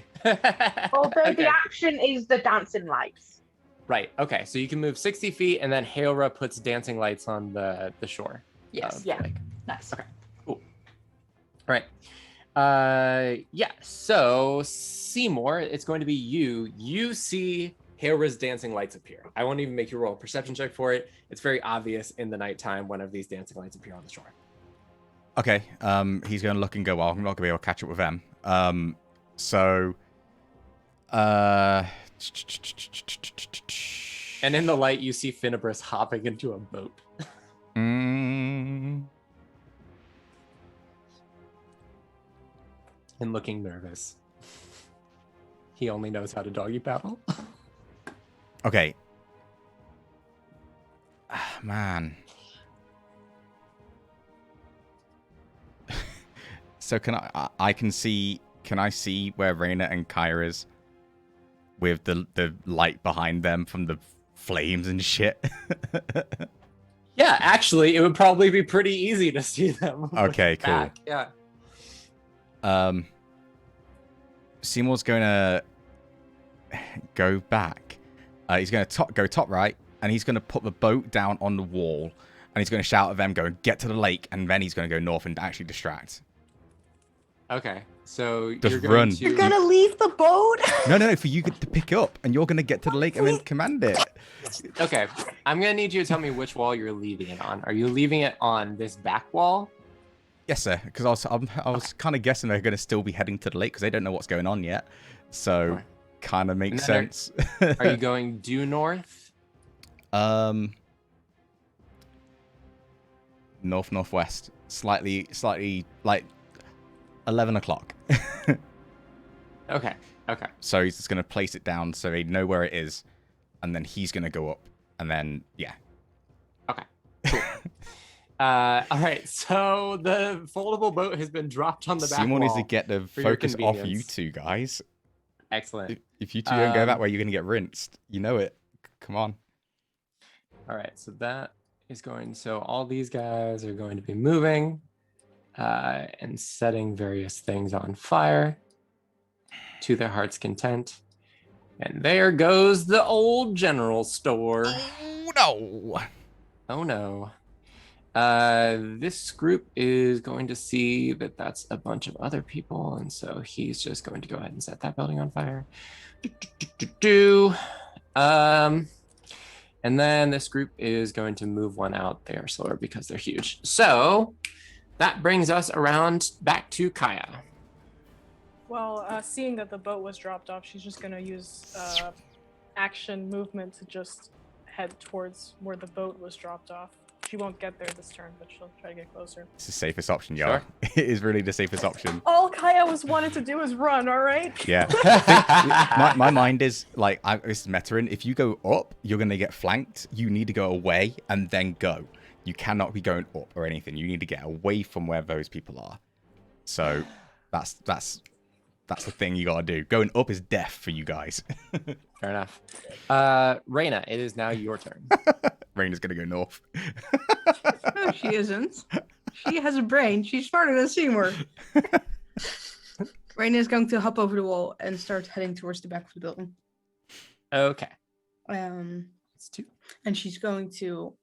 Although Okay. the action is the dancing lights. Right. Okay. So you can move 60 feet, and then Hailra puts dancing lights on the shore. Yes. of Yeah. the lake. Nice. Okay. Cool. All right. Yeah. So Seymour, it's going to be you. You see Hailra's dancing lights appear. I won't even make you roll a perception check for it. It's very obvious in the nighttime one of these dancing lights appear on the shore. Okay, he's going to look and go, well, I'm not going to be able to catch up with them. So... And in the light, you see Finibris hopping into a boat. Mm, And looking nervous. He only knows how to doggy paddle. okay. Ah, man. So can I can see, can I see where Raina and Kyra is with the light behind them from the flames and shit? Yeah, actually, it would probably be pretty easy to see them. Okay, cool. back. Yeah. Seymour's gonna go back. He's gonna go top right, and he's gonna put the boat down on the wall, and he's gonna shout at them, "Go and get to the lake," and then he's gonna go north and actually distract. Okay. So Just you're going run. to. You're gonna leave the boat? No, for you to pick up, and you're gonna get to the lake and then command it. Okay. I'm gonna need you to tell me which wall you're leaving it on. Are you leaving it on this back wall? Yes, sir. Because I was kind of guessing they're gonna still be heading to the lake because they don't know what's going on yet. So, Right. kind of makes And then sense. Are you going due north? Northwest, slightly like 11 o'clock. Okay. Okay. So he's just gonna place it down so they know where it is, and then he's gonna go up, and then yeah. All right. So the foldable boat has been dropped on the back Someone wall. needs to get the for your focus off you convenience. two guys. Excellent. If you two don't go that Um, way, you're gonna get rinsed. You know it. Come on. All right. So that is going. So all these guys are going to be moving and setting various things on fire to their heart's content. And there goes the old general store. Oh no! Oh no. This group is going to see that that's a bunch of other people, and so he's just going to go ahead and set that building on fire. And then this group is going to move one out. They are slower because they're huge. So that brings us around back to Kaya. Well, seeing that the boat was dropped off, she's just gonna use action movement to just head towards where the boat was dropped off. She won't get there this turn, but she'll try to get closer. It's the safest option, yo. Sure. It is really the safest option. All Kaya was wanted to do is run, alright? Yeah. my mind is like, this is Meteran. If you go up, you're gonna get flanked. You need to go away and then go. You cannot be going up or anything. You need to get away from where those people are. So that's the thing you gotta do. Going up is death for you guys. Fair enough. Reyna, it is now your turn. Raina's gonna go north. No, she isn't. She has a brain. She's smarter than Seymour. Raina is going to hop over the wall and start heading towards the back of the building. Okay. It's 2. And she's going to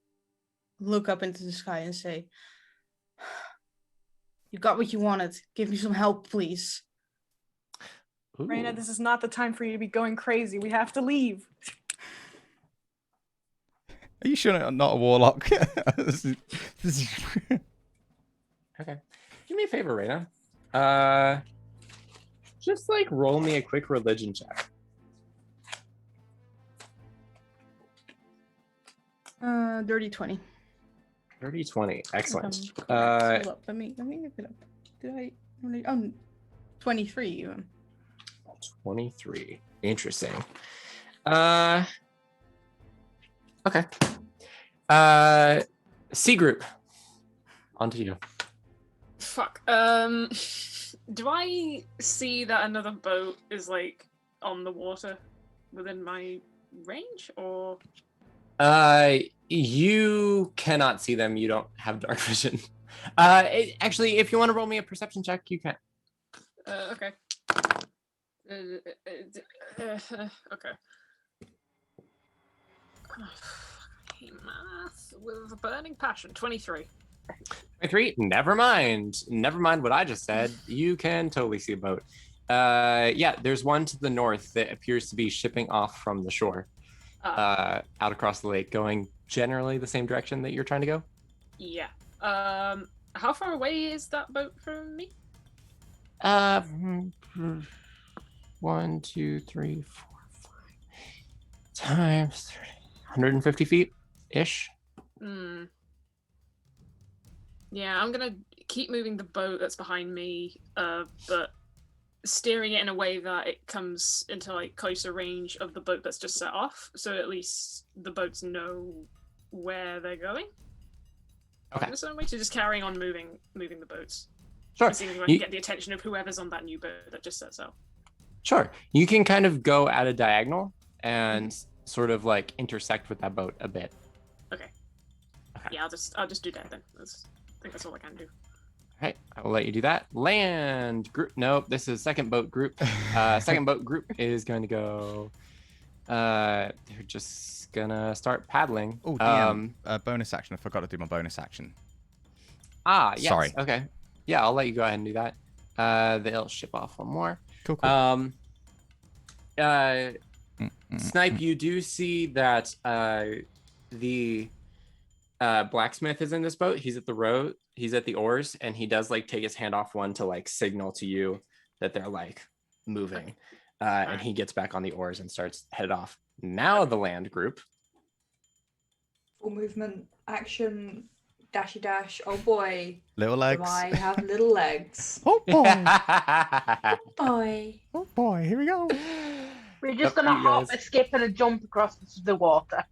look up into the sky and say, "You got what you wanted. Give me some help, please." Ooh. Raina, this is not the time for you to be going crazy. We have to leave. Are you sure I'm not a warlock? This is... Okay. Do me a favor, Reyna. Just like roll me a quick religion check. Dirty 20. Dirty 20. Excellent. Hold up. Let me look it up. Did I? Oh, 23 even. 23. Interesting. Okay. C group. On to you. Fuck. Do I see that another boat is like on the water within my range, or? You cannot see them. You don't have dark vision. Actually, if you want to roll me a perception check, you can. Okay. Okay. Oh, I hate math with a burning passion. 23. 23. Never mind. Never mind what I just said. You can totally see a boat. Yeah, there's one to the north that appears to be shipping off from the shore. Out across the lake, going generally the same direction that you're trying to go. Yeah. How far away is that boat from me? 1, 2, 3, 4, 5 times 30, 150 feet ish. Yeah, I'm gonna keep moving the boat that's behind me, but steering it in a way that it comes into like closer range of the boat that's just set off, so at least the boats know where they're going. Okay. There's no way to just carrying on moving the boats. Sure. Seeing if I can get the attention of whoever's on that new boat that just sets out. Sure. You can kind of go at a diagonal and sort of like intersect with that boat a bit. Okay. Yeah, I'll just do that then. I think that's all I can do. All right, I will let you do that. Land group. Nope, this is second boat group. Second boat group is going to go. They're just gonna start paddling. Oh, DM. Bonus action. I forgot to do my bonus action. Yes. Sorry. Okay. Yeah, I'll let you go ahead and do that. They'll ship off one more. Cool. Snipe, you do see that the blacksmith is in this boat. He's at the row. He's at the oars, and he does like take his hand off one to like signal to you that they're like moving. And he gets back on the oars and starts headed off. Now the land group. Full movement, action, dashy dash. Oh boy. Little legs. Do I have little legs? Oh boy. Oh boy. Oh boy. Here we go. We're just Up gonna you hop, guys. a skip, and a jump across the water.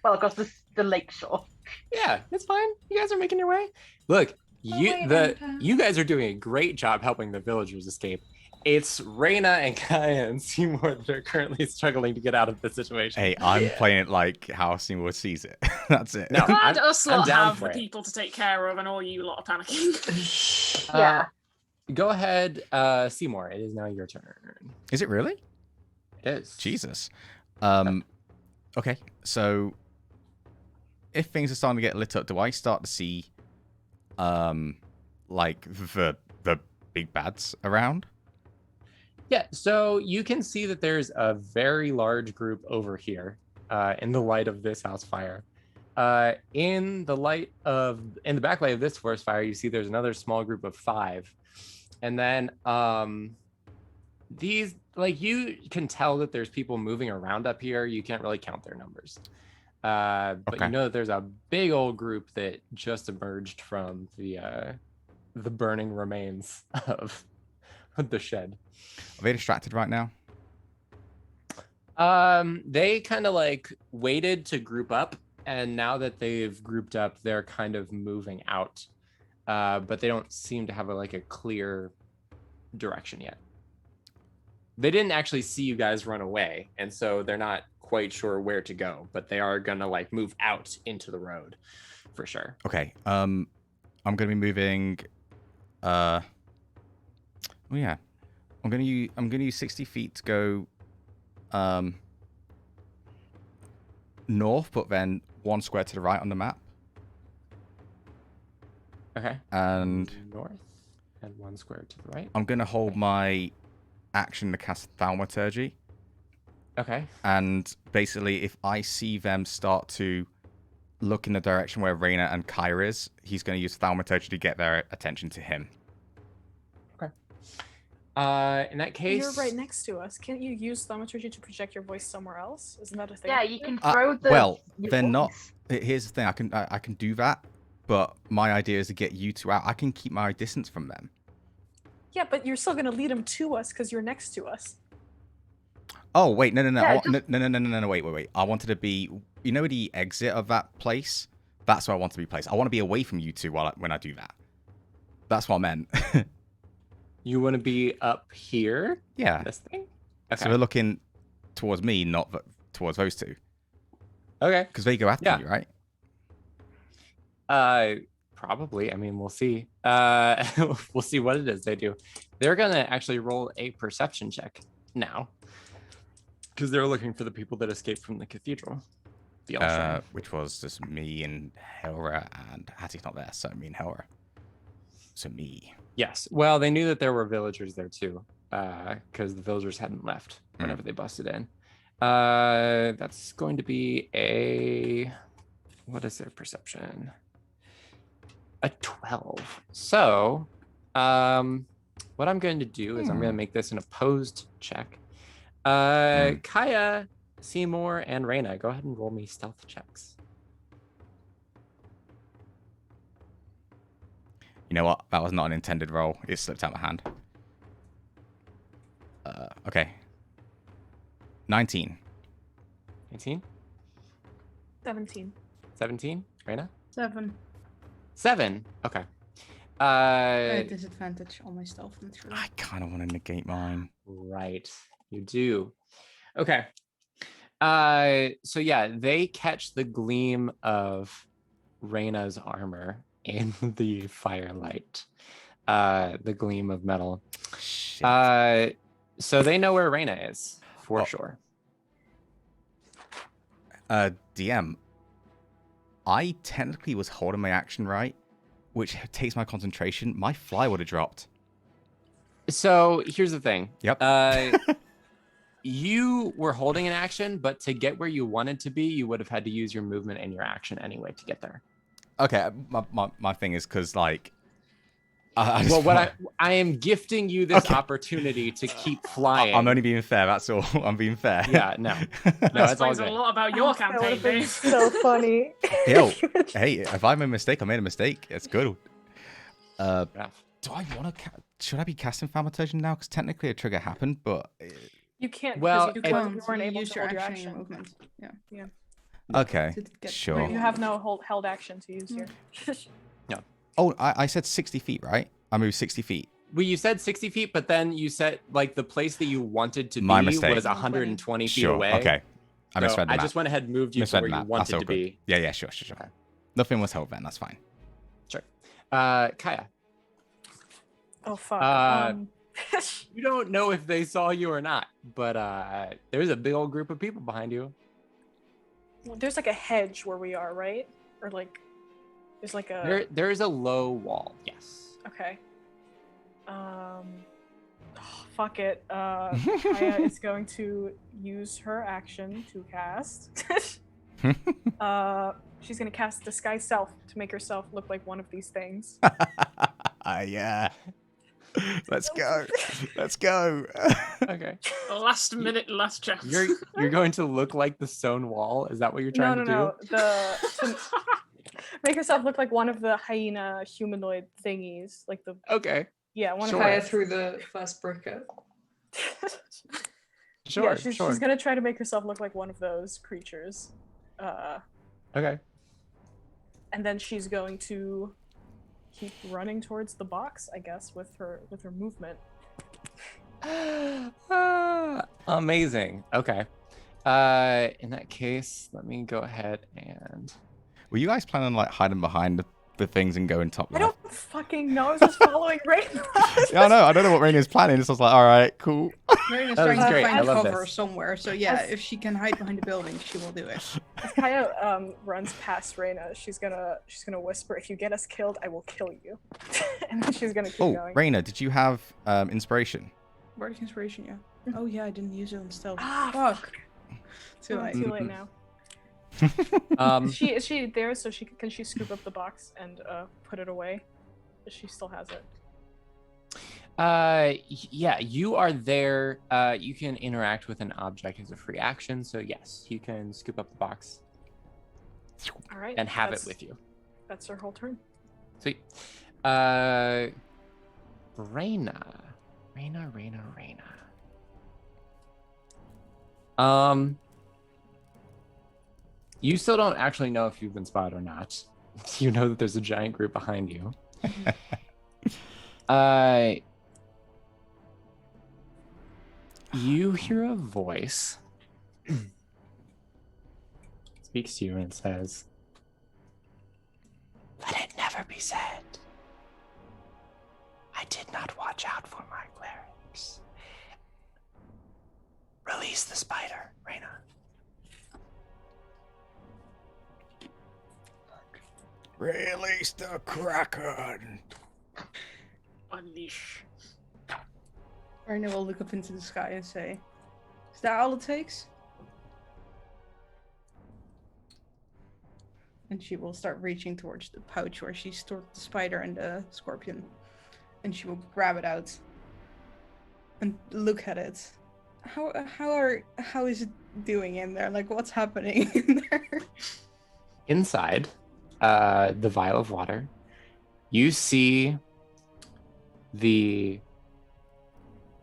Well, across the lake shore. Yeah, it's fine. You guys are making your way. Look, you guys are doing a great job helping the villagers escape. It's Reyna and Kaya and Seymour that are currently struggling to get out of the situation. Hey, I'm playing it like how Seymour sees it. That's it. No. Glad I'm us lot down have for the it. people to take care of, and all you lot are panicking. Yeah. Go ahead, Seymour. It is now your turn. Is it really? It is. Jesus. Okay, so if things are starting to get lit up, do I start to see like the big bads around? Yeah, so you can see that there's a very large group over here in the light of this house fire. In the backlight of this forest fire, you see there's another small group of 5. And then these, like, you can tell that there's people moving around up here. You can't really count their numbers. But Okay. you know that there's a big old group that just emerged from the burning remains of the shed. Are they distracted right now? They kind of like waited to group up and now that they've grouped up, they're kind of moving out, but they don't seem to have a clear direction yet. They didn't actually see you guys run away, and so they're not quite sure where to go, but they are gonna move out into the road for sure. Okay. I'm gonna be moving. Oh yeah. I'm gonna use 60 feet to go north, but then 1 square to the right on the map. Okay. And north and 1 square to the right. I'm gonna hold my action to cast Thaumaturgy. Okay. And basically, if I see them start to look in the direction where Reyna and Kyra is, he's going to use Thaumaturgy to get their attention to him. Okay. In that case, You're right next to us. Can't you use thaumaturgy to project your voice somewhere else? Isn't that a thing? Yeah, you can throw the. Well, your they're not. voice. Here's the thing: I can do that, but my idea is to get you two out. I can keep my distance from them. Yeah, but you're still gonna lead them to us because you're next to us. Oh wait, no, Yeah, no, wait. I wanted to be, the exit of that place. That's where I want to be placed. I want to be away from you two when I do that. That's what I meant. you want to be up here. Yeah. This thing. Okay. So they're looking towards me, not towards those two. Okay. Because they go after you, right? Probably. I mean, we'll see. We'll see what it is they do. They're gonna actually roll a perception check now, because they're looking for the people that escaped from the cathedral. The which was just me and Helra, and Hattie's not there, so me and Helra. So me. Yes. Well, they knew that there were villagers there too, because the villagers hadn't left whenever they busted in. That's going to be a. What is their perception? A 12. So, what I'm going to do is I'm going to make this an opposed check. Kaya, Seymour, and Reyna, go ahead and roll me stealth checks. You know what? That was not an intended roll. It slipped out of my hand. Okay. 19. 19? 17. 17? Reyna? 7. Okay. Disadvantage on my stealth, naturally. I kind of want to negate mine. Right. You do. Okay. So yeah, they catch the gleam of Reyna's armor in the firelight. The gleam of metal. Shit. So they know where Reyna is, for sure. DM, I technically was holding my action right, which takes my concentration. My fly would have dropped. So here's the thing. Yep. You were holding an action, but to get where you wanted to be, you would have had to use your movement and your action anyway to get there. Okay, my thing is because I am gifting you this opportunity to keep flying. I'm only being fair. That's all. I'm being fair. Yeah, no, That it's all explains a good. lot about your That would campaign, have been Dave. so funny. Yo, hey, if I made a mistake, I made a mistake. It's good. Rough. Do I want to? Should I be casting Thaumaturgy now? Because technically a trigger happened, but You can't. Well, because it- you Can't, weren't you able use to your hold your action and your action. movement. Yeah. okay, To get sure. where You have no held action to use here. Oh, I said 60 feet, right? I moved 60 feet. Well, you said 60 feet, but then you said the place that you wanted to My be mistake. was 120 feet Sure. away. Okay. I So misread the I map. just went ahead and moved you to Misread where the you map. That's wanted all to good. be. Yeah, sure. Okay. Nothing was held then. That's fine. Sure. Kaya, Oh fuck. you don't know if they saw you or not, but there's a big old group of people behind you. There's like a hedge where we are, right? Or like, there's like a. There is a low wall. Yes. Okay. Fuck it. Kaya is going to use her action to cast. She's gonna cast Disguise Self to make herself look like one of these things. Yeah. Let's go. Let's go. Okay. Last minute, last chance. You're going to look like the stone wall. Is that what you're trying to do? No. To make herself look like one of the hyena humanoid thingies, like the Okay. one Sure. Kaya of through the first bricker. Sure. yeah, sure. she's gonna try to make herself look like one of those creatures. Okay. And then she's going to keep running towards the box, I guess, with her movement. Amazing. Okay. In that case, let me go ahead and Were you guys planning on like hiding behind the things and going top I left? don't fucking know. I was just following Raina. Yeah, I know. I don't know what Raina's planning. It's just like, all right, cool. Marina's That was trying to great. find I love cover this. somewhere, so yeah, As- if she can hide behind a building, she will do it. As Kaya runs past Raina, she's gonna whisper, "If you get us killed, I will kill you." And then she's gonna keep Oh, going. Raina, did you have inspiration? Bardic inspiration, yeah. Oh yeah, I didn't use it on stealth. Ah, Fuck. Too Oh, late. too late now. Is she there so can she scoop up the box and put it away? She still has it. Yeah, you are there. You can interact with an object as a free action. So yes, you can scoop up the box All right. and have it with you. That's her whole turn. Sweet. Raina. You still don't actually know if you've been spotted or not. You know that there's a giant group behind you. You hear a voice speaks to you and says, "Let it never be said. I did not watch out for my clerics. Release the spider, Raina." Release the Kraken. Unleash. Marina will look up into the sky and say, "Is that all it takes?" And she will start reaching towards the pouch where she stored the spider and the scorpion. And she will grab it out and look at it. How is it doing in there? Like, what's happening in there? Inside the vial of water, you see the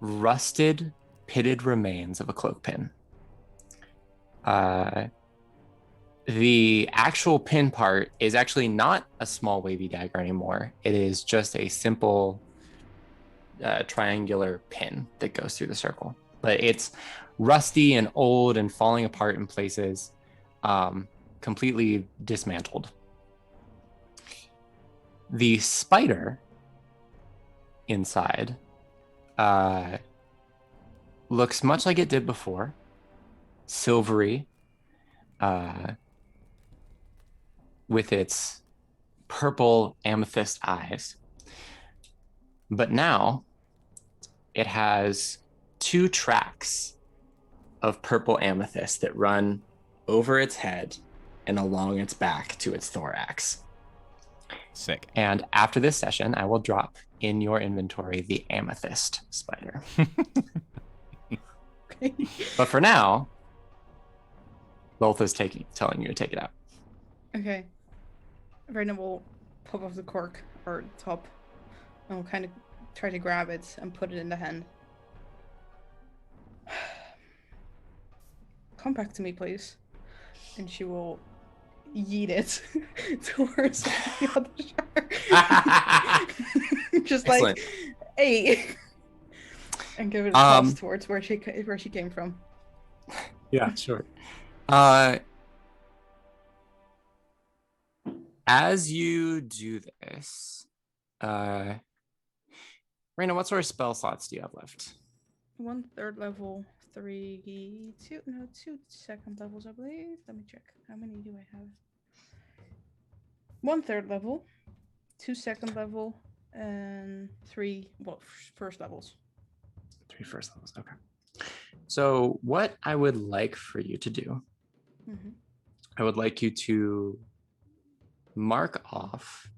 rusted, pitted remains of a cloak pin. The actual pin part is actually not a small wavy dagger anymore. It is just a simple triangular pin that goes through the circle. But it's rusty and old and falling apart in places, completely dismantled. The spider inside looks much like it did before, silvery, with its purple amethyst eyes. But now it has 2 tracks of purple amethyst that run over its head and along its back to its thorax. Sick. And after this session, I will drop in your inventory the amethyst spider. Okay. But for now, Lolth is telling you to take it out. Okay. Marina will pop off the cork or top and will kind of try to grab it and put it in the hand. Come back to me, please. And she will yeet it towards the other shark. Just Excellent. like, hey, and give it a toss towards where she came from. Yeah, sure. As you do this, Raina, what sort of spell slots do you have left? 1 third level, 2 second levels, I believe. Let me check. How many do I have? 1 third level, 2 second level, and 3 first levels. 3 first levels. Okay. So what I would like for you to do, I would like you to mark off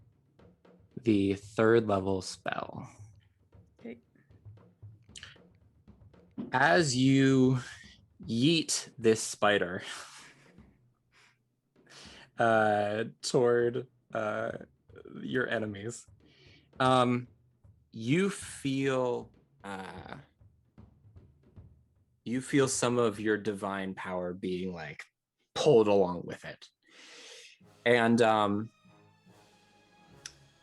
the 3rd level spell. Okay. As you yeet this spider toward your enemies, you feel some of your divine power being like pulled along with it. And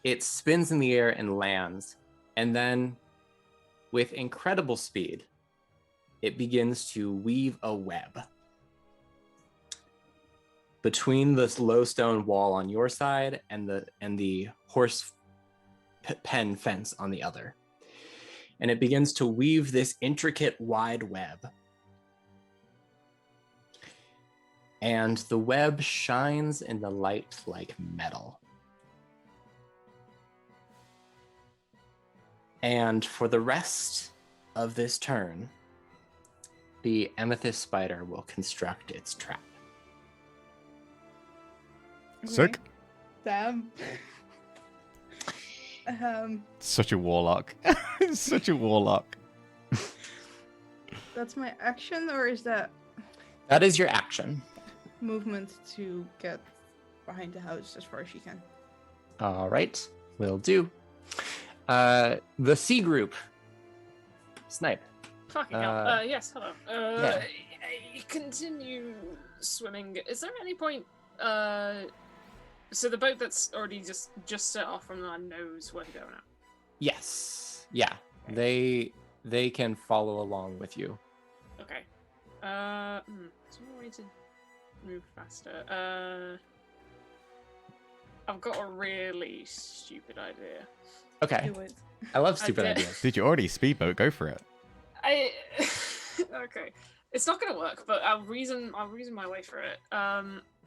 it spins in the air and lands. And then, with incredible speed, it begins to weave a web between this low stone wall on your side and the horse pen fence on the other. And it begins to weave this intricate wide web. And the web shines in the light like metal. And for the rest of this turn, the amethyst spider will construct its trap. Sick. Damn. Such a warlock. Such a warlock. That's my action, or is that That is your action. movement to get behind the house as far as you can? All right, will do. The C group. Snipe. Fucking hell. Yes, hello. Yeah. I continue swimming. Is there any point? So the boat that's already just set off from there knows where to go now. Yes. Yeah. They can follow along with you. Okay. Is there a way to move faster? I've got a really stupid idea. Okay. Do it. I love stupid did. ideas. Dude, you're already speedboat. Go for it. Okay. It's not gonna work, but I'll reason my way through it.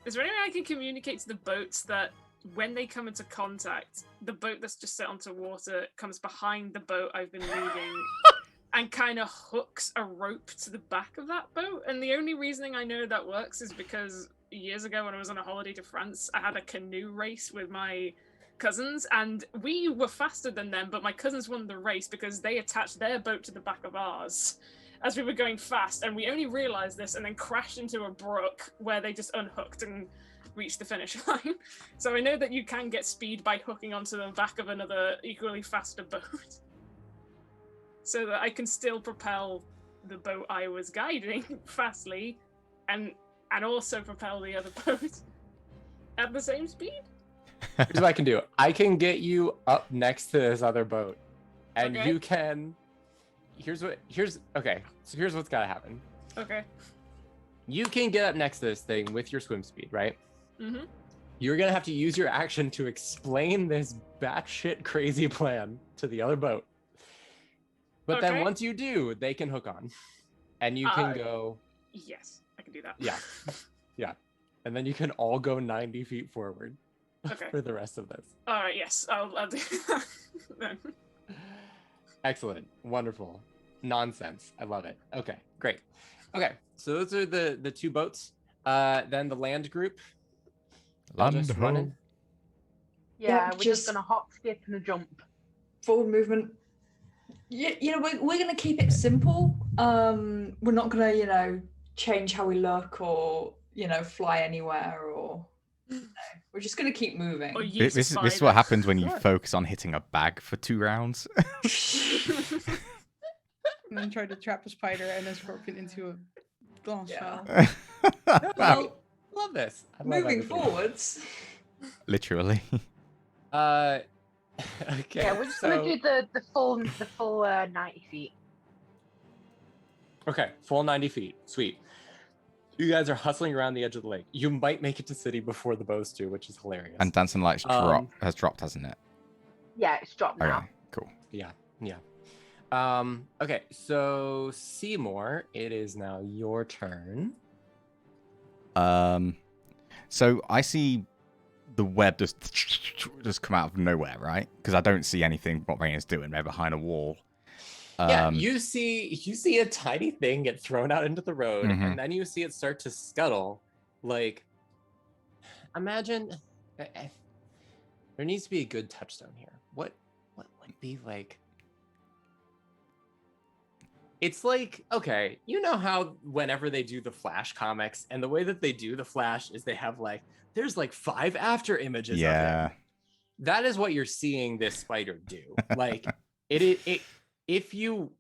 Is there any way I can communicate to the boats that when they come into contact, the boat that's just set onto water comes behind the boat I've been leading and kind of hooks a rope to the back of that boat? And the only reasoning I know that works is because years ago when I was on a holiday to France, I had a canoe race with my cousins, and we were faster than them, but my cousins won the race because they attached their boat to the back of ours as we were going fast, and we only realized this and then crashed into a brook where they just unhooked and reached the finish line. So I know that you can get speed by hooking onto the back of another equally faster boat, so that I can still propel the boat I was guiding fastly and also propel the other boat at the same speed. Here's what I can do. I can get you up next to this other boat, and Okay. you can. Okay. So here's what's gotta happen. Okay. You can get up next to this thing with your swim speed, right? Mm-hmm. You're gonna have to use your action to explain this batshit crazy plan to the other boat. But then Okay. once you do, they can hook on, and you can go. Yes, I can do that. Yeah, yeah, and then you can all go 90 feet forward Okay. for the rest of this. All right. Yes, I'll do that then. Excellent, wonderful, nonsense. I love it. Okay, great. Okay, so those are the two boats. Then the land group. They'll Land just run ho. in. Yeah, Yep, we're just just- gonna hop, skip, and a jump. Forward movement. We're gonna keep it simple. We're not gonna, change how we look or, fly anywhere or we're just gonna keep moving. Or This use a is what spider. happens when you Sure. focus on hitting a bag for 2 rounds. And then try to trap a spider and then scorpion into a glass Yeah. vial. Well, Love this. I love moving everything. forwards. Literally. Okay. Yeah, we're just so, gonna do the full 90 feet. Okay, full 90 feet. Sweet. You guys are hustling around the edge of the lake. You might make it to city before the boats do, which is hilarious. And Dancing Lights Um, has dropped, hasn't it? Yeah, it's dropped now. Okay, cool. Yeah. Okay, so Seymour, it is now your turn. So I see the web just come out of nowhere, right? Because I don't see anything what Raina's doing. They're behind a wall. Yeah, you see a tiny thing get thrown out into the road, Mhm. and then you see it start to scuttle. Like, imagine there needs to be a good touchstone here. What would be like? It's like, okay, you know how whenever they do the Flash comics, and the way that they do the Flash is they have there's 5 after images of Yeah. him. That is what you're seeing this spider do. Like if you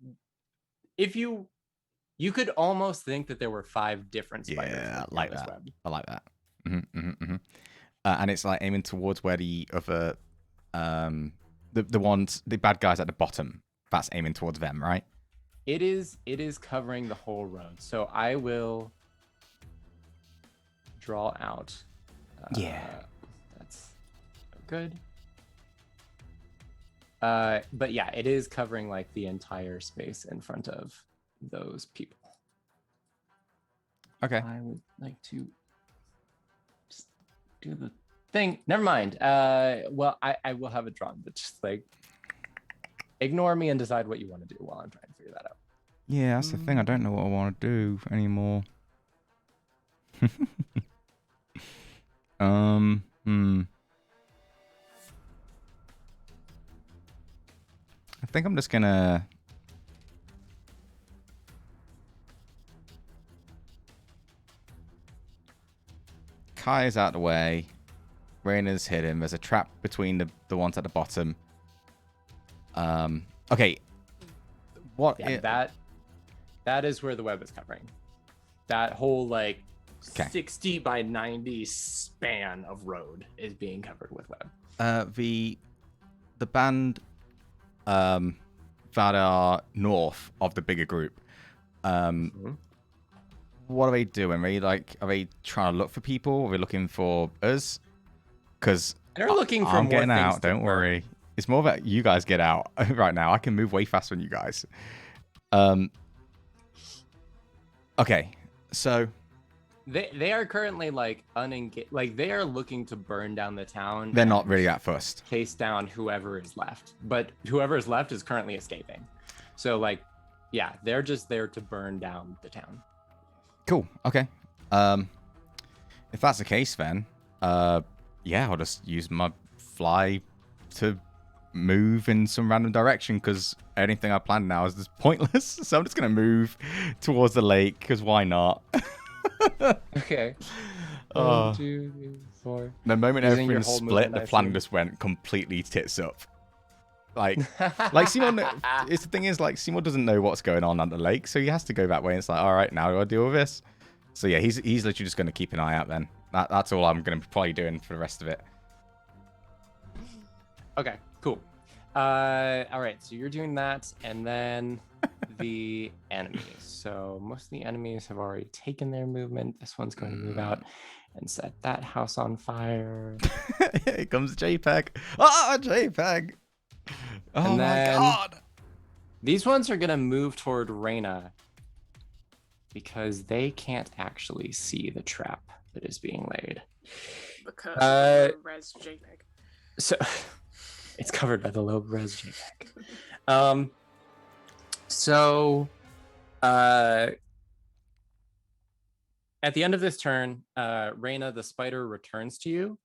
could almost think that there were 5 different spiders Yeah, working like on this that. web. I like that. and it's like aiming towards where the other, the bad guys at the bottom. That's aiming towards them, right? It is covering the whole road. So I will draw out. Yeah. That's good. But yeah, it is covering like the entire space in front of those people. Okay. I would like to just do the thing. Never mind. Well, I will have it drawn, but just like ignore me and decide what you want to do while I'm trying to figure that out. Yeah, that's the thing. I don't know what I want to do anymore. I think I'm just gonna. Kai is out of the way. Raina's hit him. There's a trap between the ones at the bottom. Okay. What? Yeah, that is where the web is covering. That whole like 60 by 90 span of road is being covered with web. The band that are north of the bigger group. What are they doing? Are they trying to look for people? Are they looking for us? Because they're looking for I'm more getting things out. to Don't burn. worry. It's more that you guys get out right now. I can move way faster than you guys. Okay, so they are currently like unengaged. Like they are looking to burn down the town. they're not really at first. Chase down whoever is left, but whoever is left is currently escaping. So like, yeah, they're just there to burn down the town. Cool. Okay. If that's the case, then yeah, I'll just use my fly to move in some random direction because anything I planned now is just pointless. So I'm just gonna move towards the lake because why not? Okay. Oh. 1, 2, 3, 4. The moment Using your everything whole split, movement, the I plan assume. just went completely tits up. Like Seymour, it's the thing is like Seymour doesn't know what's going on at the lake, so he has to go that way. And it's like, all right, now do I deal with this? So yeah, he's literally just going to keep an eye out. Then that's all I'm going to be probably doing for the rest of it. Okay, cool. All right, so you're doing that, and then the enemies. So most of the enemies have already taken their movement. This one's going to move out and set that house on fire. Here comes JPEG. Ah, JPEG. Oh And my then- god. These ones are going to move toward Reyna because they can't actually see the trap that is being laid. The curse of the res JPEG. So it's covered by the low res JPEG. So at the end of this turn, Reyna, the spider returns to you.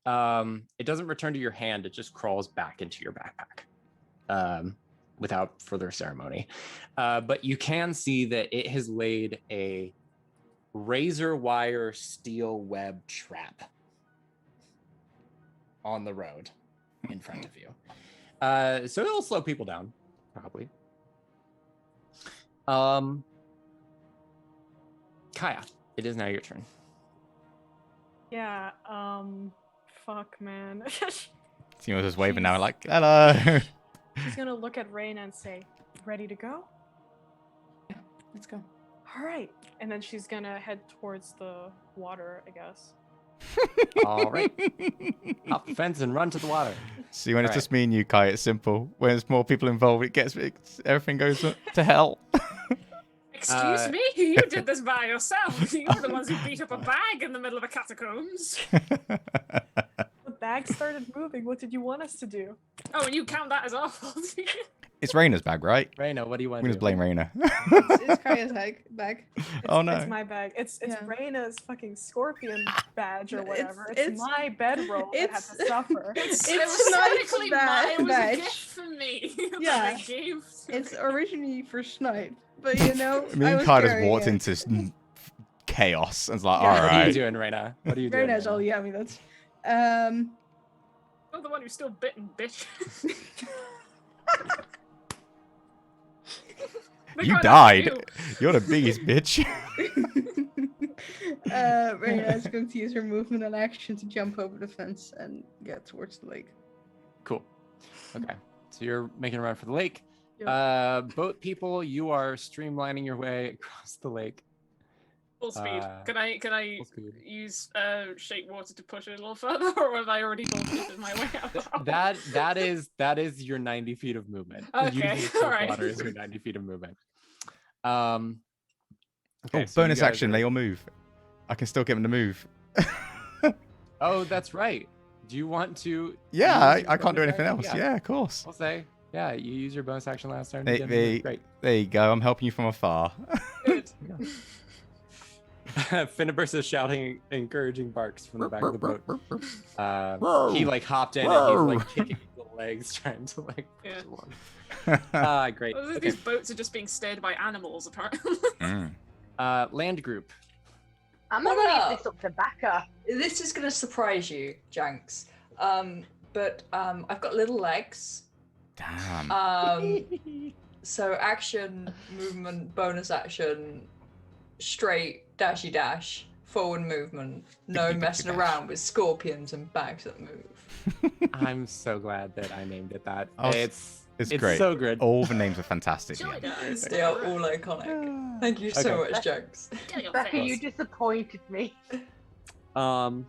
It doesn't return to your hand, it just crawls back into your backpack without further ceremony. But you can see that it has laid a razor wire steel web trap on the road in front of you. So it'll slow people down, probably. Kaya, it is now your turn. Yeah, fuck, man. Seymour's just waving now, like, hello. She's gonna look at Raina and say, ready to go? Let's go. All right. And then she's gonna head towards the water, I guess. All right. Hop the fence and run to the water. See, when it's Alright. just me and you, Kai, it's simple. When there's more people involved, everything goes to hell. Excuse me? You did this by yourself. You were the ones who beat up a bag in the middle of a catacombs. The bag started moving. What did you want us to do? Oh, and you count that as our fault? It's Raina's bag, right? Reyna, what do you want We to just do? blame Raina. It's Kaya's bag. Oh, no. It's my bag. It's Yeah. Raina's fucking scorpion badge or It's- whatever. It's, it's- my bedroll that had to suffer. It It's was Snipe's technically mine. It was a badge. gift for me. Yeah. I gave to It's originally for Snipe, but you know, Me I and was Kai just carrying walked it. into chaos and it's like, Yeah. all What are you right. doing, Reyna? What are you Very doing? nice. Oh Reyna? yeah, I mean that's. You're the one who's still bitten, bitch. They You got died. after you. You're the biggest bitch. Reyna is going to use her movement and action to jump over the fence and get towards the lake. Cool. Okay. So you're making a run for the lake. Yep. Boat people, you are streamlining your way across the lake. Full speed. Can I Full speed. use shape water to push it a little further, or have I already bullshitted my way out? That is your 90 feet of movement. Okay, Using all right. water is your 90 feet of movement. Okay, so you bonus guys action. They all move. I can still get them to move. Oh, that's right. Do you want to? Yeah, use your I can't do bonus anything action? else. Yeah, of course. I'll say. Yeah, you use your bonus action last turn. Great. There you go. I'm helping you from afar. Good. Finneburst is shouting encouraging barks from the back of the boat. He like hopped in and he's like kicking the legs, trying to like push along. Great. Well, Okay. These boats are just being steered by animals, apparently. Land group. I'm gonna What leave this up to Becca. This is gonna surprise you, Janks. But I've got little legs. Damn. So action, movement, bonus action, straight, dashy dash, forward movement. No Dicky messing dash. around with scorpions and bags that move. I'm so glad that I named it that. Oh, It's great. so good. All the names are fantastic. Joy Yeah. does. They are all iconic. Thank you so Okay. much, Janks. Get your Becca, face. you disappointed me. Yeah.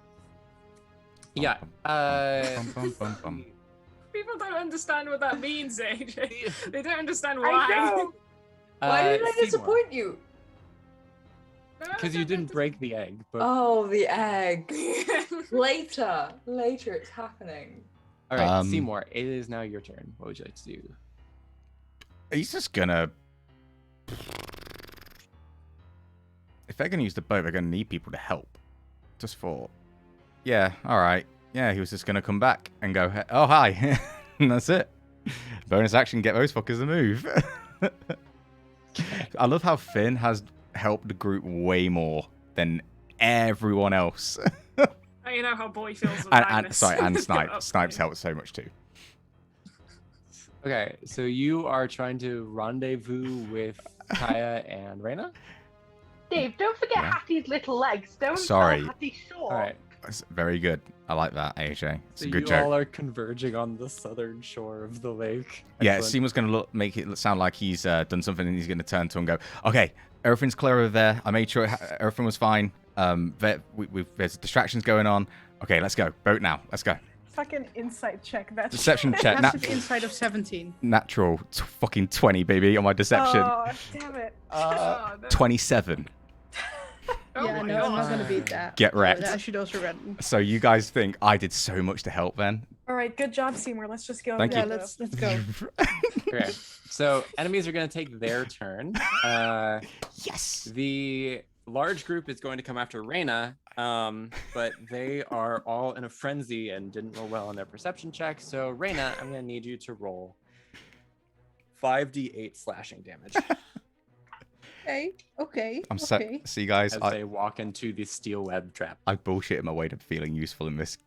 Bum, bum, bum, bum. People don't understand what that means, AJ. They don't understand I why. know. Why did I Seymour. disappoint you? Because you didn't break the egg. But Oh, the egg. Later, it's happening. all right, Um, Seymour, it is now your turn. What would you like to do? He's just gonna. If they're gonna use the boat, they're gonna need people to help. Just thought. Yeah, all right. Yeah, he was just gonna come back and go, "Oh hi," and that's it. Bonus action, get those fuckers to move. I love how Finn has helped the group way more than everyone else. You know how boy feels with and Magnus. Snipes. Snipes helped so much too. Okay, so you are trying to rendezvous with Kaya and Reyna? Dave, don't forget Yeah. Hattie's little legs. Don't Sorry. sell Hattie short. All right. That's very good. I like that, AJ. It's So a good you joke. all are converging on the southern shore of the lake. Yeah, Excellent. Seamus going to make it sound like he's done something, and he's going to turn to and go, "Okay, everything's clear over there. I made sure everything was fine. There's distractions going on. Okay, let's go. Boat now. Let's go. Fucking insight check. That Deception check. Passive insight of 17. Natural fucking 20, baby, on my deception. Oh, damn it. Oh, no. 27. Oh Yeah, my no, I'm not God. gonna beat that. Get wrecked. I should also read. So you guys think I did so much to help then? All right, good job, Seymour. Let's just go. Thank Yeah, you. let's go. Okay. So enemies are going to take their turn. Yes. The large group is going to come after Reyna, but they are all in a frenzy and didn't roll well on their perception check. So Reyna, I'm going to need you to roll 5d8 slashing damage Okay. I'm so. Okay. See, guys, as I they walk into the steel web trap. bullshitted my way to feeling useful in this.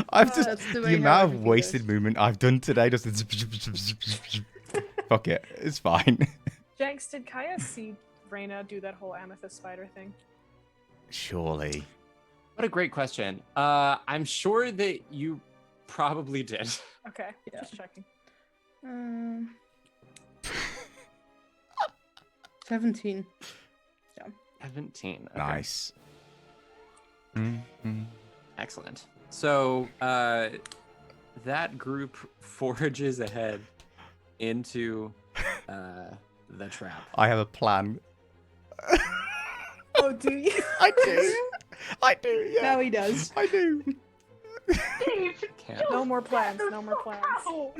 I've just That's the the way how amount of everything wasted goes. movement I've done today. Just fuck it, it's fine. Janks, did Kaya see Reyna do that whole amethyst spider thing? Surely. What a great question. I'm sure that you probably did. Okay, Yeah. just checking. 17. 17. Okay. Nice. Mhm. Excellent. So that group forages ahead into the trap. I have a plan. Oh, do you? I do. I do. Yeah. Now he does. I do. Dave, Can't, No more plans. No more plans.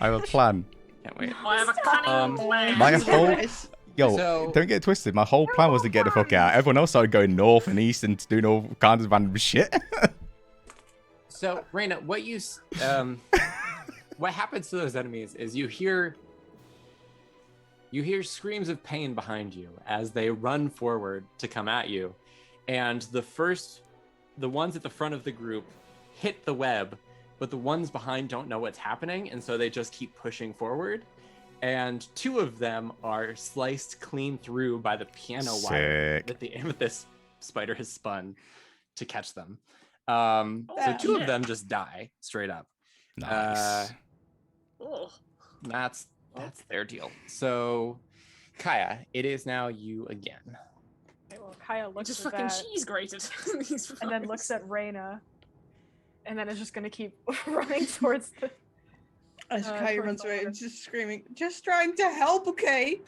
I have a plan. can't wait. I have a cunning plan. My whole Guys. yo, So- don't get it twisted. My whole plan was to get the fuck out. Everyone else started going north and east and doing all kinds of random shit. So, Reyna, what you what happens to those enemies is you hear screams of pain behind you as they run forward to come at you, and the ones at the front of the group hit the web, but the ones behind don't know what's happening, and so they just keep pushing forward. and 2 of them are sliced clean through by the piano wire Sick. that the amethyst spider has spun to catch them. So 2 of them just die straight up. Nice. Oh. That's their deal. So, Kaya, it is now you again. Okay, well, Kaya looks Just at fucking that, cheese grated. These and then fuckers. looks at Reyna, and then is just gonna keep running towards the. As Kaya towards runs the away, water. just screaming, just trying to help, okay?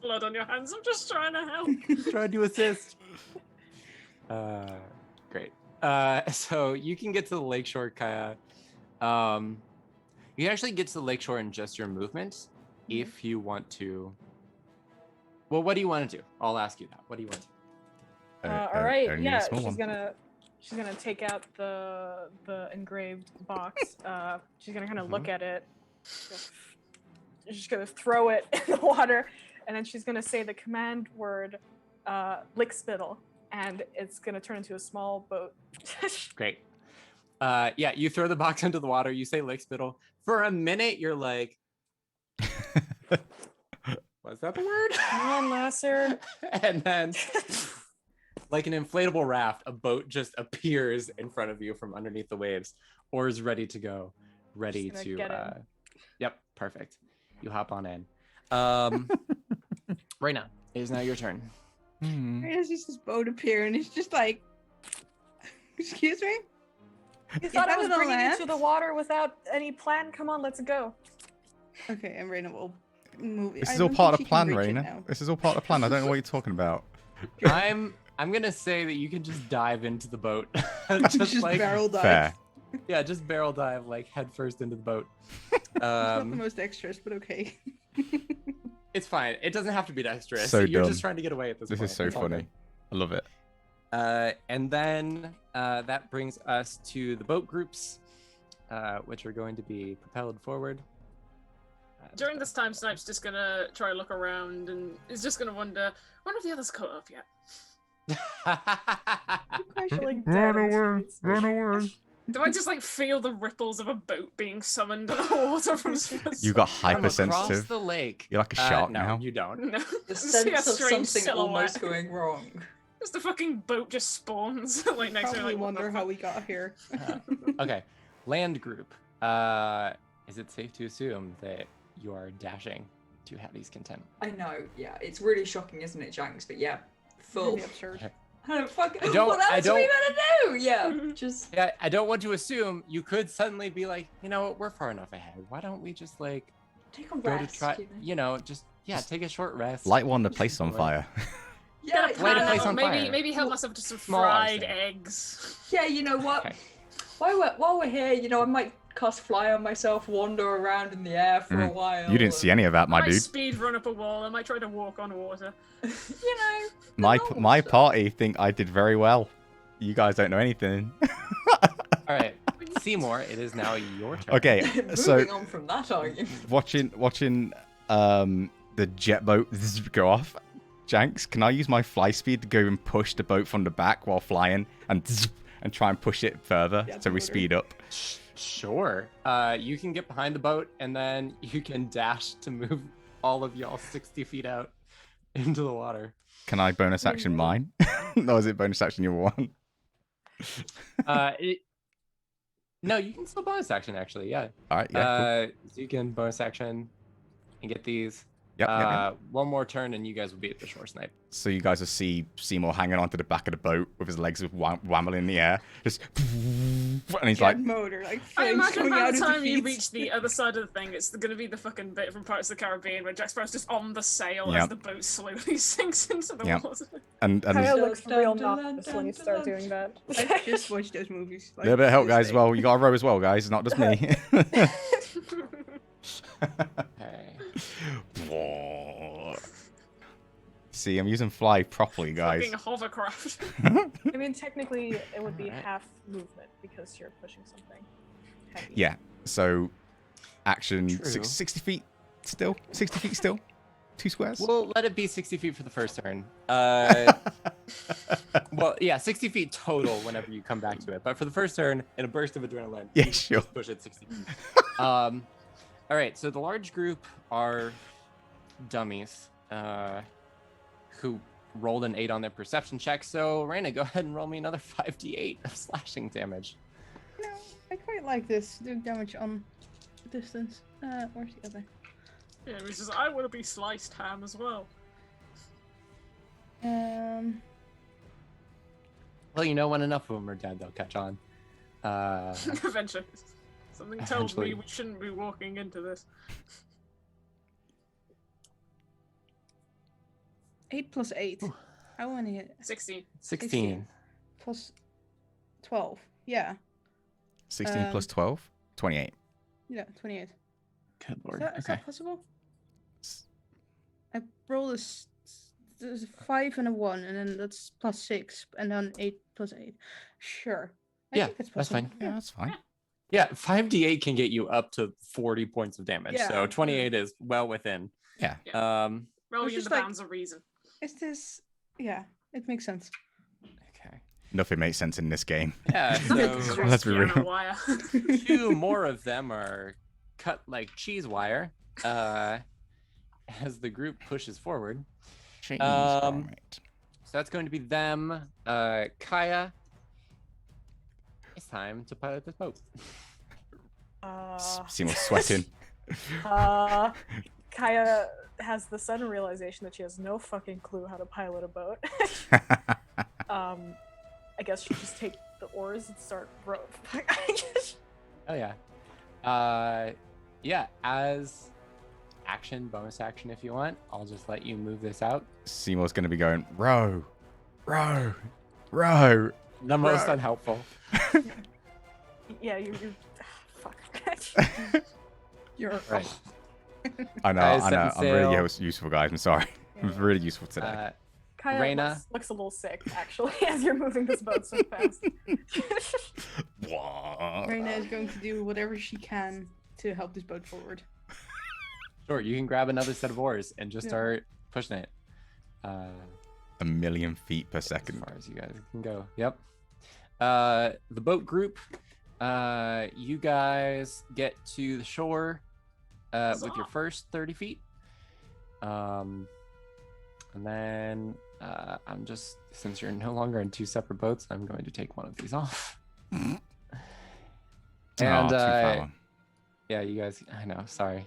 Blood on your hands. I'm just trying to help. Trying to assist. Great. So you can get to the lakeshore, Kaya. You can actually get to the lakeshore in just your movement if you want to. Well, what do you want to do? I'll ask you that. What do you want to do? All right, only a yeah, small she's one. gonna take out the engraved box. She's gonna kind of look at it. She's just gonna throw it in the water, and then she's gonna say the command word, lick spittle, and it's gonna turn into a small boat. Great. Yeah, you throw the box into the water. You say lick spittle. For a minute, you're like, was that the word? Come on, Lasser. And then, like an inflatable raft, a boat just appears in front of you from underneath the waves, oars ready to go, ready Just to. gonna get in. Yep, perfect. You hop on in. Right now, it is now your turn. There's just this boat appear, and it's just like, excuse me? You thought I that was gonna bringing you land? to the water without any plan? Come on, let's go. Okay, and Reyna will move. This I is all don't part of think the she can plan, reach it Reyna. now. This is all part of the plan. I don't know what you're talking about. I'm gonna say that you can just dive into the boat, just like barrel dive. Fair. yeah, just barrel dive like head first into the boat. It's not the most dexterous, but okay. It's fine. It doesn't have to be dexterous. So You're dumb. just trying to get away at this This point. is so It's all funny. good. I love it. And then that brings us to the boat groups, which are going to be propelled forward. During this time, Snipe's just gonna try to look around and is just gonna wonder if the others caught up yet. You're like dead in the streets. away. Do I just like feel the ripples of a boat being summoned underwater from space? You got From across hypersensitive. the lake. You're like a shark no, now. you don't. No. The See a sense of strange something silhouette. almost going wrong. Just a fucking boat just spawns like next to me. Probably Like, what the wonder how fuck? we got here. Okay, land group. Is it safe to assume that you are dashing to Hattie's content? I know, yeah, it's really shocking, isn't it, Janks? But yeah, full. Really absurd. I don't fucking. I don't- What else I are we don't- gonna do? Yeah, just. Yeah, I don't want to assume. You could suddenly be like, you know what, we're far enough ahead. Why don't we just like Take a go rest. to try? you know? You know, just take a short rest. Light one the place on Enjoy. fire. Yeah, Get a Light a pan place out, on maybe fire. maybe help myself to some Small fried arson. eggs. yeah, you know what? Okay. While we're here, you know, I might cast fly on myself, wander around in the air for a while. You didn't see any of that, I my might dude. speed run up a wall. I might try to walk on water. You know. the My normal my stuff. party think I did very well. You guys don't know anything. All right, Seymour, it is now your turn. Okay, so Moving on from that argument. watching the jet boat go off. Janks, can I use my fly speed to go and push the boat from the back while flying and try and push it further Yeah, so we totally. speed up? Sure. You can get behind the boat and then you can dash to move all of y'all 60 feet out into the water. Can I bonus action mine? No, is it bonus action your one? No, you can still bonus action actually. Yeah. All right, yeah, cool. So you can bonus action and get these. Yep. One more turn and you guys will be at the shore snipe. So you guys will see Seymour hanging onto the back of the boat with his legs whamming in the air, just and he's Jet like, motor, like I flames imagine coming by out the of time you feet. reach the other side of the thing, it's going to be the fucking bit from Pirates of the Caribbean where Jack Sparrow's just on the sail Yep. as the boat slowly sinks into the Yep. water. and Kaya Dun, looks dun, real dun, nervous dun, when you dun, start dun. doing that. I just watched those movies. a little bit of help, this guys, as day. well. You got to row as well, guys, not just me. Okay. See, I'm using fly properly, guys. Fucking hovercraft. I mean, technically, it would be Alright. half movement because you're pushing something heavy. Yeah, so action True. 60 feet still? 60 feet still? 2 squares? We'll let it be 60 feet for the first turn. Well, yeah, 60 feet total whenever you come back to it. But for the first turn, in a burst of adrenaline, Yeah, you sure. just push it 60 feet. All right, so the large group are dummies who rolled an 8 on their perception check. So, Raina, go ahead and roll me another 5d8 of slashing damage. No, I quite like this. Do damage on distance. Where's the other? Yeah, he says, I want to be sliced ham as well. Well, you know, when enough of them are dead, they'll catch on. Eventually. Something tells Eventually. me we shouldn't be walking into this. 8 plus 8. How many hit? 16. 16. Plus 12. Yeah. 16 plus 12, 28. Yeah, 28. Good Is lord. that, is Okay. that possible? I rolled there's a 5 and a 1, and then that's plus 6, and then 8 plus 8. Sure. I Yeah, think that's that's possible. fine. Yeah, that's fine. Yeah, 5d8 can get you up to 40 points of damage. Yeah. So 28 is well within. Yeah. Um. Rolling in just the like- bounds of reason. Is this... Yeah, it makes sense. Okay. Nothing makes sense in this game. Yeah. Nothing So Let's be piano real. wire. 2 more of them are cut like cheese wire. As the group pushes forward. Change, So that's going to be them. Kaya. It's time to pilot this boat. Seymour's sweating. Kaya has the sudden realization that she has no fucking clue how to pilot a boat. I guess she'll just take the oars and start rowing. Oh yeah. Yeah, as action, bonus action if you want, I'll just let you move this out. Seymour's going to be going, row, row, row. The most Right. unhelpful. Yeah, you fuck. You're... Right. I know, Guys, I know. set I'm really sail. useful, guys. I'm sorry. I'm really useful today. Kaya Reina? looks a little sick, actually, as you're moving this boat so fast. Reina is going to do whatever she can to help this boat forward. Sure, you can grab another set of oars and just Yeah. start pushing it. A million feet per As second. far as you guys can go. Yep. The boat group, you guys get to the shore with your first 30 feet. And then I'm just, since you're no longer in 2 separate boats, I'm going to take one of these off. And Too far. yeah, you guys, I know, sorry.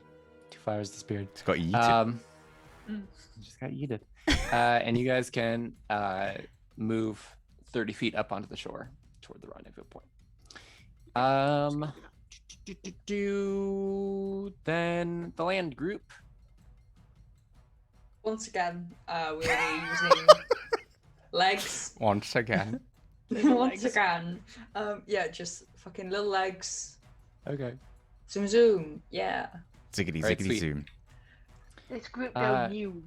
2 flowers disappeared. It's got yeeted. Just got yeeted. And you guys can move 30 feet up onto the shore toward the rendezvous point. Then the land group. Once again, we'll be using legs. Once again. Once again. Yeah, just fucking little legs. Okay. Zoom zoom. Yeah. Ziggity, Right, ziggity, sweet. zoom. This group Uh, go you.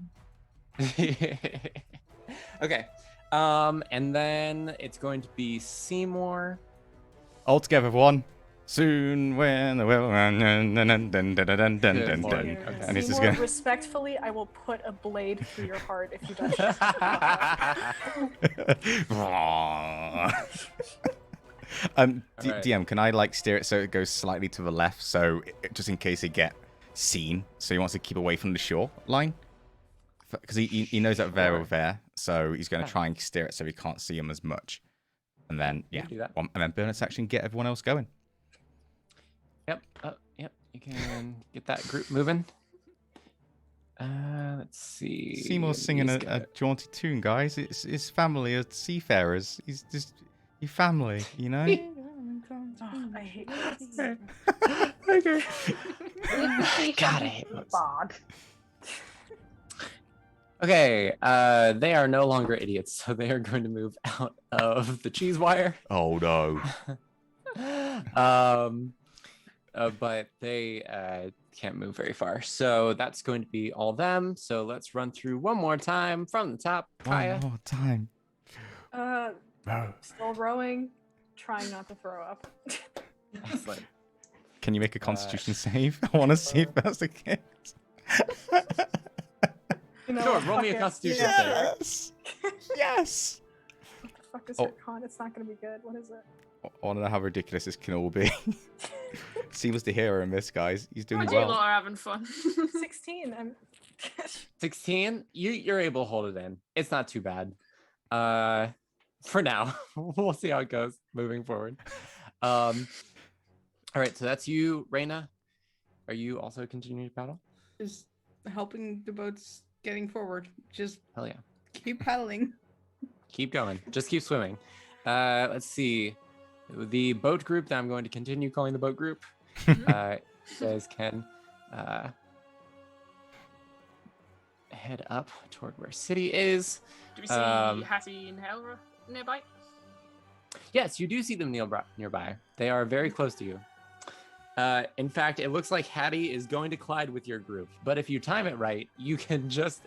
Okay. And then it's going to be Seymour. All together, one. Soon when the will run. Dun, dun, dun, dun, dun, dun, dun, Good dun, lord. dun. Okay. And he's just Seymour, going. respectfully, I will put a blade through your heart if you don't. Alright. DM, can I like steer it so it goes slightly to the left, so just in case they get seen, so he wants to keep away from the shore line, because he knows that they're Sure. over there, so he's going to Yeah. try and steer it so he can't see them as much, and then You yeah, can do that. and then bonus action get everyone else going. Yep. Yep. You can get that group moving. Let's see. Seymour's singing He's a got- jaunty tune, guys. It's his family are seafarers. He's just your family, you know. Oh, I hate this. Okay. God, I hate boats. bad. Okay, they are no longer idiots, so they are going to move out of the cheese wire. Oh no. But they can't move very far. So that's going to be all them. So let's run through one more time from the top. Kaya. One more time. Row. Still rowing, trying not to throw up. Excellent. Can you make a constitution save? I want to see if that's the case. You know Sure, what, roll me a fuck it. constitution save. Yes. Yes. fuck is Oh. her con? It's not gonna be good. What is it? I want to know how ridiculous this can all be. Seems the hero in this, guys. He's doing God, you lot well. are having fun. 16. I'm 16. You're able to hold it in. It's not too bad. For now. We'll see how it goes moving forward. All right, so that's you, Reyna. Are you also continuing to paddle? Just helping the boats getting forward. Just Hell yeah. keep paddling. Keep going. Just keep swimming. Let's see. The boat group that I'm going to continue calling the boat group. You guys can head up toward where city is. Do we see Hattie and Helra nearby? Yes, you do see them nearby. They are very close to you. In fact, it looks like Hattie is going to collide with your group. But if you time it right, you can just,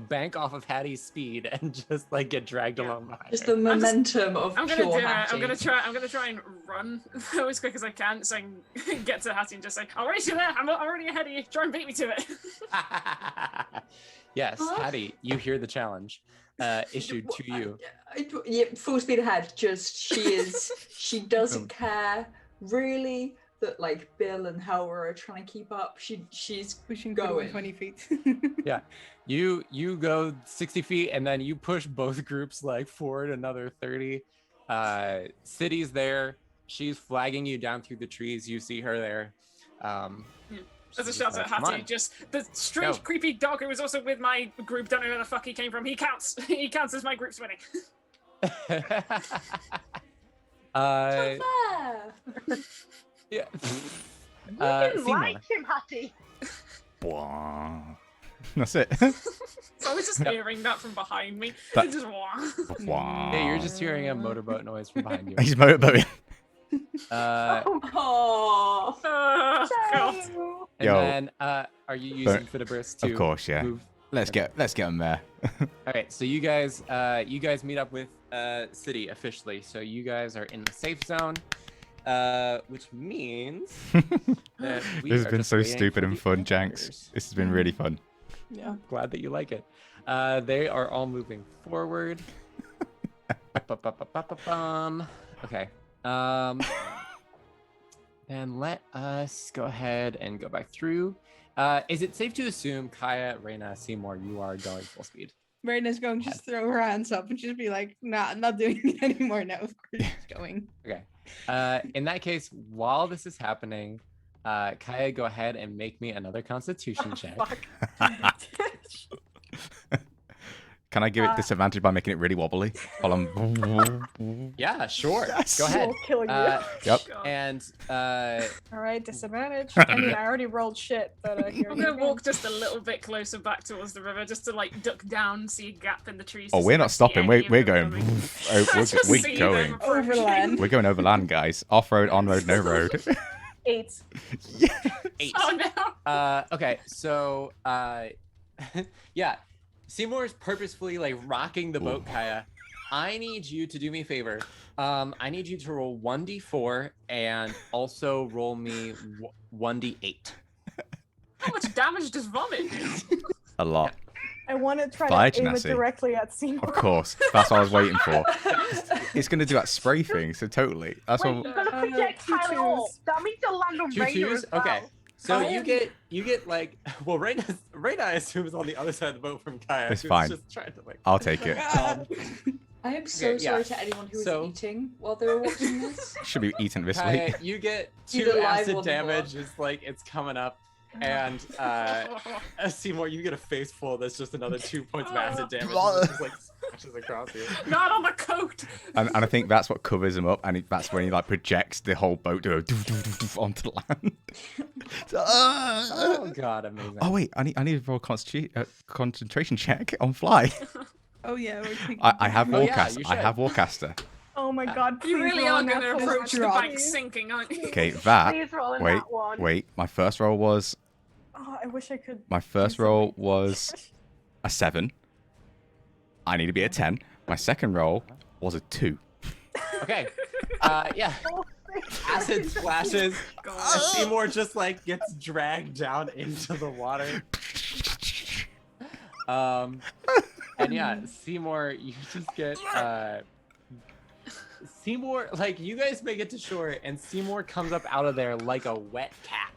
bank off of Hattie's speed and just like get dragged along behind Just her. the momentum of I'm gonna pure do it. Hattie. I'm gonna try and run as quick as I can, so I can get to Hattie and just say, "I'll race you there. I'm already ahead of you. Try and beat me to it." Yes, Hattie, you hear the challenge issued to you. Yeah, full speed ahead. Just she doesn't care really that like Bill and Helra are trying to keep up. She's Pushing going 20 feet. Yeah, you go 60 feet and then you push both groups like forward another 30. City's there. She's flagging you down through the trees. You see her there. As a shout at Hattie, just the strange, creepy dog who was also with my group. Don't know where the fuck he came from. He counts. He counts as my group's winning. fair. Yeah. You didn't Seymour. like him, Hattie. Bwah. That's it. So I was just hearing that from behind me. That- Just wah. Bwah. Yeah, you're just hearing a motorboat noise from behind you. He's motorboating. Oh, Oh, God. And Yo. then, are you using Fitaburst to Of course, yeah. move? Let's get him there. All right, so you guys meet up with City officially. So you guys are in the safe zone, which means that we This has are been just so waiting stupid for and the fun, others. Janks. This has been really fun. Yeah, glad that you like it. They are all moving forward. Ba-ba-ba-ba-ba-bum. Okay. Then let us go ahead and go back through. Is it safe to assume, Kaya, Reyna, Seymour, you are going full speed? Raina's going to just throw her hands up and just be like, nah, I'm not doing it anymore now. Of course she's going. Okay. In that case, while this is happening, Kaya, go ahead and make me another Constitution check. Fuck. Can I give it disadvantage by making it really wobbly? While I'm... Yeah, sure. Yes. Go ahead. Will killing you. Yep. God. And All right, disadvantage. I mean, I already rolled shit, but here I'm we gonna go. walk just a little bit closer back towards the river, just to like duck down, see a gap in the trees. Oh, to see we're if I not see stopping. any We're of we're them going. coming. Just We're see going. them approaching. Overland. We're going over land, guys. Off road, on road, no road. 8. 8. Oh no! Okay, so yeah, Seymour's purposefully like rocking the boat, Kaya. I need you to do me a favor. I need you to roll 1d4 and also roll me 1d8. How much damage does vomit do? A lot. I want to try Fire to aim it genasi. directly at Seymour. Of course. That's what I was waiting for. It's going to do that spray thing, so totally. That's Wait, what... you're gonna projectile it all. That means you'll land on Two Reyna twos? as well. Okay. So I you am- get like, well, Reyna I assume is on the other side of the boat from Kaya. It's who's fine. Just trying to like. I'll take it. I am so Okay, yeah. sorry to anyone who was So- eating while they were watching this. Should be eaten this Kaya, week. you get Either 2 live acid or the damage. book. It's like it's coming up. And Seymour, you get a face full. That's just another 2 points of acid damage. It just like smashes across you. Not on the coat. And I think that's what covers him up, and that's when he like projects the whole boat to go onto land. Oh god, amazing. Oh wait, I need to roll concentration check on fly. Oh yeah, we're taking I have Oh, yeah, Warcaster. you I should. have Warcaster. Oh my god, You please really roll are a going to natural approach the drop. bank sinking, aren't you? Okay, that. Please roll in Wait, that one. wait. My first roll was Oh, I wish I could. my first roll was a 7. I need to be a 10. My second roll was a 2. Okay. Yeah. Acid splashes. God. Seymour just like gets dragged down into the water. And yeah, Seymour, you just get Seymour, like, you guys make it to shore, and Seymour comes up out of there like a wet cat.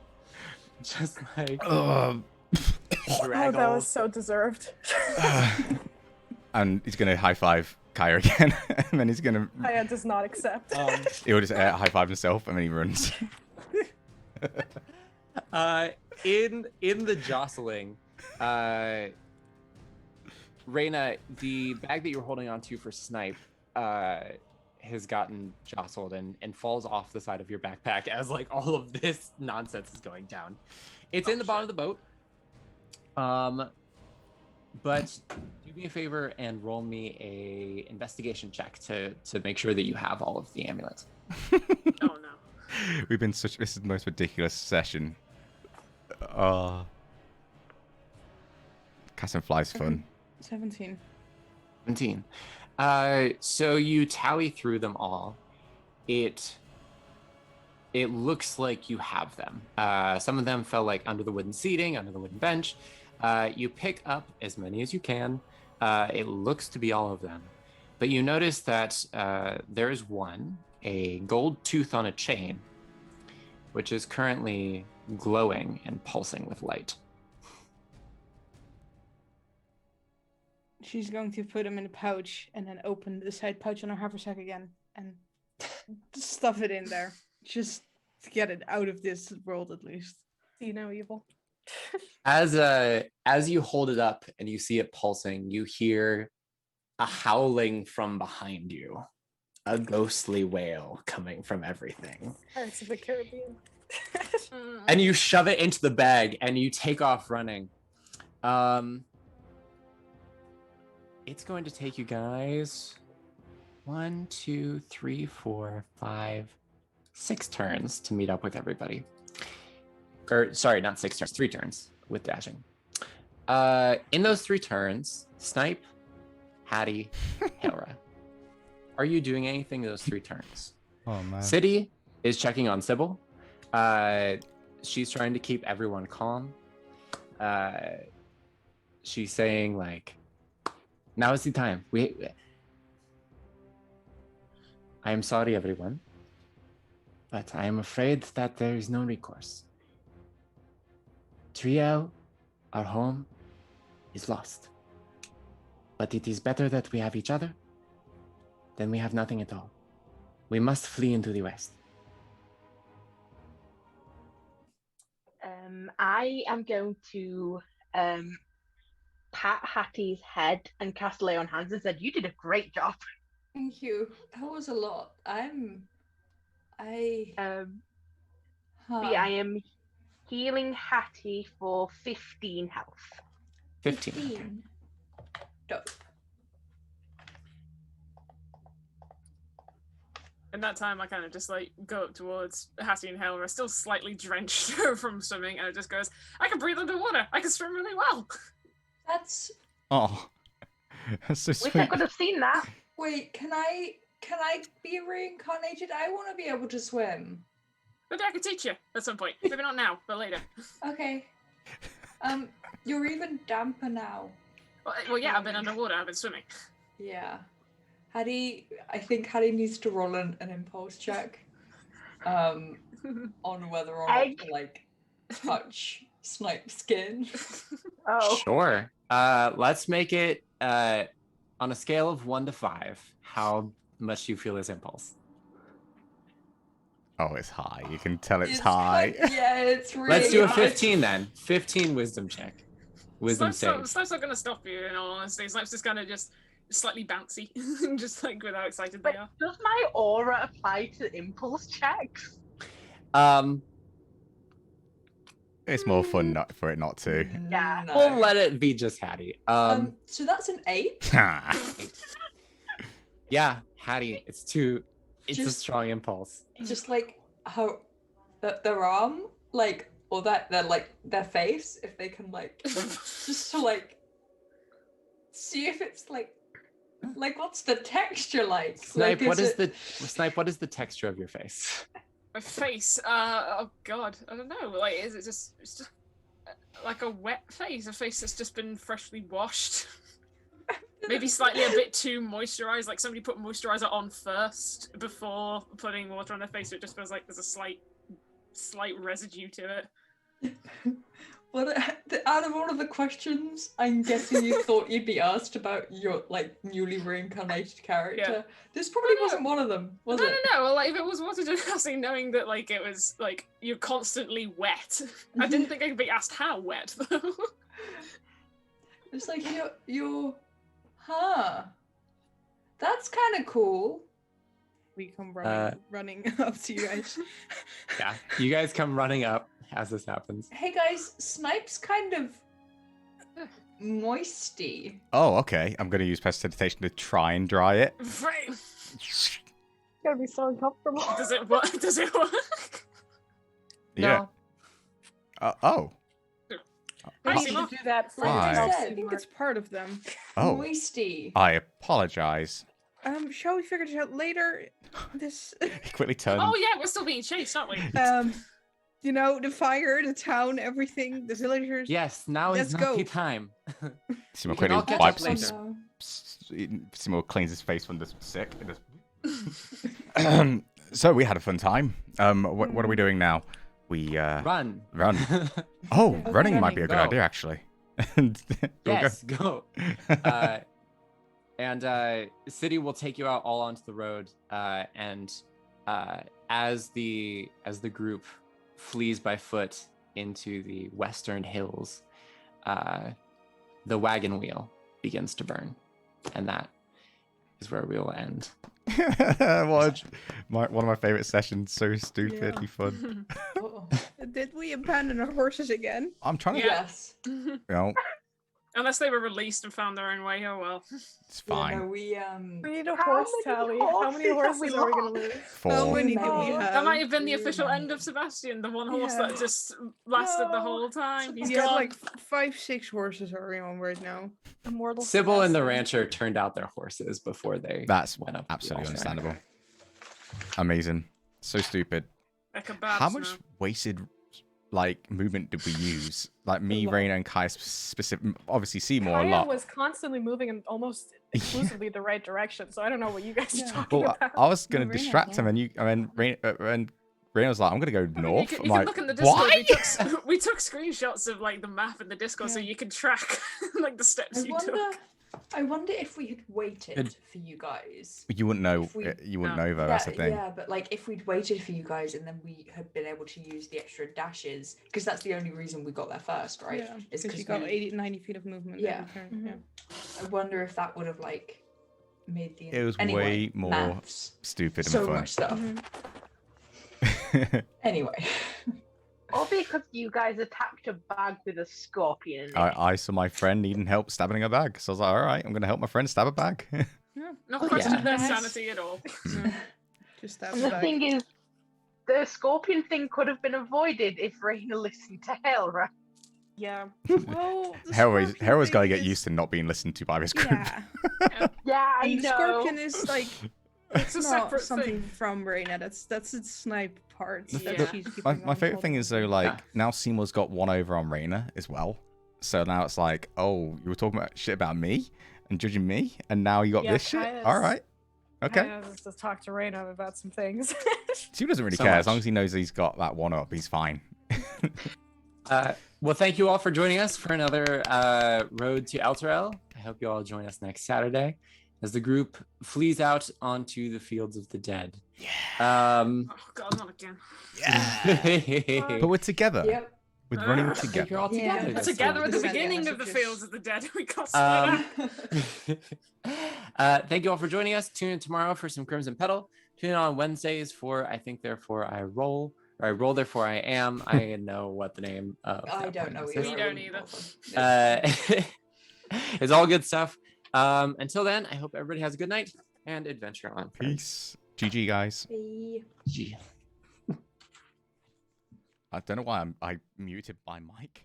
Just like Oh, that draggles. was so deserved. And he's gonna high five Kaya again, and then he's gonna. Kaya does not accept. He'll just high five himself, and then he runs. In the jostling, Reyna, the bag that you're holding onto for Snipe has gotten jostled and falls off the side of your backpack as like all of this nonsense is going down. It's in the bottom of the boat. But do me a favor and roll me a investigation check to make sure that you have all of the amulets. Oh no. This is the most ridiculous session. Cast and fly's fun. 17. 17. So you tally through them all. It looks like you have them. Some of them fell like under the wooden seating, under the wooden bench. You pick up as many as you can. It looks to be all of them. But you notice that there is one, a gold tooth on a chain, which is currently glowing and pulsing with light. She's going to put him in a pouch and then open the side pouch on her haversack again and stuff it in there. Just to get it out of this world at least. See no evil. As you hold it up and you see it pulsing, you hear a howling from behind you. A ghostly wail coming from everything. Pirates of the Caribbean. And you shove it into the bag and you take off running. It's going to take you guys 1, 2, 3, 4, 5, 6 turns to meet up with everybody. Or sorry, not 6 turns, 3 turns with dashing. In those 3 turns, Snipe, Hattie, Hera, are you doing anything in those 3 turns? Oh man. City is checking on Sybil. She's trying to keep everyone calm. She's saying like, now is the time. I am sorry, everyone, but I am afraid that there is no recourse. Triel, our home, is lost. But it is better that we have each other than we have nothing at all. We must flee into the west. I am going to pat Hattie's head and cast Lay on Hands and said, "You did a great job." Thank you. That was a lot. But yeah, I am healing Hattie for 15 health. 15. Dope. In that time, I kind of just like go up towards Hattie and Helra, still slightly drenched from swimming, and it just goes, "I can breathe underwater. I can swim really well." That's Oh, that's so Wish I sweet. could have seen that. wait, can I be reincarnated? I want to be able to swim. Maybe I could teach you at some point. Maybe not now, but later. Okay. You're even damper now. Well, yeah, I've been underwater. I've been swimming. Yeah. I think Hattie needs to roll an impulse check. On whether or not to like touch Snipe's skin. Oh. Sure. Let's make it on a scale of 1 to 5. How much do you feel is impulse? Oh, it's high. You can tell it's high. Yeah, it's really Let's do a high. 15 then. 15 wisdom check. Wisdom save. Snipe's not going to stop you, in all honesty. Snipe's just kind of just slightly bouncy, just like with how excited But they are. does my aura apply to impulse checks? It's more fun not for it not to. Yeah. No. We'll let it be just Hattie. So that's an 8. Yeah, Hattie. It's a Just- strong impulse. Just like how their arm, like, or that their face, if they can like just to like see if it's like what's the texture like? Snipe, like, what is the texture of your face? My face, oh god, I don't know. Like, it's just like a wet face, a face that's just been freshly washed. Maybe slightly a bit too moisturized, like somebody put moisturizer on first before putting water on their face, so it just feels like there's a slight residue to it. Well, out of all of the questions, I'm guessing you thought you'd be asked about your like newly reincarnated character. Yeah. This probably wasn't one of them, was No, it? no, no. Well, like if it was water disgusting, knowing that like it was like you're constantly wet. I didn't think I could be asked how wet though. It's like you're, huh? That's kind of cool. We come Uh, running up to you guys. Yeah, you guys come running up as this happens. Hey guys, Snipe's kind of moisty. Oh, okay. I'm going to use prestidigitation to try and dry it. Right. It's gonna be so uncomfortable. Does it work? Does it work? Yeah. Oh. I Hi, need Seymour. to do that for Why? myself, I think it's part of them. Oh. Moisty. I apologize. Shall we figure this out later? This, He quickly turned. Oh yeah, we're still being chased, aren't we? you know, the fire, the town, everything, the villagers. Yes, now Let's is not go. the time. Seymour we can all quickly catch wipes up some. later. Seymour cleans his face from this sick. So we had a fun time. What are we doing now? We Run. run. Oh, Okay, running might be a good go. idea actually. We'll Yes, go. And City will take you out all onto the road. And as the group flees by foot into the western hills, the wagon wheel begins to burn, and that is where we will end. One of my favorite sessions. So stupidly fun. Oh. Did we abandon our horses again? I'm trying to. Yeah. Yes. You know, Unless they were released and found their own way. Oh well. it's Yeah, fine. no, we We need a How horse many tally. How many horses have horses we are we gonna lost? lose? Four. How many do we Oh, have? That might have been the Too official end many. of Sebastian, the one horse Yeah. that just lasted the No. whole time. He's Yeah, gone. like 5-6 horses are we on right now. Immortal Sybil and the Sebastian. rancher turned out their horses before they That's went up. the absolutely wall. understandable. Amazing. So stupid. A kebab How much smell. wasted like movement did we use? Like me, lot. Raina, and Kai specific. Obviously, Seymour a Kaya lot. was constantly moving in almost exclusively the right direction, so I don't know what you guys Yeah. are talking Well, about. I was gonna Raina, distract him, yeah. and Raina was like, "I'm gonna go I mean, north." you I'm can like, look in the Discord. "What?" We took screenshots of like the map in the Discord, so Yeah. you can track like the steps you took. I wonder if we had waited Good. for you guys. You wouldn't know. If we- You wouldn't No. know though. Yeah, That's the thing. yeah, but like if we'd waited for you guys and then we had been able to use the extra dashes, because that's the only reason we got there first, right? Yeah, Is because you 'cause got we- 80-90 feet of movement. Yeah. every turn, Mhm. Yeah. I wonder if that would have like made the. It was anyway, way more maths. Stupid and So fun. much stuff. Mhm. Anyway, Or because you guys attacked a bag with a scorpion in it. I saw my friend needing help stabbing a bag, so I was like, "All right, I'm gonna help my friend stab a bag." Not Oh, question yeah. their Nice. sanity at all. Just that And the back. thing is, the scorpion thing could have been avoided if Raina listened to Helra. Yeah. Well, the Hera's scorpion got to thing get is- used to not being listened to by this group. Yeah, Yeah, I and know. scorpion is like It's a not separate something thing. from Raina. That's its snipe part. The- that the- she's keeping My on favorite thing top is of. though, like Yeah. now Seymour's got one over on Raina as well. So now it's like, oh, you were talking about shit about me and judging me, and now you got Yeah, this shit. Kaya's- All right, okay. I have to talk to Raina about some things. Sue doesn't really So care much. as long as he knows he's got that one up. He's fine. Well, thank you all for joining us for another Road to Elturel. I hope you all join us next Saturday as the group flees out onto the fields of the dead. Oh god, not again. But we're together. Yep. We're running I think you're together. all Yeah. together. We're this together at the This is beginning the of the messages. fields of the dead. We got split Um, up. Thank you all for joining us. Tune in tomorrow for some Crimson Petal. Tune in on Wednesdays for I think therefore I roll, or I roll therefore I am. I know what the name of I that don't know podcast either. is. We I don't wouldn't either. bother. It's all good stuff. Until then, I hope everybody has a good night and adventure on. friends. Peace. GG, guys. Bye. Gee. I don't know why I muted my mic.